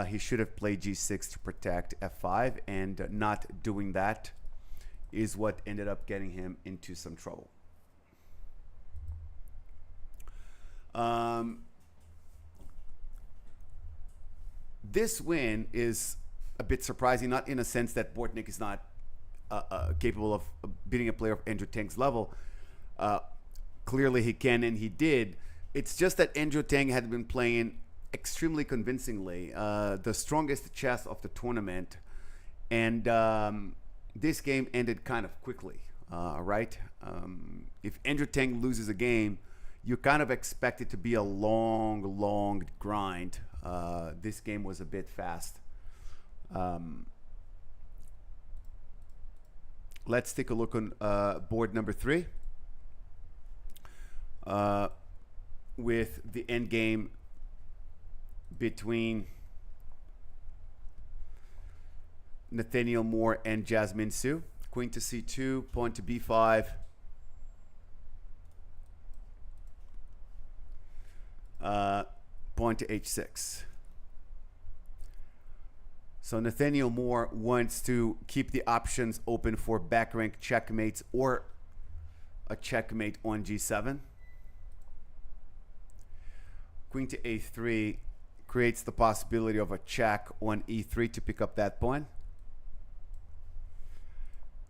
Speaker 1: he should have played g6 to protect f5, and not doing that is what ended up getting him into some trouble. This win is a bit surprising, not in a sense that Bortnik is not capable of beating a player of Andrew Tang's level. Clearly he can, and he did. It's just that Andrew Tang had been playing extremely convincingly, the strongest chess of the tournament, and this game ended kind of quickly, right? If Andrew Tang loses a game, you kind of expect it to be a long grind. This game was a bit fast. Let's take a look on board number 3 with the endgame between Nathaniel Moore and Jasmine Su. Queen to c2, pawn to b5. Pawn to h6. So Nathaniel Moore wants to keep the options open for back rank checkmates or a checkmate on g7. Queen to a3 creates the possibility of a check on e3 to pick up that pawn.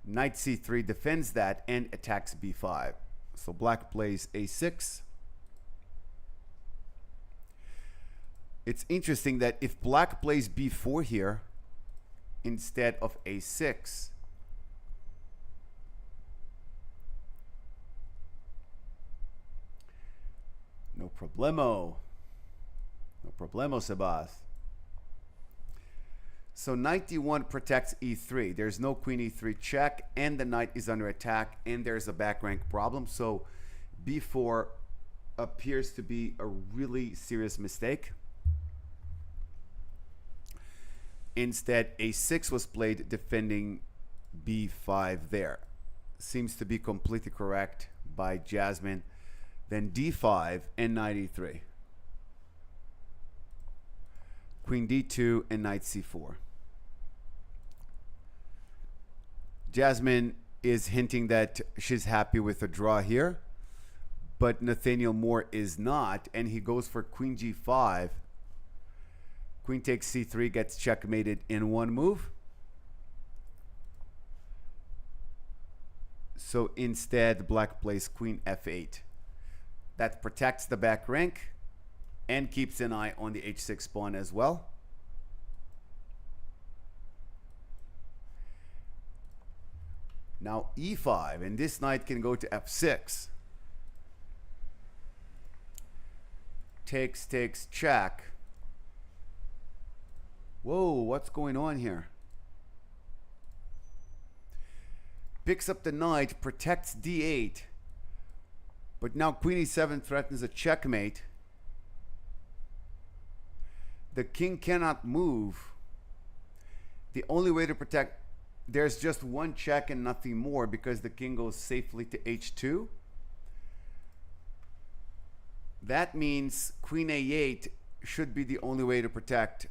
Speaker 1: Knight c3 defends that and attacks b5. So black plays a6. It's interesting that if black plays b4 here instead of a6, no problemo, Sebas. So knight d1 protects e3. There's no queen e3 check, and the knight is under attack, and there's a back rank problem. So b4 appears to be a really serious mistake. Instead, a6 was played defending b5 there. Seems to be completely correct by Jasmine. Then d5 and knight e3. Queen d2 and knight c4. Jasmine is hinting that she's happy with a draw here, but Nathaniel Moore is not, and he goes for queen g5. Queen takes c3, gets checkmated in one move. So instead, black plays queen f8. That protects the back rank and keeps an eye on the h6 pawn as well. Now e5, and this knight can go to f6. Takes, takes, check. Whoa, what's going on here? Picks up the knight, protects d8. But now queen e7 threatens a checkmate. The king cannot move. The only way to protect, there's just one check and nothing more because the king goes safely to h2. That means queen a8 should be the only way to protect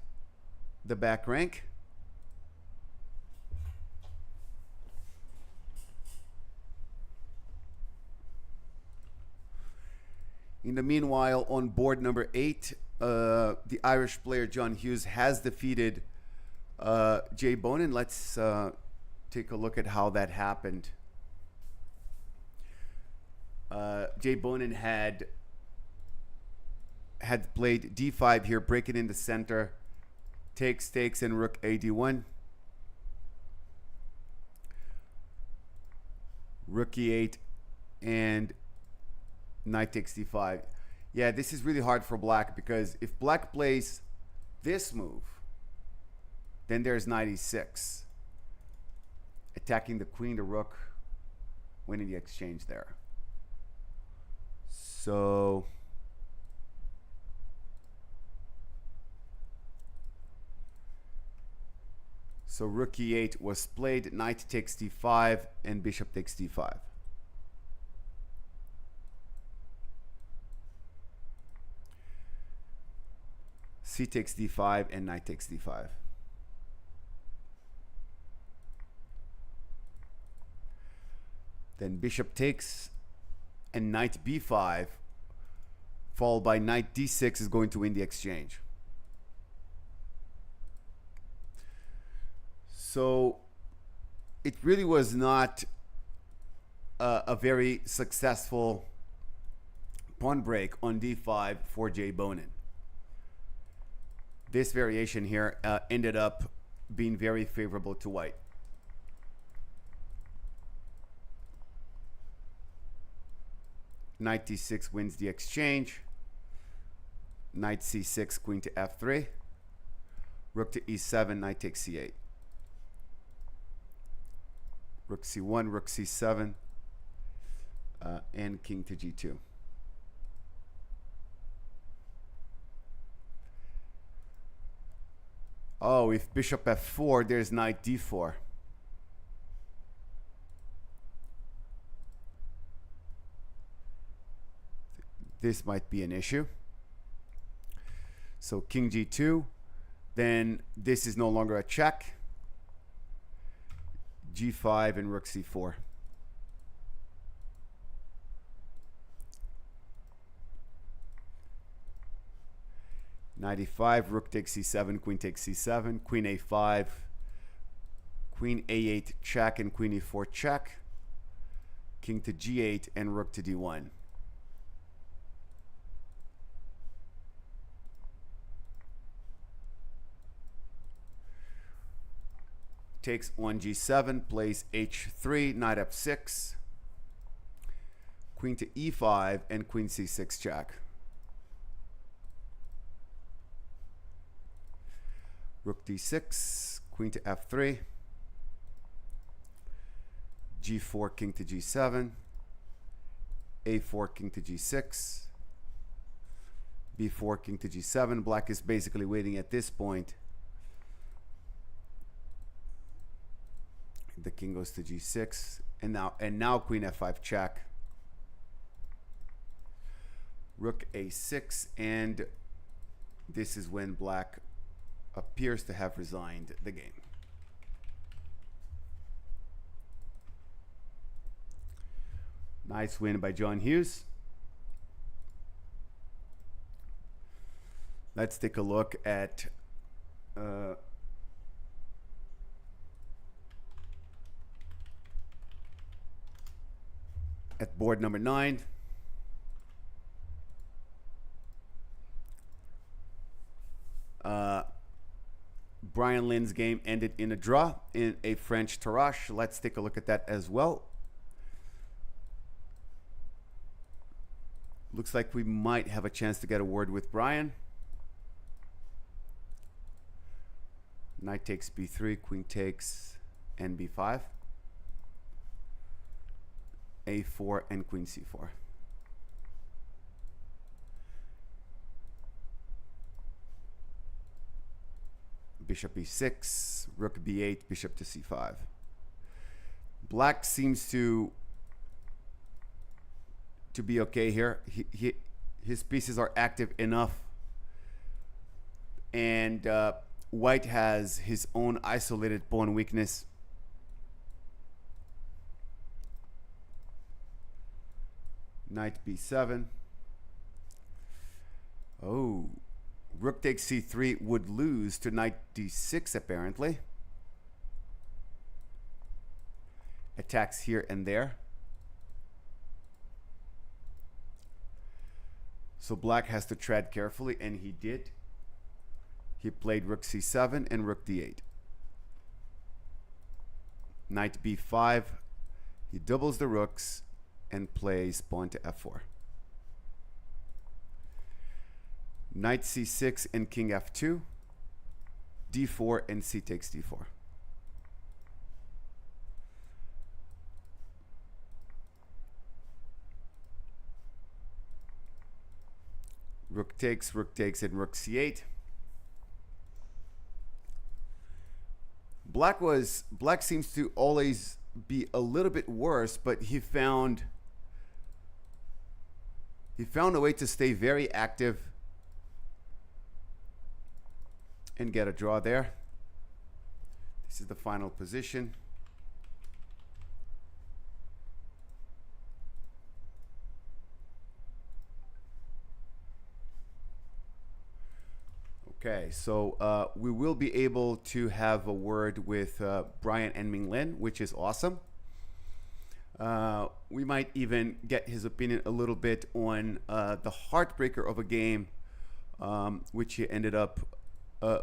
Speaker 1: the back rank. In the meanwhile, on board number 8, the Irish player John Hughes has defeated Jay Bonin. Let's take a look at how that happened. Jay Bonin had played d5 here, breaking in the center, takes, takes, and rook ad1. Rook e8 and knight takes d5. Yeah, this is really hard for black because if black plays this move, then there's knight e6, attacking the queen, the rook, winning the exchange there. So rook e8 was played, knight takes d5, and bishop takes d5. C takes d5 and knight takes d5. Then bishop takes and knight b5, followed by knight d6 is going to win the exchange. So it really was not a very successful pawn break on d5 for Jay Bonin. This variation here ended up being very favorable to white. Knight d6 wins the exchange. Knight c6, queen to f3. Rook to e7, knight takes c8. Rook c1, rook c7, and king to g2. Oh, if bishop f4, there's knight d4. This might be an issue. So king g2, then this is no longer a check. g5 and rook c4. Knight e5, rook takes c7, queen takes c7, queen a5, queen a8 check, and queen e4 check, king to g8, and rook to d1. Takes on g7, plays h3, knight f6, queen to e5, and queen c6 check. Rook d6, queen to f3, g4, king to g7, a4, king to g6, b4, king to g7. Black is basically waiting at this point. The king goes to g6, and now queen f5 check. Rook a6, and this is when black appears to have resigned the game. Nice win by John Hughes. Let's take a look at at board number 9. Brian Lin's game ended in a draw in a French Tarrasch. Let's take a look at that as well. Looks like we might have a chance to get a word with Brian. Knight takes b3, queen takes and b5. a4 and queen c4. Bishop e6, rook b8, bishop to c5. Black seems to be okay here. His pieces are active enough, and White has his own isolated pawn weakness. Knight b7. Oh, rook takes c3 would lose to knight d6 apparently. Attacks here and there. So Black has to tread carefully, and he did. He played rook c7 and rook d8. Knight b5. He doubles the rooks and plays pawn to f4. Knight c6 and king f2. d4 and c takes d4. Rook takes, and rook c8. Black seems to always be a little bit worse, but he found a way to stay very active and get a draw there. This is the final position. Okay, so we will be able to have a word with Brian Lin, which is awesome. We might even get his opinion a little bit on the heartbreaker of a game, which he ended up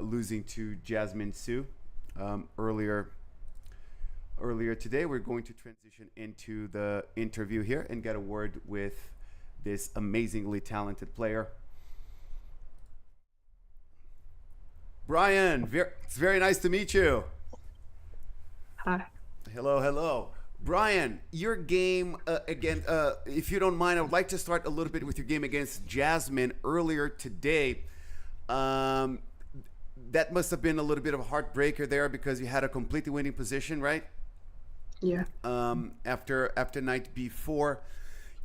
Speaker 1: losing to Jasmine Su earlier today. We're going to transition into the interview here and get a word with this amazingly talented player. Brian, it's very nice to meet you.
Speaker 3: Hi.
Speaker 1: Hello. Brian, your game, again, if you don't mind, I would like to start a little bit with your game against Jasmine earlier today. That must have been a little bit of a heartbreaker there because you had a completely winning position, right?
Speaker 3: Yeah.
Speaker 1: After knight b4,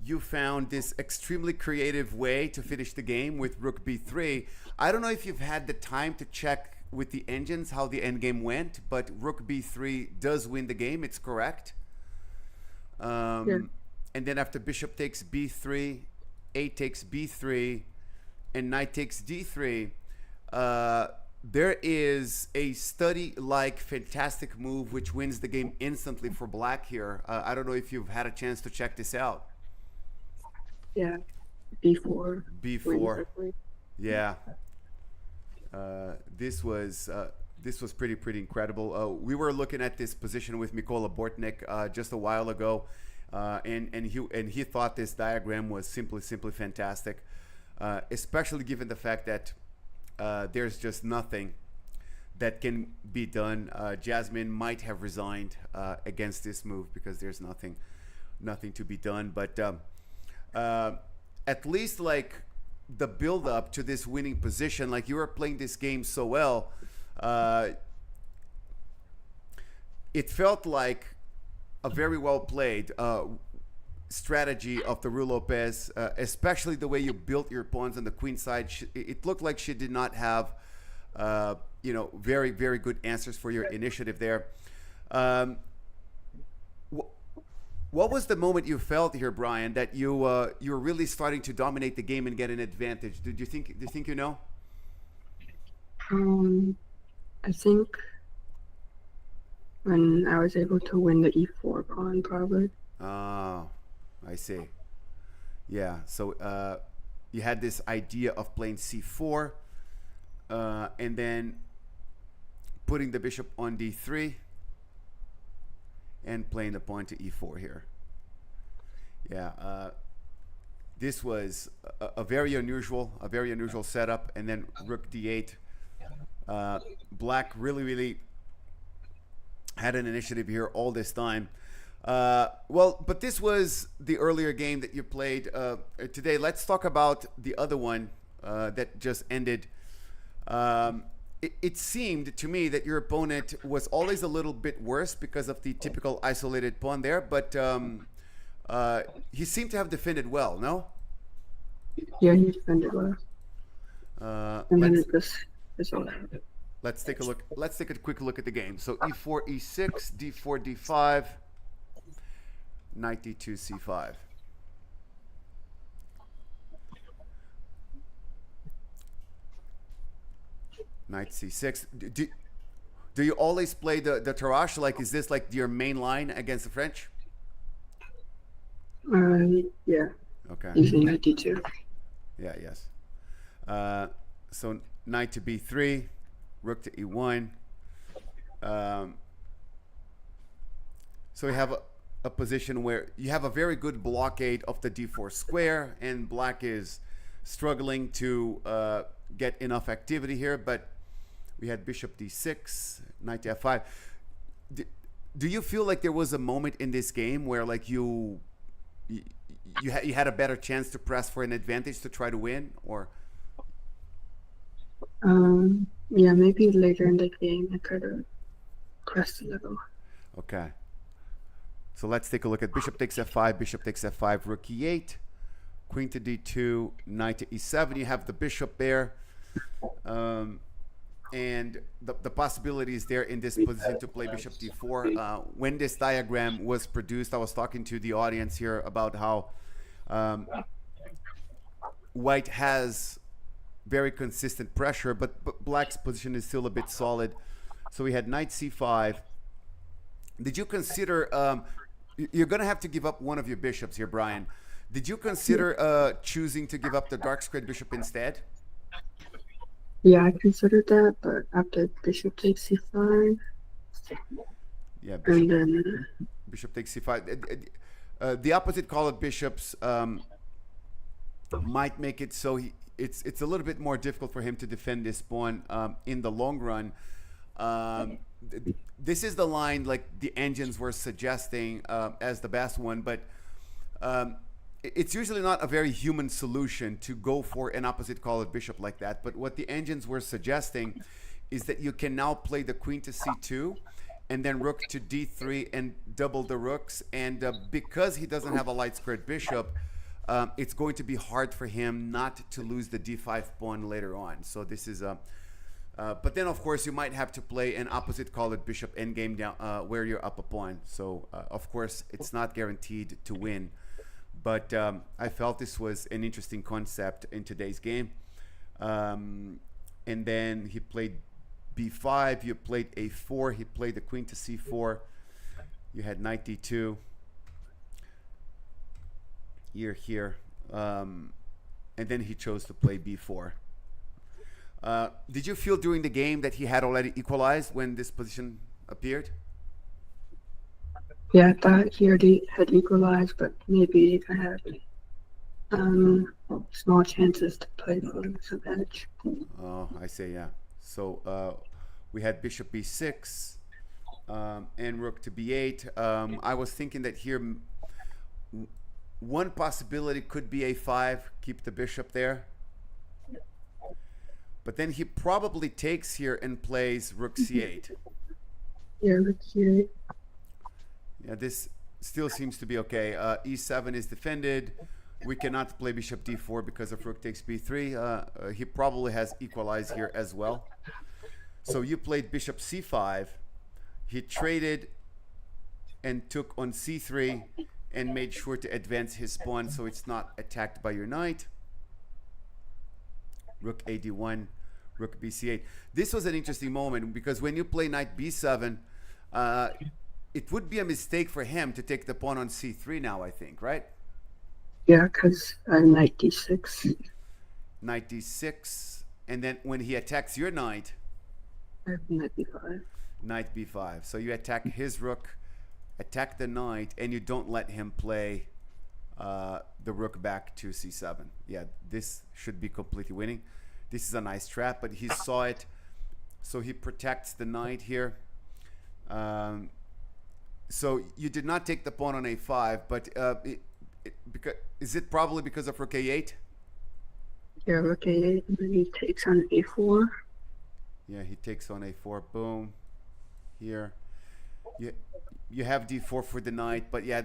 Speaker 1: you found this extremely creative way to finish the game with rook b3. I don't know if you've had the time to check with the engines how the endgame went, but rook b3 does win the game. It's correct.
Speaker 3: Yeah.
Speaker 1: And then after bishop takes b3, a takes b3, and knight takes d3, there is a study-like fantastic move which wins the game instantly for Black here. I don't know if you've had a chance to check this out.
Speaker 3: Yeah. B4.
Speaker 1: B4. Yeah. This was pretty incredible. We were looking at this position with Mola Bortnik just a while ago, and he thought this diagram was simply fantastic, especially given the fact that there's just nothing that can be done. Jasmine might have resigned against this move because there's nothing to be done. But at least like the build up to this winning position, like you were playing this game so well, it felt like a very well played strategy of the Rue Lopez, especially the way you built your pawns on the queen side. It looked like she did not have very good answers for your initiative there. What was the moment you felt here, Brian, that you were really starting to dominate the game and get an advantage? Do you think you know?
Speaker 3: I think when I was able to win the e4 pawn, probably.
Speaker 1: Oh, I see. Yeah. So you had this idea of playing c4, and then putting the bishop on d3, and playing the pawn to e4 here. Yeah. This was a very unusual setup, and then rook d8. Black really had an initiative here all this time. Well, but this was the earlier game that you played today. Let's talk about the other one that just ended. It seemed to me that your opponent was always a little bit worse because of the typical isolated pawn there, but he seemed to have defended well, no?
Speaker 3: Yeah, he defended well. And then it's all.
Speaker 1: Let's take a look. Let's take a quick look at the game. So e4, e6, d4, d5, knight d2, c5. Knight c6. Do you always play the Tarrasch? Like, is this like your main line against the French?
Speaker 3: Yeah.
Speaker 1: Okay.
Speaker 3: Using knight d2.
Speaker 1: Yeah, yes. So knight to b3, rook to e1. So we have a position where you have a very good blockade of the d4 square, and black is struggling to get enough activity here, but we had bishop d6, knight to f5. Do you feel like there was a moment in this game where like you had a better chance to press for an advantage to try to win, or?
Speaker 3: Yeah, maybe later in the game I could have pressed a little.
Speaker 1: Okay. So let's take a look at bishop takes f5, bishop takes f5, rook e8, queen to d2, knight to e7. You have the bishop there. And the possibility is there in this position to play bishop d4. When this diagram was produced, I was talking to the audience here about how white has very consistent pressure, but black's position is still a bit solid. So we had knight c5. Did you consider, you're going to have to give up one of your bishops here, Brian. Did you consider choosing to give up the dark squared bishop instead?
Speaker 3: Yeah, I considered that, but after bishop takes c5,
Speaker 1: yeah,
Speaker 3: and then
Speaker 1: bishop takes c5. The opposite colored bishops might make it so it's a little bit more difficult for him to defend this pawn in the long run. This is the line like the engines were suggesting as the best one, but it's usually not a very human solution to go for an opposite colored bishop like that. But what the engines were suggesting is that you can now play the queen to c2 and then rook to d3 and double the rooks. And because he doesn't have a light squared bishop, it's going to be hard for him not to lose the d5 pawn later on. So this is a... but then, of course, you might have to play an opposite colored bishop endgame down where you're up a pawn. So, of course, it's not guaranteed to win. But I felt this was an interesting concept in today's game. And then he played b5. You played a4. He played the queen to c4. You had knight d2. You're here. And then he chose to play b4. Did you feel during the game that he had already equalized when this position appeared?
Speaker 3: yeah, I thought he already had equalized, but maybe I had small chances to play for some edge.
Speaker 1: Oh, I see, yeah. So we had bishop b6 and rook to b8. I was thinking that here one possibility could be a5, keep the bishop there. But then he probably takes here and plays rook c8.
Speaker 3: Yeah, rook c8.
Speaker 1: Yeah, this still seems to be okay. e7 is defended. We cannot play bishop d4 because of rook takes b3. He probably has equalized here as well. So you played bishop c5. He traded and took on c3 and made sure to advance his pawn so it's not attacked by your knight. Rook a d1, rook bc8. This was an interesting moment because when you play knight b7, it would be a mistake for him to take the pawn on c3 now, I think, right?
Speaker 4: Yeah, because I'm 96.
Speaker 1: Knight d6, and then when he attacks your knight,
Speaker 4: I have knight b5.
Speaker 1: knight b5. So you attack his rook, attack the knight, and you don't let him play the rook back to c7. Yeah, this should be completely winning. This is a nice trap, but he saw it, so he protects the knight here. So you did not take the pawn on a5, but is it probably because of rook a8?
Speaker 4: Yeah, rook a8, and then he takes on a4.
Speaker 1: Yeah, he takes on a4. Boom. Here. You have d4 for the knight, but yeah,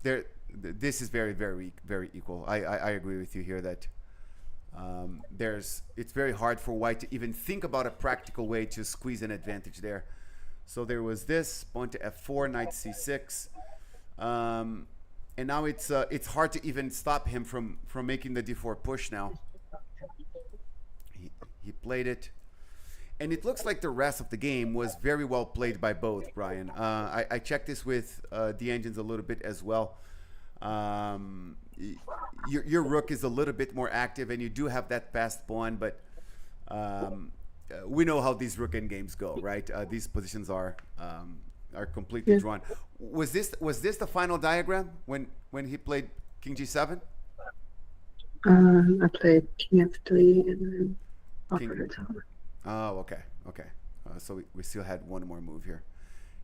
Speaker 1: this is very, very, very equal. I agree with you here that it's very hard for white to even think about a practical way to squeeze an advantage there. So there was this, pawn to f4, knight c6. And now it's hard to even stop him from making the d4 push now. He played it. And it looks like the rest of the game was very well played by both, Brian. I checked this with the engines a little bit as well. Your rook is a little bit more active, and you do have that fast pawn, but we know how these rook end games go, right? These positions are completely drawn. Was this the final diagram when he played king g7?
Speaker 4: I played king f3 and then offered a tower.
Speaker 1: Oh, okay. So we still had one more move here.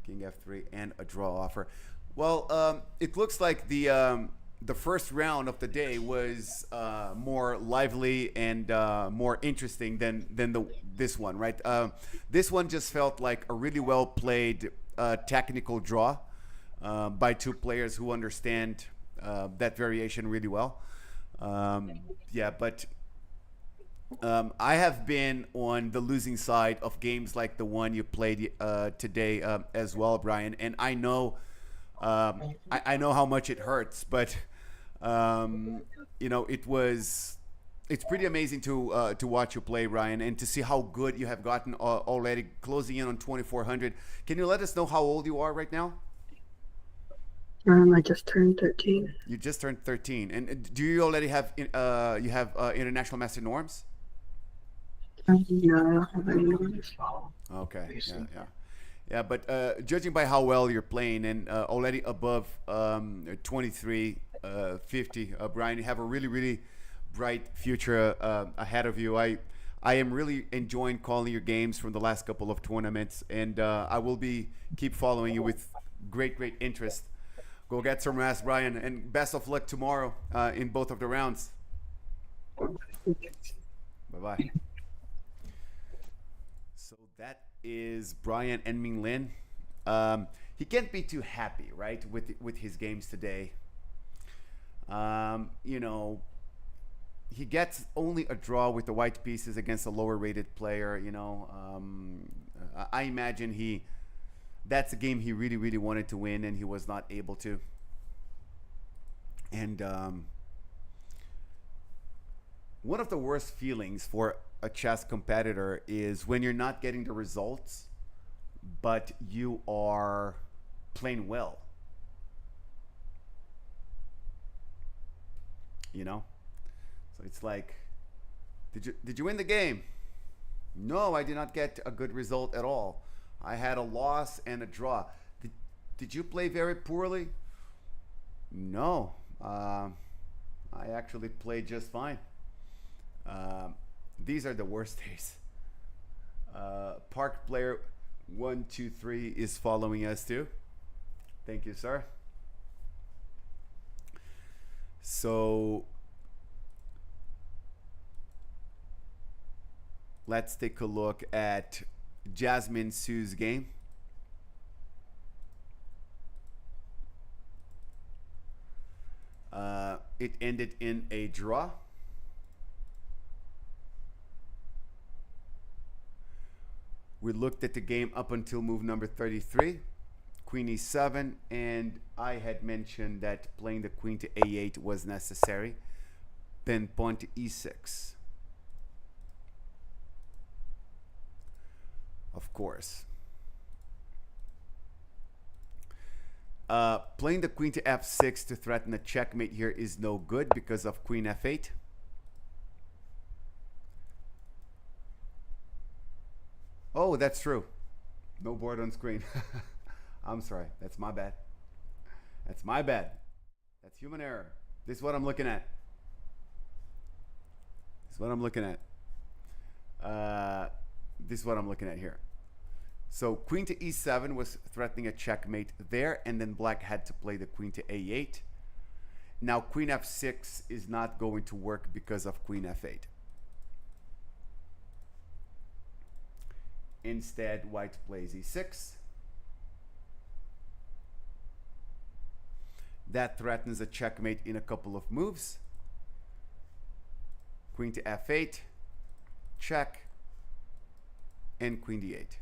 Speaker 1: King f3 and a draw offer. Well, it looks like the first round of the day was more lively and more interesting than this one, right? This one just felt like a really well played technical draw by two players who understand that variation really well. But I have been on the losing side of games like the one you played today as well, Brian, and I know I know how much it hurts, but it's pretty amazing to watch you play, Ryan, and to see how good you have gotten already, closing in on 2,400. Can you let us know how old you are right now?
Speaker 4: I just turned 13.
Speaker 1: You just turned 13, and do you already have international master norms?
Speaker 4: No, I don't have any notice.
Speaker 1: Okay, yeah. But judging by how well you're playing and already above 2350, Brian, you have a really, really bright future ahead of you. I am really enjoying calling your games from the last couple of tournaments, and I will keep following you with great interest. Go get some rest, Brian, and best of luck tomorrow in both of the rounds. Bye-bye. So that is Brian Lin. He can't be too happy, right, with his games today. He gets only a draw with the white pieces against a lower rated player. I imagine that's a game he really, really wanted to win, and he was not able to. And one of the worst feelings for a chess competitor is when you're not getting the results, but you are playing well. So it's like, did you win the game? No, I did not get a good result at all. I had a loss and a draw. Did you play very poorly? No, I actually played just fine. These are the worst days. Park player 123 is following us too. Thank you, sir. So let's take a look at Jasmine Su's game. It ended in a draw. We looked at the game up until move number 33, queen e7, and I had mentioned that playing the queen to a8 was necessary. Then pawn to e6. Of course. Playing the queen to f6 to threaten a checkmate here is no good because of queen f8. Oh, that's true. No board on screen. I'm sorry. That's my bad. That's my bad. That's human error. This is what I'm looking at. This is what I'm looking at. This is what I'm looking at here. So queen to e7 was threatening a checkmate there, and then black had to play the queen to a8. Now queen f6 is not going to work because of queen f8. Instead, white plays e6. That threatens a checkmate in a couple of moves. Queen to f8, check, and queen d8.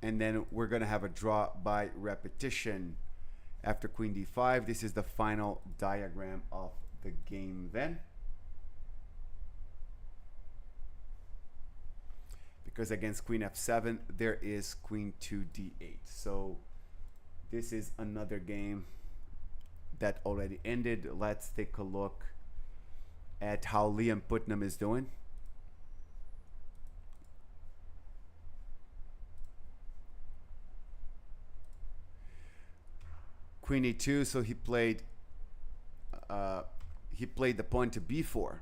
Speaker 1: And then we're going to have a draw by repetition after queen d5. This is the final diagram of the game then. Because against queen f7, there is queen to d8. So this is another game that already ended. Let's take a look at how Liam Putnam is doing. Queen e2, so he played the pawn to b4,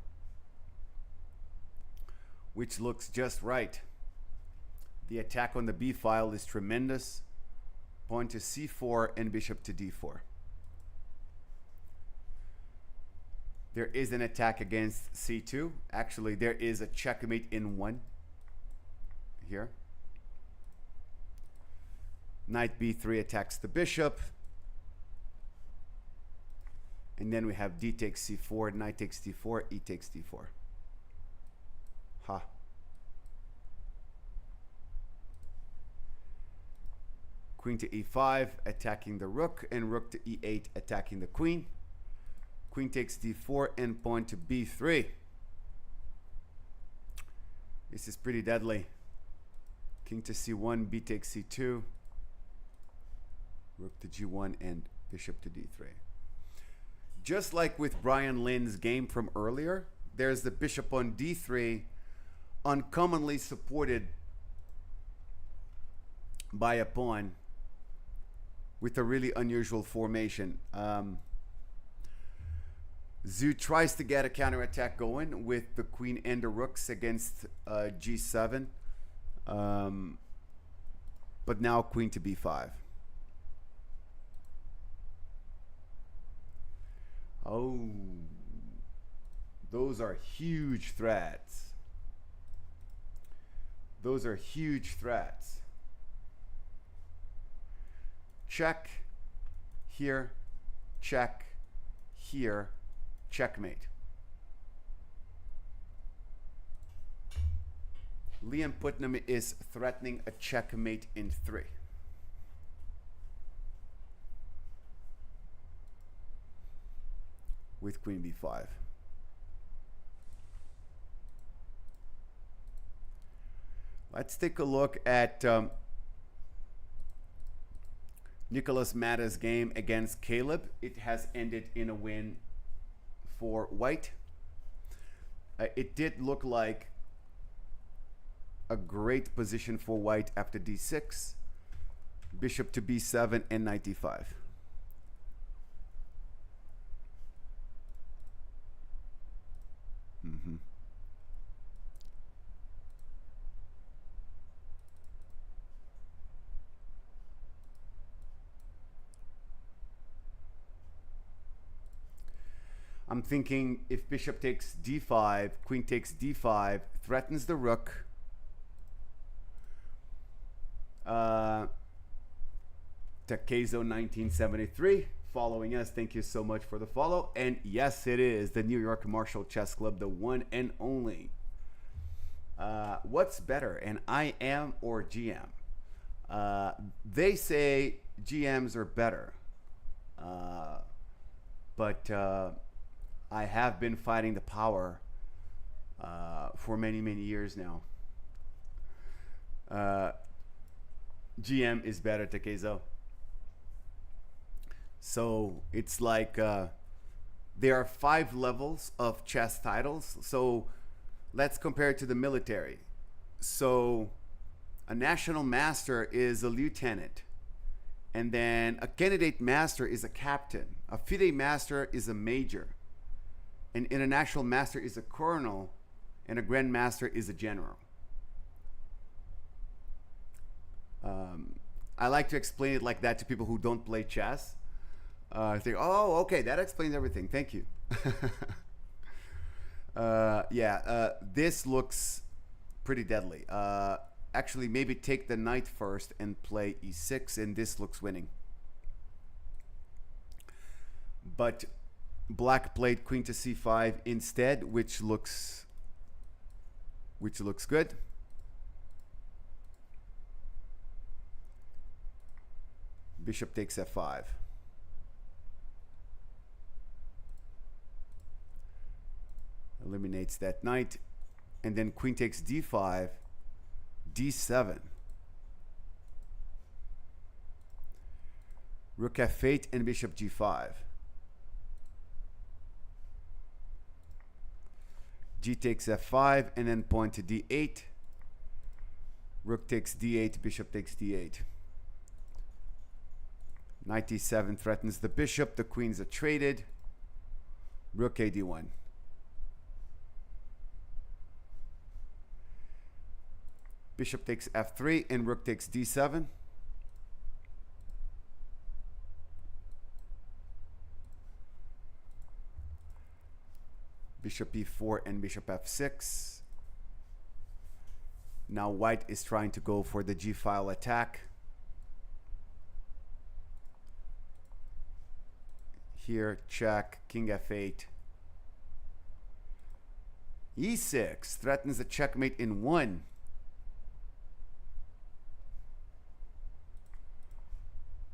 Speaker 1: which looks just right. The attack on the b file is tremendous. Pawn to c4 and bishop to d4. There is an attack against c2. Actually, there is a checkmate in one here. Knight b3 attacks the bishop. And then we have d takes c4, knight takes d4, e takes d4. Ha. Queen to e5, attacking the rook, and rook to e8, attacking the queen. Queen takes d4 and pawn to b3. This is pretty deadly. King to c1, b takes c2. Rook to g1 and bishop to d3. Just like with Brian Lin's game from earlier, there's the bishop on d3, uncommonly supported by a pawn with a really unusual formation. Zhu tries to get a counterattack going with the queen and the rooks against g7, but now queen to b5. Oh, those are huge threats. Those are huge threats. Check here, check here, checkmate. Liam Putnam is threatening a checkmate in 3. With queen b5. Let's take a look at Nicolas Mata's game against Caleb. It has ended in a win for white. It did look like a great position for white after d6, bishop to b7, and knight d5. I'm thinking if bishop takes d5, queen takes d5, threatens the rook. Takezo 1973 following us. Thank you so much for the follow. And yes, it is the New York Marshall Chess Club, the one and only. What's better, an IM or GM? They say GMs are better. But I have been fighting the power for many, many years now. GM is better, Takezo. So it's like there are 5 levels of chess titles. So let's compare it to the military. So a national master is a lieutenant, and then a candidate master is a captain. A FIDE master is a major. An international master is a colonel, and a grandmaster is a general. I like to explain it like that to people who don't play chess. Think, oh, okay, that explains everything. Thank you. This looks pretty deadly. Actually, maybe take the knight first and play e6, and this looks winning. But black played queen to c5 instead, which looks good. Bishop takes f5. Eliminates that knight, and then queen takes d5, d7. Rook f8 and bishop g5. G takes f5 and then pawn to d8. Rook takes d8, bishop takes d8. Knight d7 threatens the bishop, the queens are traded. Rook a d1. Bishop takes f3 and rook takes d7. Bishop e4 and bishop f6. Now white is trying to go for the g-file attack. Here, check, king f8. e6 threatens a checkmate in 1.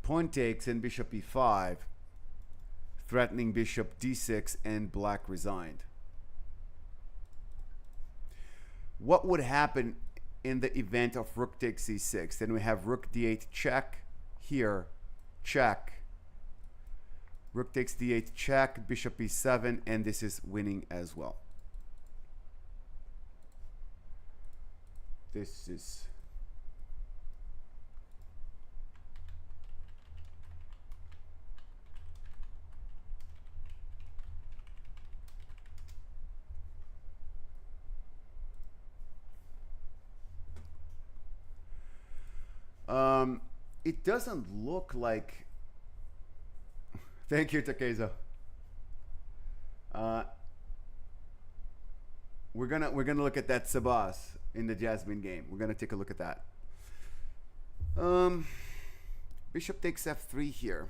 Speaker 1: Pawn takes and bishop e5, threatening bishop d6, and black resigned. What would happen in the event of rook takes e6? Then we have rook d8 check, here, check. Rook takes d8 check, bishop e7, and this is winning as well. This is... it doesn't look like... Thank you, Takezo. We're gonna look at that Sabas in the Jasmine game. We're gonna take a look at that. Bishop takes f3 here.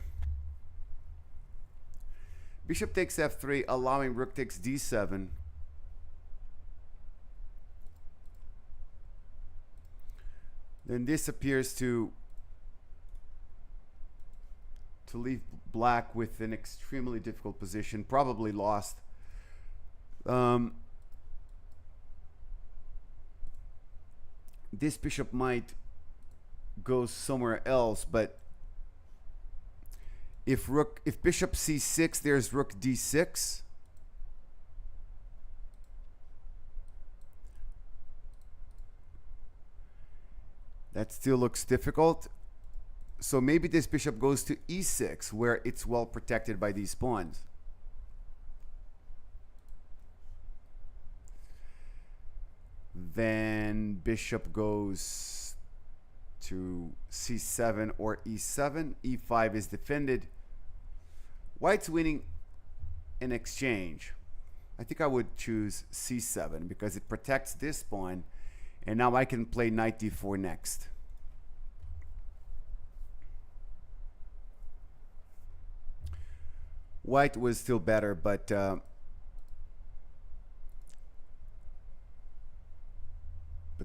Speaker 1: Bishop takes f3, allowing rook takes d7. Then this appears to leave black with an extremely difficult position, probably lost. This bishop might go somewhere else, but if bishop c6, there's rook d6. That still looks difficult. So maybe this bishop goes to e6, where it's well protected by these pawns. Then bishop goes to c7 or e7. e5 is defended. White's winning in exchange. I think I would choose c7 because it protects this pawn, and now I can play knight d4 next. White was still better, but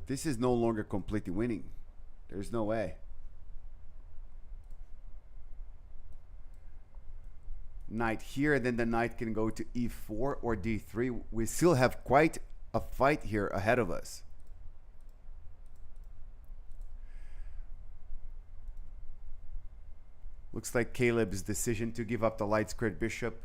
Speaker 1: this is no longer completely winning. There's no way. Knight here, then the knight can go to e4 or d3. We still have quite a fight here ahead of us. Looks like Caleb's decision to give up the light squared bishop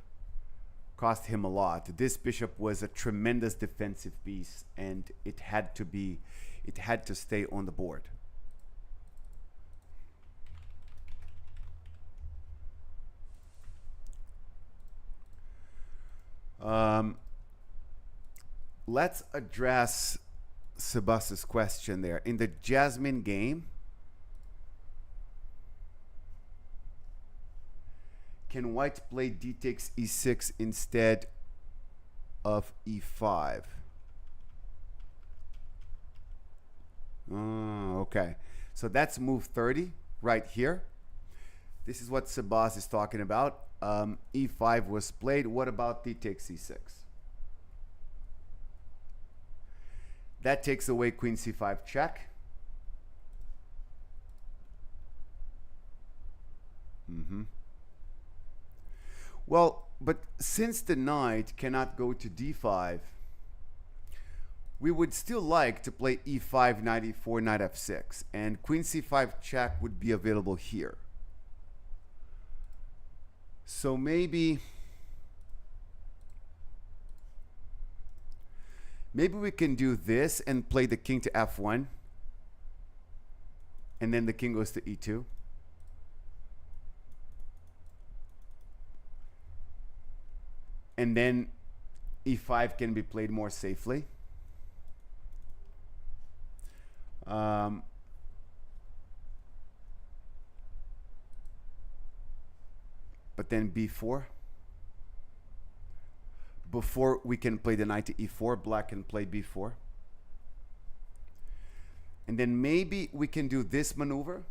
Speaker 1: cost him a lot. This bishop was a tremendous defensive piece, and it had to stay on the board. Let's address Sebas's question there. In the Jasmine game, can white play d takes e6 instead of e5? Okay. So that's move 30 right here. This is what Sebas is talking about. E5 was played. What about d takes e6? That takes away queen c5 check. Well, but since the knight cannot go to d5, we would still like to play e5, knight e4, knight f6, and queen c5 check would be available here. So maybe we can do this and play the king to f1, and then the king goes to e2. And then e5 can be played more safely. But then b4. Before we can play the knight to e4, black can play b4. And then maybe we can do this maneuver.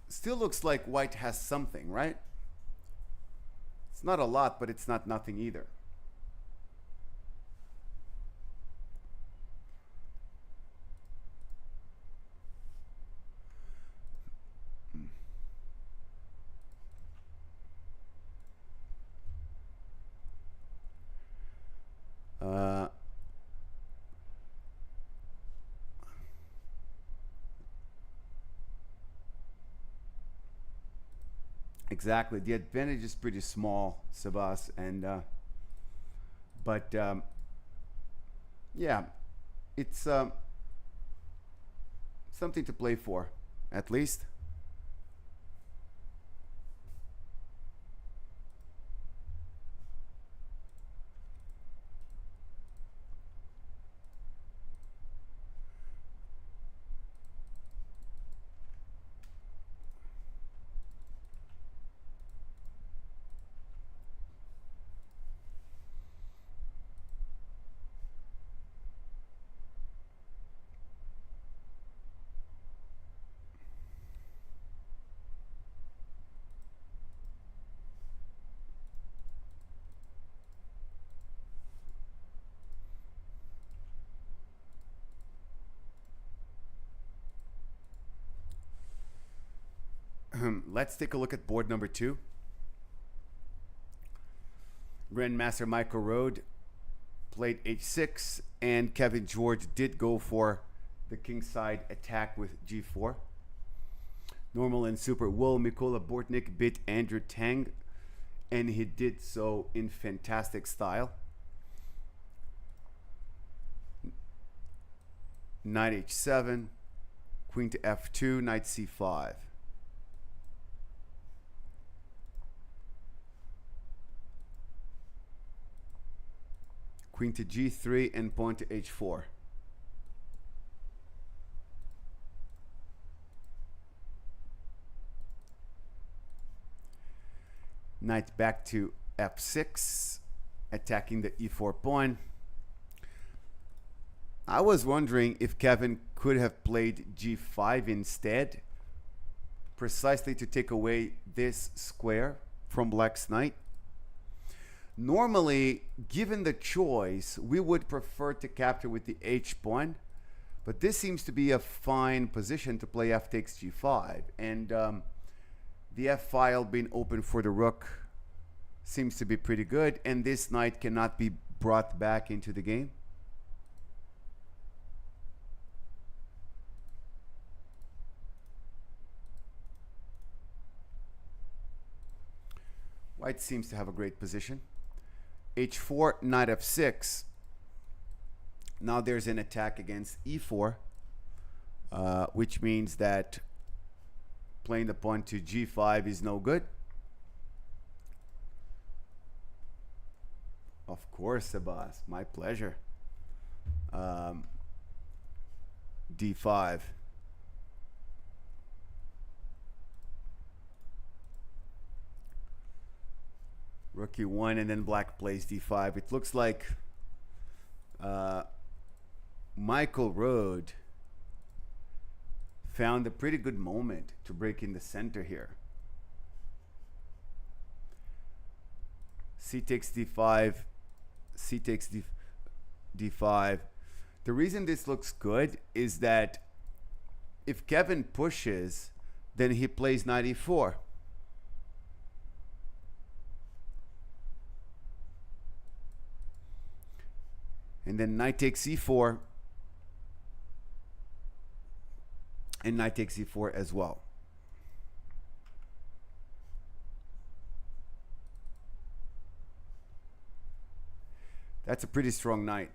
Speaker 1: Still looks like white has something, right? It's not a lot, but it's not nothing either. Exactly. The advantage is pretty small, Sebas, and yeah, it's something to play for, at least. Let's take a look at board number 2. Grandmaster Michael Rode played h6, and Kevin George did go for the kingside attack with g4. Normal and super Will Mola Bortnik beat Andrew Tang, and he did so in fantastic style. Knight h7, queen to f2, knight c5. Queen to g3 and pawn to h4. Knight back to f6, attacking the e4 pawn. I was wondering if Kevin could have played g5 instead, precisely to take away this square from black's knight. Normally, given the choice, we would prefer to capture with the h pawn, but this seems to be a fine position to play f takes g5, and the f file being open for the rook seems to be pretty good, and this knight cannot be brought back into the game. White seems to have a great position. H4, knight f6. Now there's an attack against e4, which means that playing the pawn to g5 is no good. Of course, Sebas, my pleasure. D5. Rook e1, and then black plays d5. It looks like Michael Rode found a pretty good moment to break in the center here. C takes d5, C takes d5. The reason this looks good is that if Kevin pushes, then he plays knight e4. And then knight takes e4, and knight takes e4 as well. That's a pretty strong knight.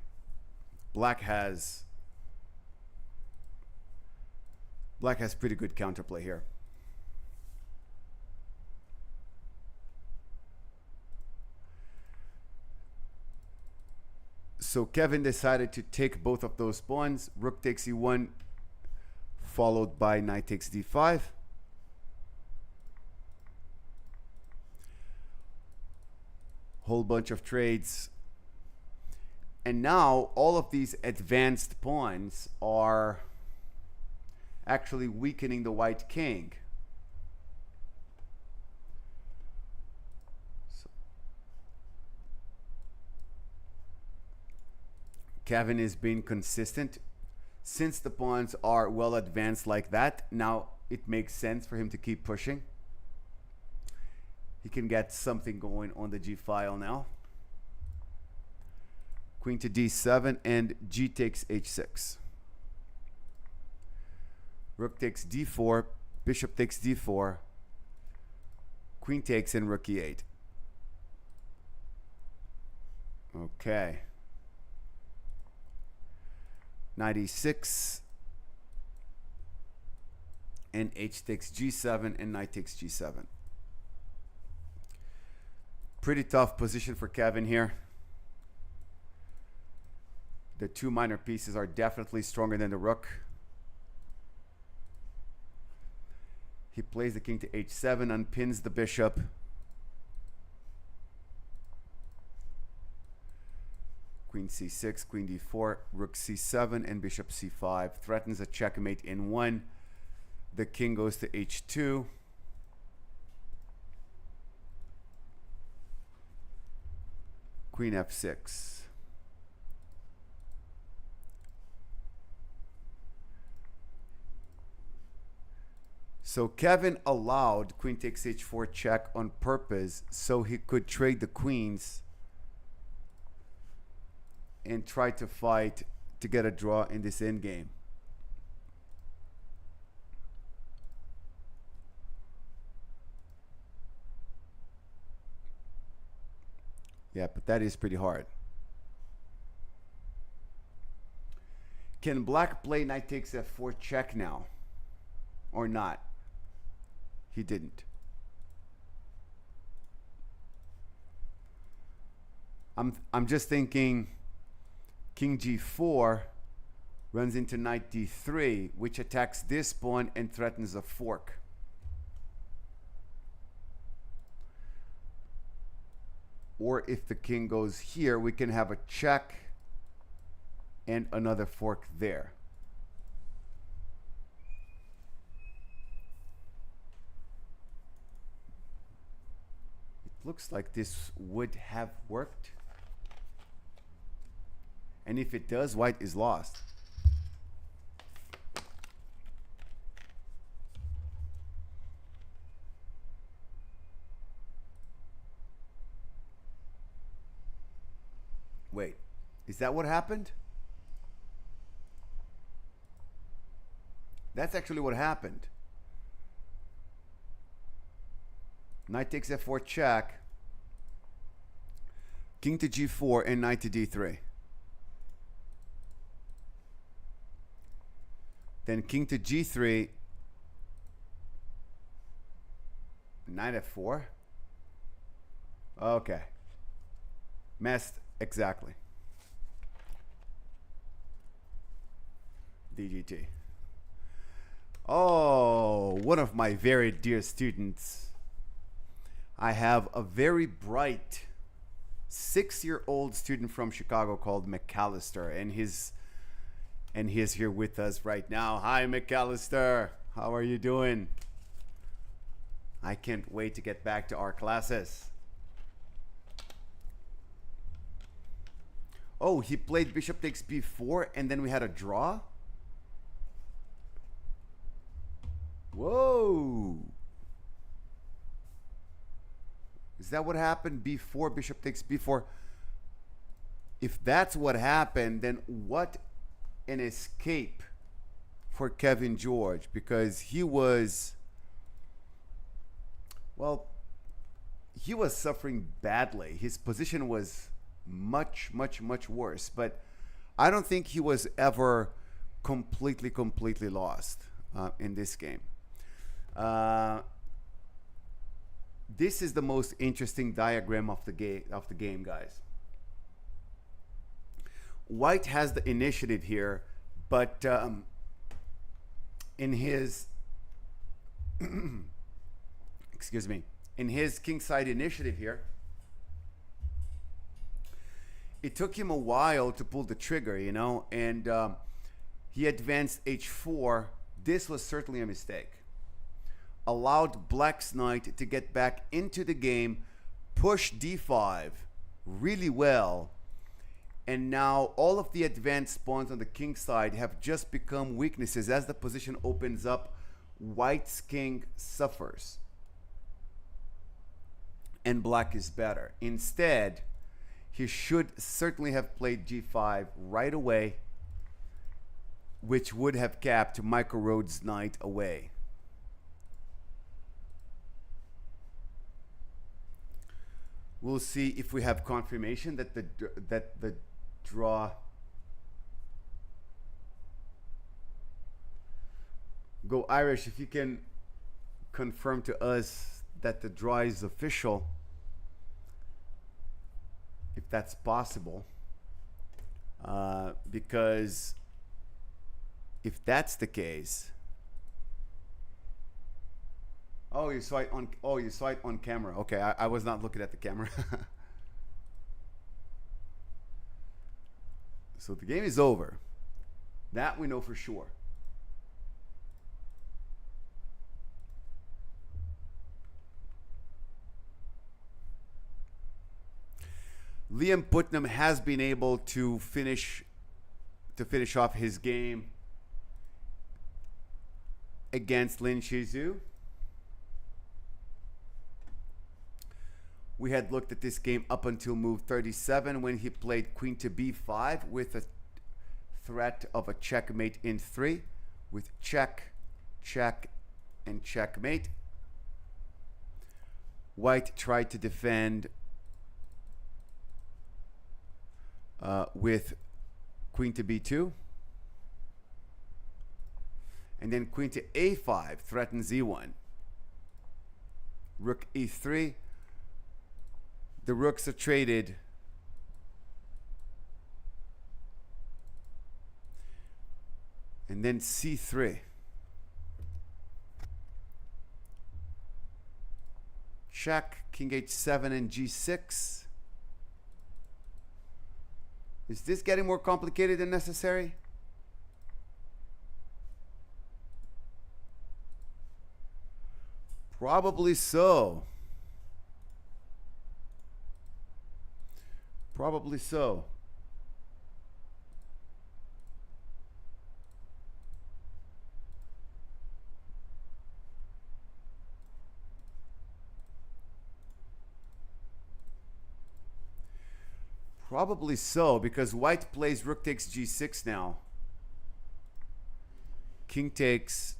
Speaker 1: Black has pretty good counterplay here. So Kevin decided to take both of those pawns. Rook takes e1, followed by knight takes d5. Whole bunch of trades. And now all of these advanced pawns are actually weakening the white king. So Kevin is being consistent. Since the pawns are well advanced like that, now it makes sense for him to keep pushing. He can get something going on the g file now. Queen to d7 and g takes h6. Rook takes d4, bishop takes d4, queen takes, and rook e8. Okay. Knight e6, and h takes g7, and knight takes g7. Pretty tough position for Kevin here. The two minor pieces are definitely stronger than the rook. He plays the king to h7, unpins the bishop. Queen c6, queen d4, rook c7, and bishop c5. Threatens a checkmate in one. The king goes to h2. Queen f6. So Kevin allowed queen takes h4 check on purpose so he could trade the queens and try to fight to get a draw in this endgame. Yeah, but that is pretty hard. Can black play knight takes f4 check now or not? He didn't. I'm just thinking king g4 runs into knight d3, which attacks this pawn and threatens a fork. Or if the king goes here, we can have a check and another fork there. Looks like this would have worked. And if it does, white is lost. Wait, is that what happened? That's actually what happened. Knight takes f4 check. King to g4 and knight to d3. Then king to g3, knight f4. Okay. Messed exactly. DGT. Oh, one of my very dear students. I have a very bright 6-year-old student from Chicago called McAllister, and he's here with us right now. Hi, McAllister. How are you doing? I can't wait to get back to our classes. Oh, he played bishop takes b4 and then we had a draw? Whoa. Is that what happened? b4, bishop takes b4. If that's what happened, then what an escape for Kevin George, because he was, well, he was suffering badly. His position was much, much, much worse, but I don't think he was ever completely lost in this game. This is the most interesting diagram of the game, guys. White has the initiative here, but in his excuse me, in his kingside initiative here, it took him a while to pull the trigger, you know, and he advanced h4. This was certainly a mistake. Allowed Black's knight to get back into the game, push d5 really well, and now all of the advanced pawns on the king side have just become weaknesses. As the position opens up, White's king suffers and Black is better. Instead, he should certainly have played g5 right away, which would have kept Michael Rhodes' knight away. We'll see if we have confirmation that the draw. Go Irish, if you can confirm to us that the draw is official, if that's possible, because if that's the case, oh, you saw it on camera. Okay, I was not looking at the camera. So the game is over. That we know for sure. Liam Putnam has been able to finish off his game against Lin Shizu. We had looked at this game up until move 37 when he played queen to b5 with a threat of a checkmate in 3 with check, check, and checkmate. White tried to defend with queen to b2. And then queen to a5 threatens e1. Rook e3. The rooks are traded. And then c3. Check, king h7 and g6. Is this getting more complicated than necessary? Probably so. Probably so. Probably so, because White plays rook takes g6 now. King takes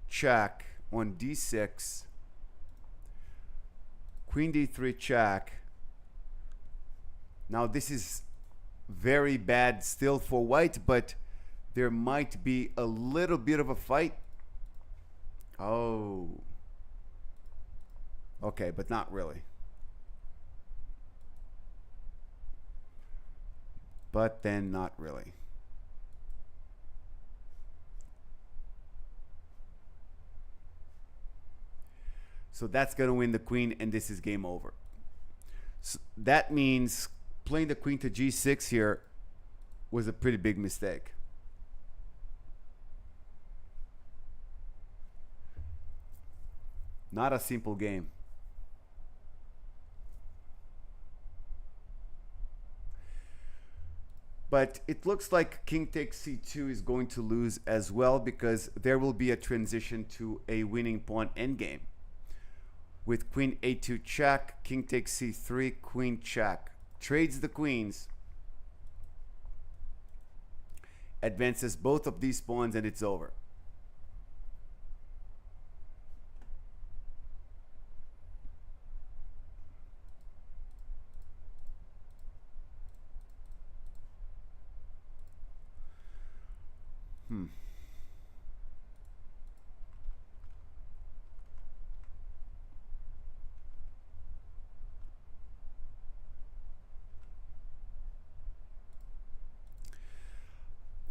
Speaker 1: check on d6. Queen d3 check. Now this is very bad still for white, but there might be a little bit of a fight. Oh. Okay, but not really. But then not really. So that's going to win the queen, and this is game over. So that means playing the queen to g6 here was a pretty big mistake. Not a simple game. But it looks like king takes c2 is going to lose as well, because there will be a transition to a winning pawn endgame. With queen a2 check, king takes c3, queen check. Trades the queens. Advances both of these pawns, and it's over.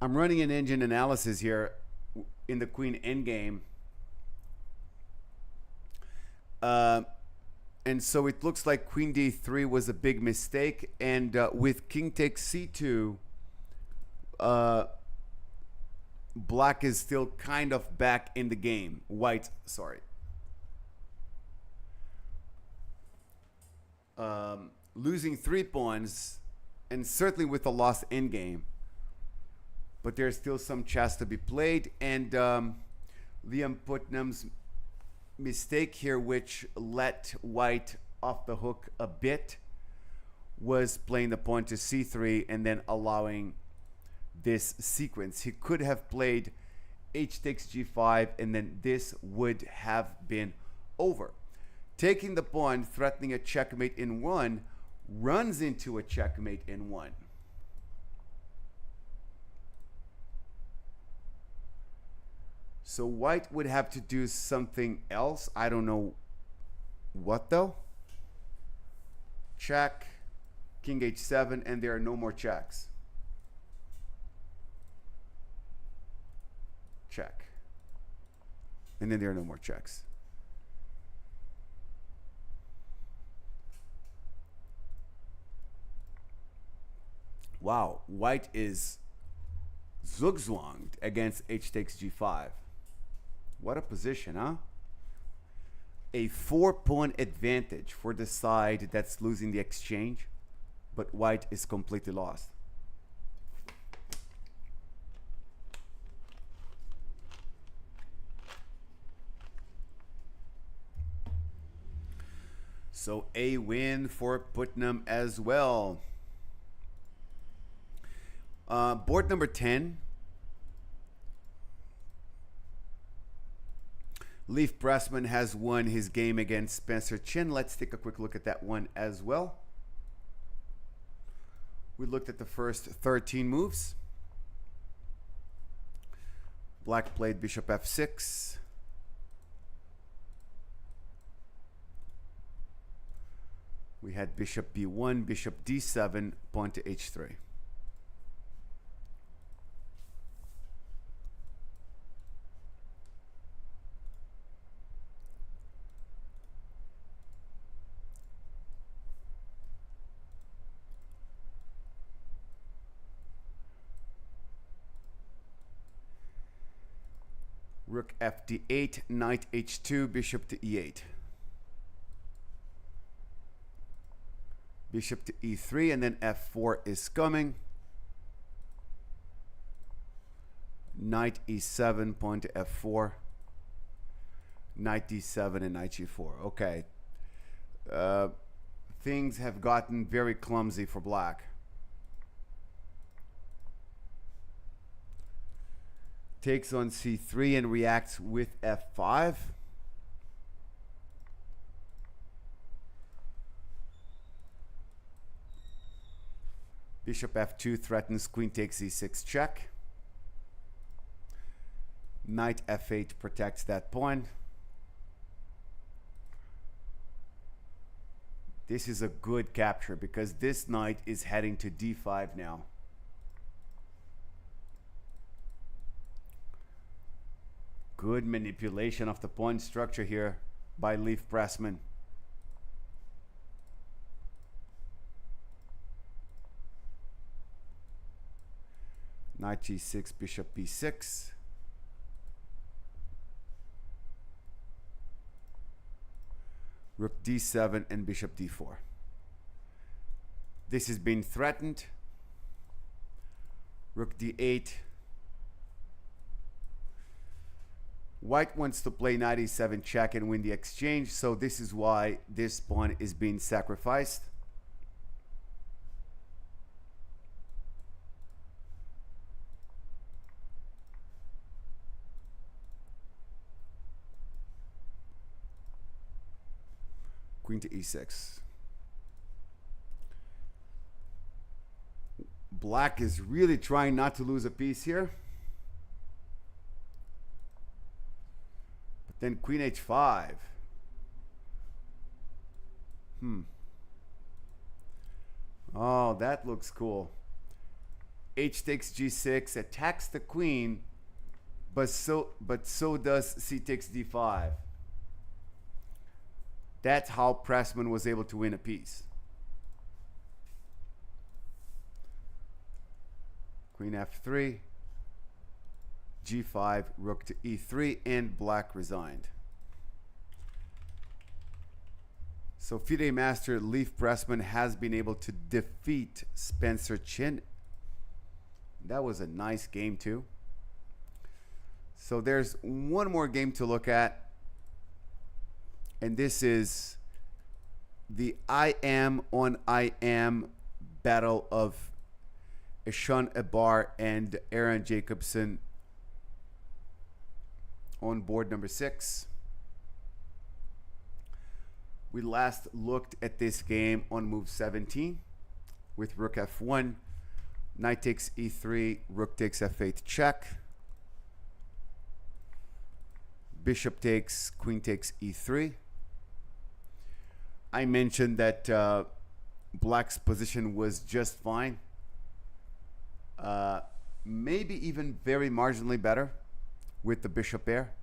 Speaker 1: I'm running an engine analysis here in the queen endgame. And so it looks like queen d3 was a big mistake. And with king takes c2, black is still kind of back in the game. White, sorry. Losing 3 pawns, and certainly with a lost endgame. But there's still some chess to be played. And Liam Putnam's mistake here, which let white off the hook a bit, was playing the pawn to c3 and then allowing this sequence. He could have played h takes g5, and then this would have been over. Taking the pawn, threatening a checkmate in 1, runs into a checkmate in 1. So white would have to do something else. I don't know what though. Check, king h7, and there are no more checks. Check. And then there are no more checks. Wow, white is zugzwanged against h takes g5. What a position, huh? A 4-pawn advantage for the side that's losing the exchange, but white is completely lost. So a win for Putnam as well. Board number 10. Leif Pressman has won his game against Spencer Chin. Let's take a quick look at that one as well. We looked at the first 13 moves. Black played bishop f6. We had bishop b1, bishop d7, pawn to h3. Rook f d8, knight h2, bishop to e8. Bishop to e3, and then f4 is coming. Knight e7, pawn to f4. Knight d7 and knight g4. Okay. Things have gotten very clumsy for black. Takes on c3 and reacts with f5. Bishop f2 threatens queen takes e6 check. Knight f8 protects that pawn. This is a good capture because this knight is heading to d5 now. Good manipulation of the pawn structure here by Leif Pressman. Knight g6, bishop b6. Rook d7 and bishop d4. This has been threatened. Rook d8. White wants to play knight e7 check and win the exchange, so this is why this pawn is being sacrificed. Queen to e6. Black is really trying not to lose a piece here. But then queen h5. Oh, that looks cool. H takes g6, attacks the queen, but so does c takes d5. That's how Pressman was able to win a piece. Queen f3, g5, rook to e3, and black resigned. So FIDE master Leif Pressman has been able to defeat Spencer Chin. That was a nice game too. So there's one more game to look at. And this is the I am on I am battle of Ishan Abar and Aaron Jacobson on board number 6. We last looked at this game on move 17 with rook f1, knight takes e3, rook takes f8 check, bishop takes, queen takes e3. I mentioned that black's position was just fine. Maybe even very marginally better with the bishop pair.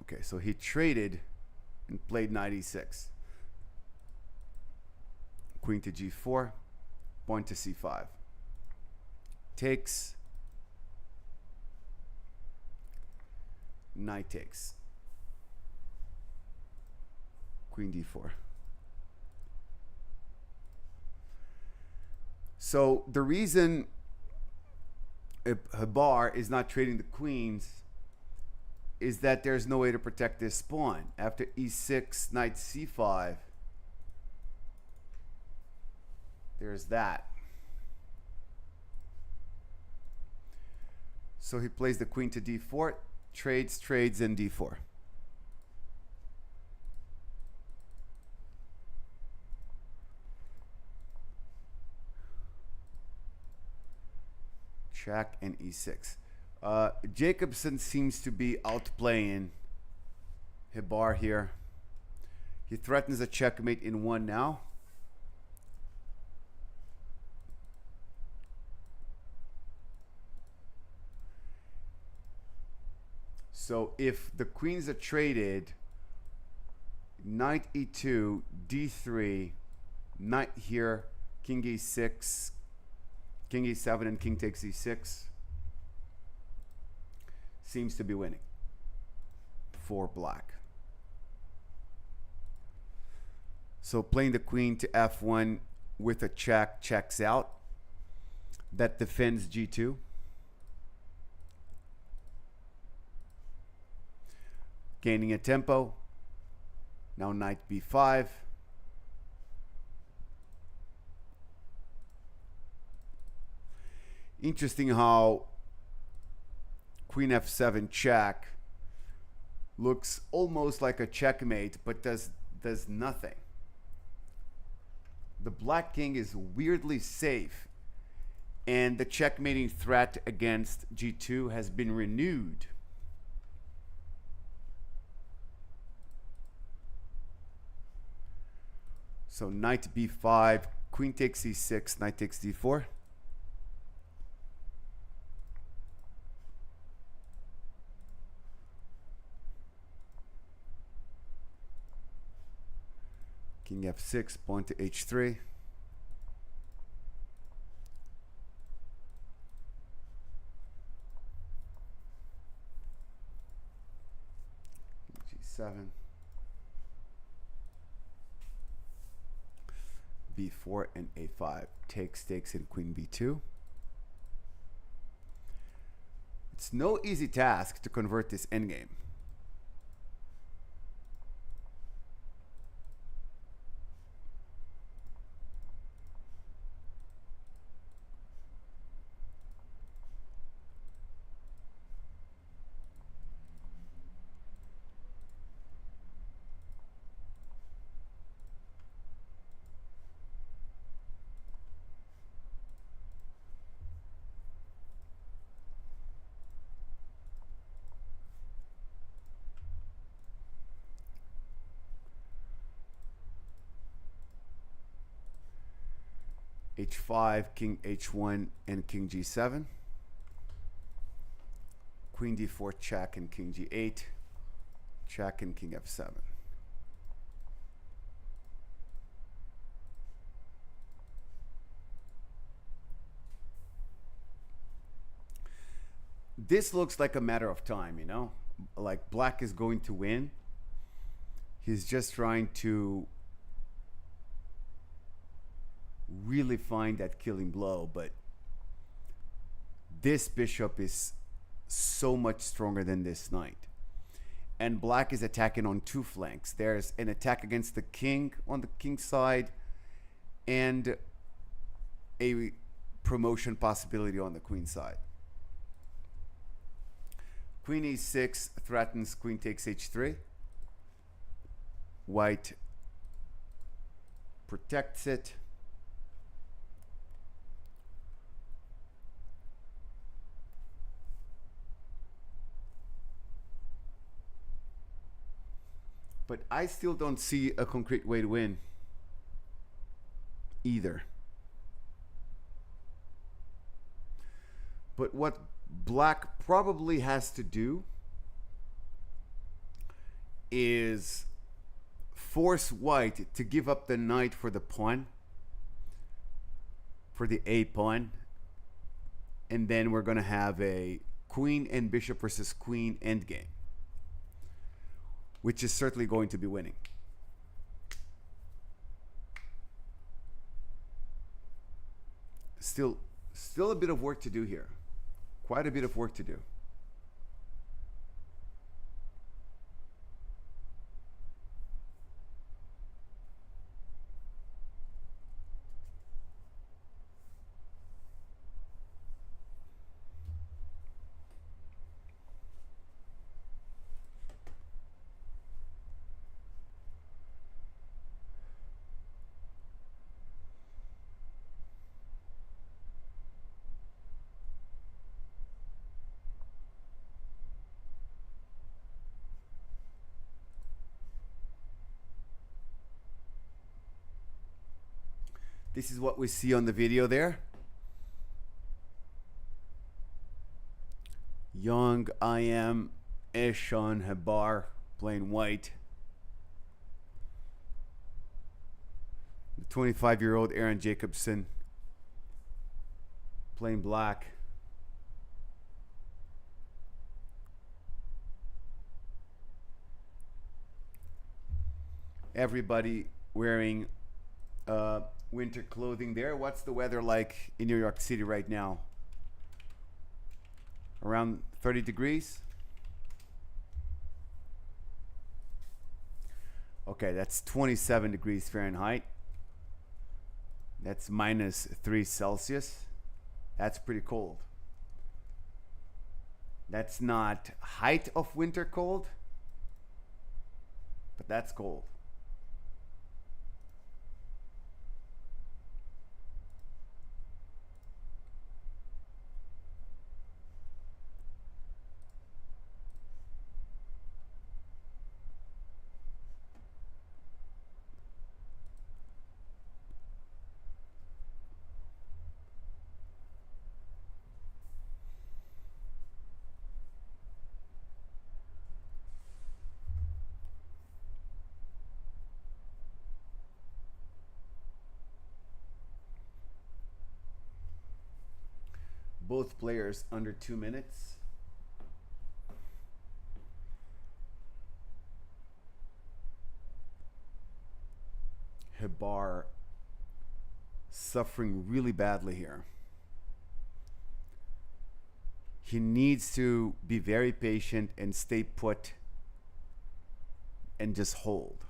Speaker 1: Okay, so he traded and played knight e6. Queen to g4, pawn to c5. Takes, knight takes, queen d4. So the reason Habar is not trading the queens is that there's no way to protect this pawn. After e6, knight c5, there's that. So he plays the queen to d4, trades, and d4. Check and e6. Jacobson seems to be outplaying Habar here. He threatens a checkmate in 1 now. So if the queens are traded, knight e2, d3, knight here, king e6, king e7, and king takes e6, seems to be winning for black. So playing the queen to f1 with a check checks out. That defends g2. Gaining a tempo. Now knight b5. Interesting how queen f7 check looks almost like a checkmate, but does nothing. The black king is weirdly safe, and the checkmating threat against g2 has been renewed. So knight b5, queen takes e6, knight takes d4. King f6, pawn to h3. G7. b4 and a5. Takes and queen b2. It's no easy task to convert this endgame. h5, king h1, and king g7. Queen d4 check and king g8. Check and king f7. This looks like a matter of time, you know? Like black is going to win. He's just trying to really find that killing blow, but this bishop is so much stronger than this knight, and black is attacking on two flanks. There's an attack against the king on the king side and a promotion possibility on the queen side. Queen e6 threatens queen takes h3. White protects it. But I still don't see a concrete way to win either. But what black probably has to do is force white to give up the knight for the pawn, for the a pawn, and then we're going to have a queen and bishop versus queen endgame, which is certainly going to be winning. Still a bit of work to do here. Quite a bit of work to do. This is what we see on the video there. Young I am Eshan Habar playing white. The 25-year-old Aaron Jacobson playing black. Everybody wearing winter clothing there. What's the weather like in New York City right now? Around 30 degrees? Okay, that's 27 degrees Fahrenheit. That's -3 Celsius. That's pretty cold. That's not height of winter cold, but that's cold. Both players under 2 minutes. Hebar suffering really badly here. He needs to be very patient and stay put and just hold.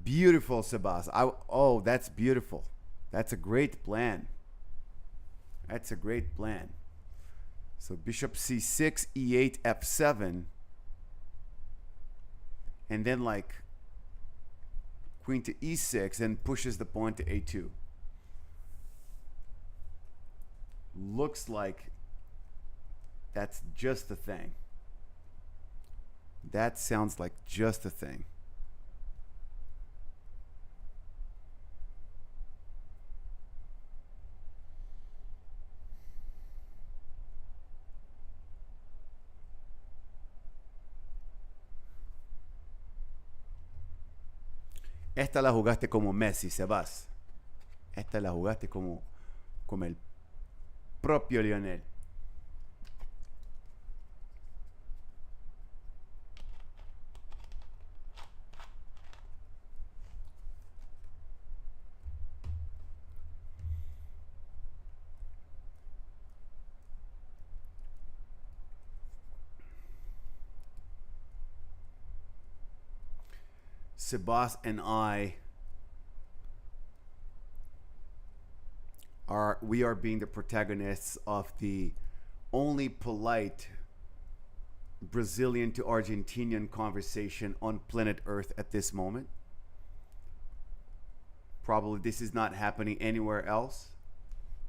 Speaker 1: Beautiful, Sebas. Oh, that's beautiful. That's a great plan. That's a great plan. So bishop c6, e8, f7. And then like queen to e6 and pushes the pawn to a2. Looks like that's just the thing. That sounds like just the thing. Esta la jugaste como Messi, Sebas. Esta la jugaste como el propio Lionel. Sebas and I are being the protagonists of the only polite Brazilian to Argentinian conversation on planet Earth at this moment. Probably this is not happening anywhere else.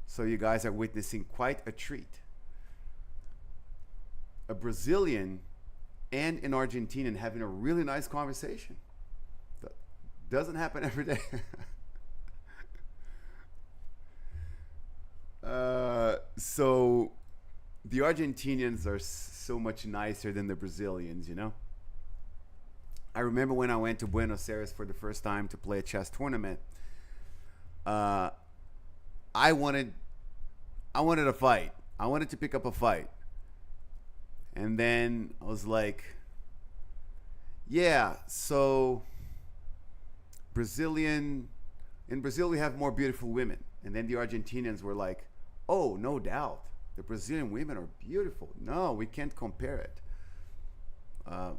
Speaker 1: So you guys are witnessing quite a treat. A Brazilian and an Argentinian having a really nice conversation. Doesn't happen every day. So the Argentinians are so much nicer than the Brazilians, you know? I remember when I went to Buenos Aires for the first time to play a chess tournament, I wanted a fight. I wanted to pick up a fight. And then I was like, yeah, so in Brazil we have more beautiful women. And then the Argentinians were like, oh, no doubt, the Brazilian women are beautiful. No, we can't compare it.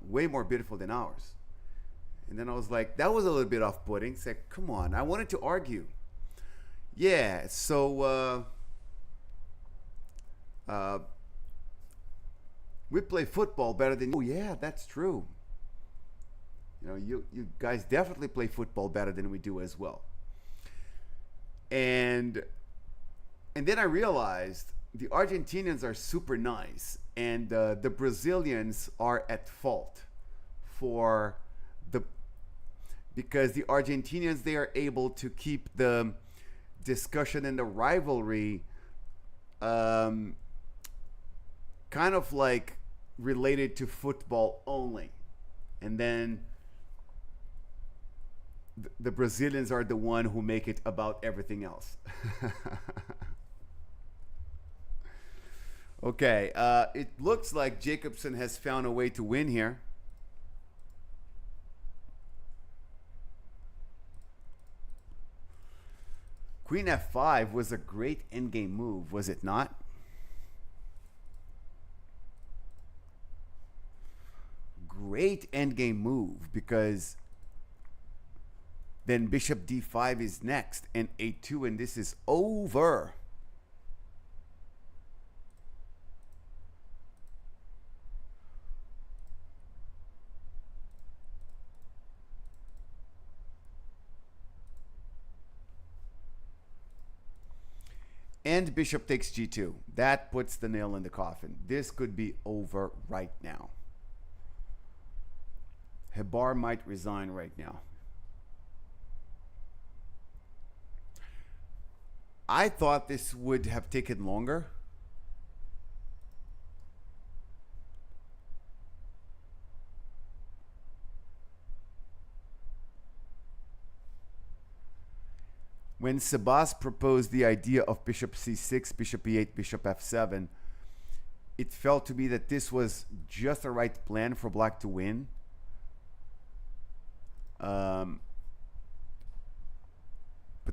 Speaker 1: Way more beautiful than ours. And then I was like, that was a little bit off-putting. It's like, come on, I wanted to argue. Yeah, so we play football better than you. Oh yeah, that's true. You know, you guys definitely play football better than we do as well. And then I realized the Argentinians are super nice, and the Brazilians are at fault because the Argentinians, they are able to keep the discussion and the rivalry kind of like related to football only. And then the Brazilians are the one who make it about everything else. Okay, it looks like Jacobson has found a way to win here. Queen f5 was a great endgame move, was it not? Great endgame move, because then bishop d5 is next and a2, and this is over. and bishop takes g2. That puts the nail in the coffin. This could be over right now. Hebar might resign right now. I thought this would have taken longer. When Sebas proposed the idea of bishop c6, bishop e8, bishop f7, it felt to me that this was just the right plan for black to win. But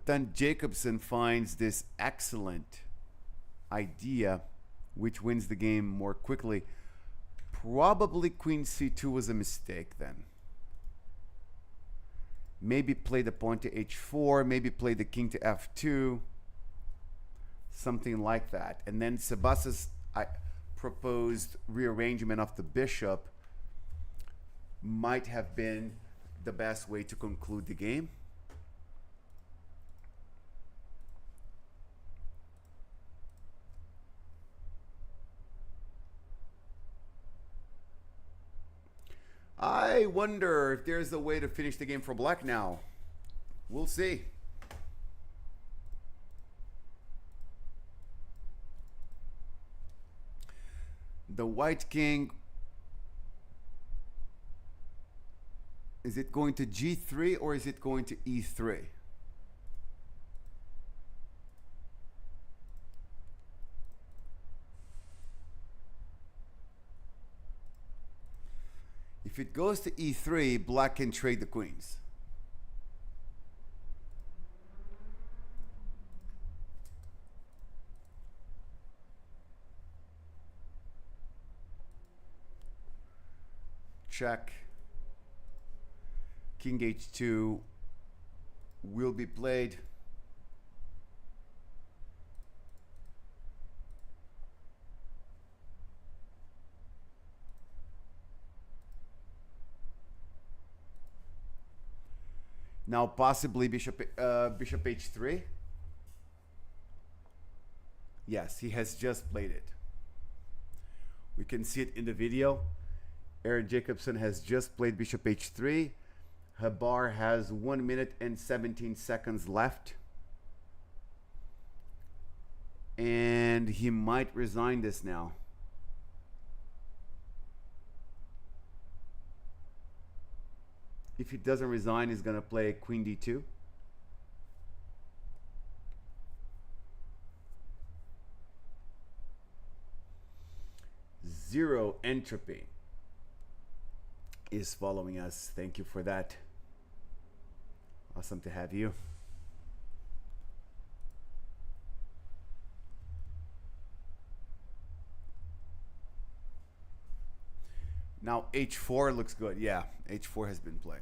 Speaker 1: then Jacobson finds this excellent idea, which wins the game more quickly. Probably queen c2 was a mistake then. Maybe play the pawn to h4, maybe play the king to f2, something like that. And then Sebas's proposed rearrangement of the bishop might have been the best way to conclude the game. I wonder if there's a way to finish the game for black now. We'll see. The white king, is it going to g3 or is it going to e3? If it goes to e3, black can trade the queens. Check. King h2 will be played. Now possibly bishop h3. Yes, he has just played it. We can see it in the video. Aaron Jacobson has just played bishop h3. Hebar has 1 minute and 17 seconds left. And he might resign this now. If he doesn't resign, he's going to play queen d2. Zero Entropy is following us. Thank you for that. Awesome to have you. Now h4 looks good. Yeah, h4 has been played.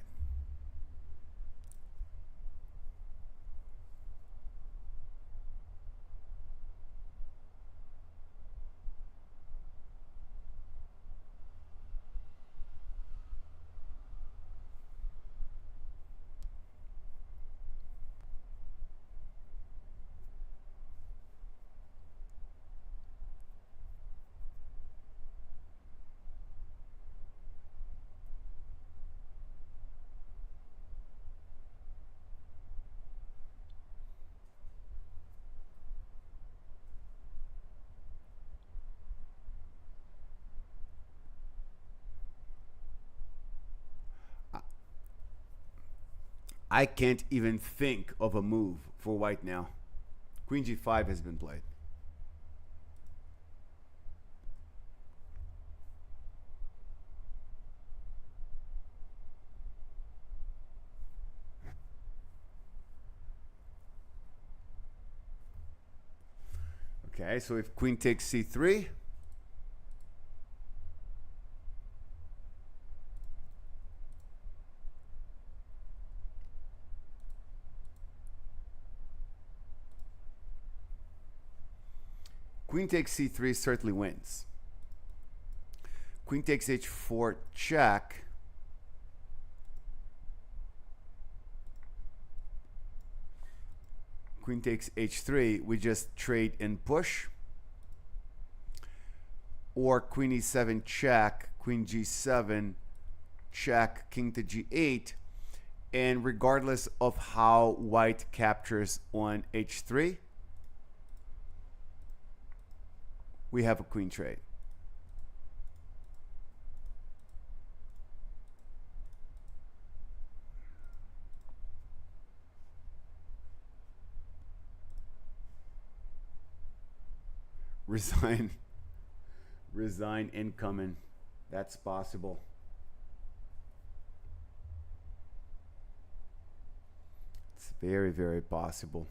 Speaker 1: I can't even think of a move for white now. Queen g5 has been played. Okay, so if queen takes c3, queen takes c3 certainly wins. Queen takes h4 check. queen takes h3, we just trade and push. Or queen e7 check, queen g7 check, king to g8. And regardless of how white captures on h3, we have a queen trade. Resign incoming. That's possible. It's very, very possible.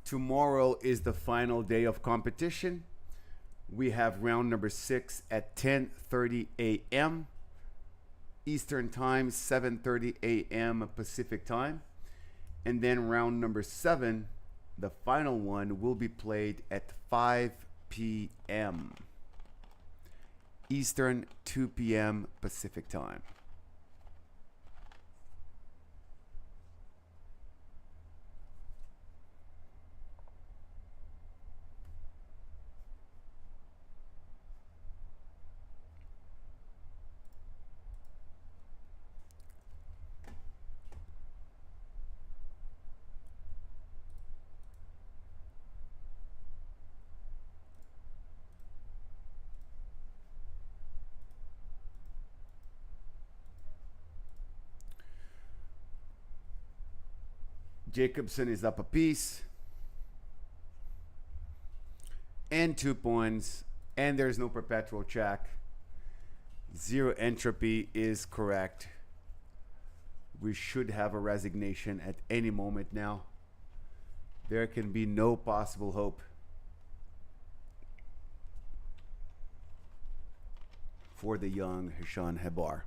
Speaker 1: Tomorrow is the final day of competition. We have round number 6 at 10:30 a.m. Eastern Time, 7:30 a.m. Pacific Time. And then round number 7, the final one, will be played at 5 p.m. Eastern, 2 p.m. Pacific Time. Jacobson is up a piece and 2 points, and there's no perpetual check. Zero entropy is correct. We should have a resignation at any moment now. There can be no possible hope for the young Hishan Hebar.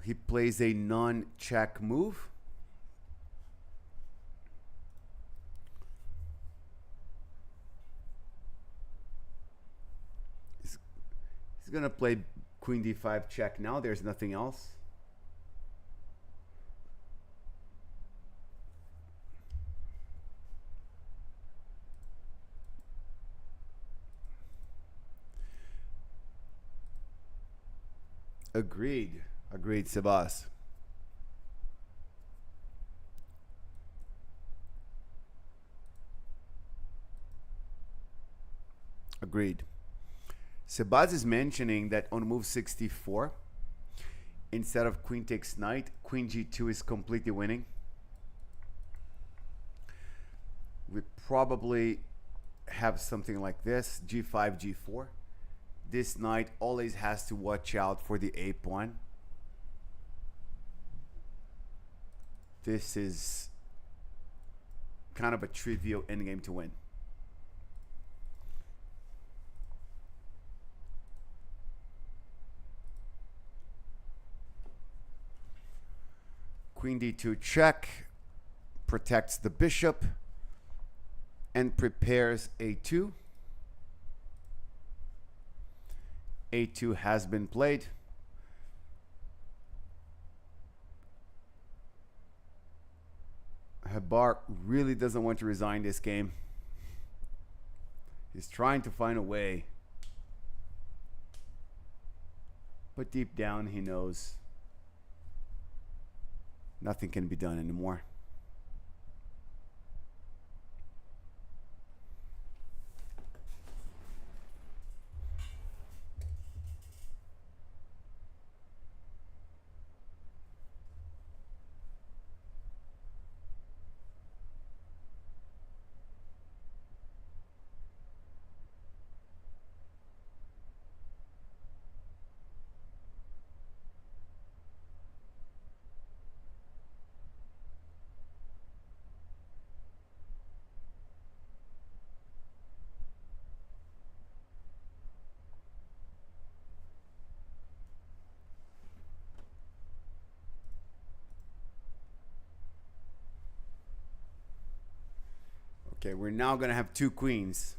Speaker 1: He plays a non-check move. He's going to play queen d5 check now. There's nothing else. Agreed. Agreed, Sebas. Agreed. Sebas is mentioning that on move 64, instead of queen takes knight, queen g2 is completely winning. We probably have something like this, g5, g4. This knight always has to watch out for the a pawn. This is kind of a trivial endgame to win. Queen d2 check protects the bishop and prepares a2. a2 has been played. Hebar really doesn't want to resign this game. He's trying to find a way. But deep down he knows nothing can be done anymore. Okay, we're now going to have two queens.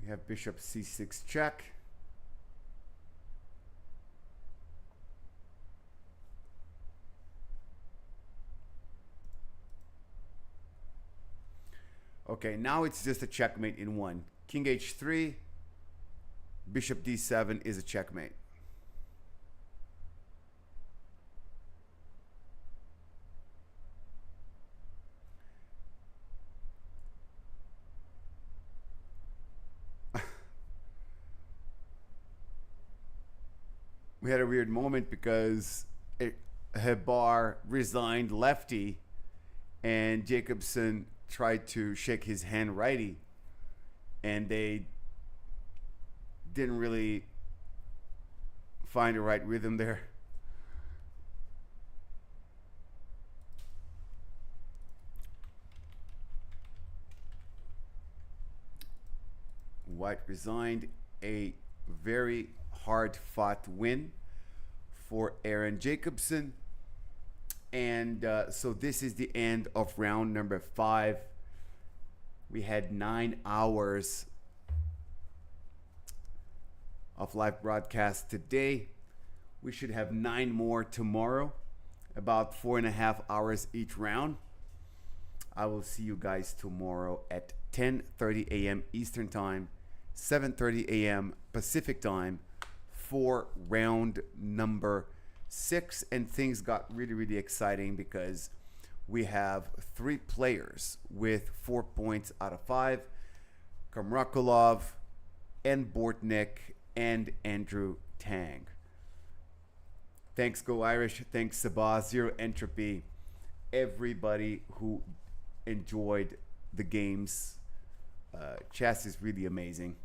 Speaker 1: We have bishop c6 check. Okay, now it's just a checkmate in one. King h3, bishop d7 is a checkmate. We had a weird moment because Hebar resigned lefty and Jacobson tried to shake his hand righty, and they didn't really find the right rhythm there. White resigned, a very hard-fought win for Aaron Jacobson. And so this is the end of round number 5. We had 9 hours of live broadcast today. We should have 9 more tomorrow, about 4.5 hours each round. I will see you guys tomorrow at 10:30 a.m. Eastern Time, 7:30 a.m. Pacific Time for round number 6. And things got really, really exciting because we have 3 players with 4 points out of 5. Kamrakulov and Bortnik and Andrew Tang. Thanks Go Irish, thanks Sabah, Zero Entropy, everybody who enjoyed the games. Chess is really amazing.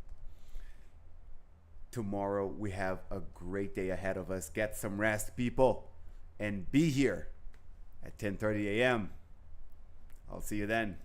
Speaker 1: Tomorrow we have a great day ahead of us. Get some rest, people, and be here at 10:30 a.m. I'll see you then.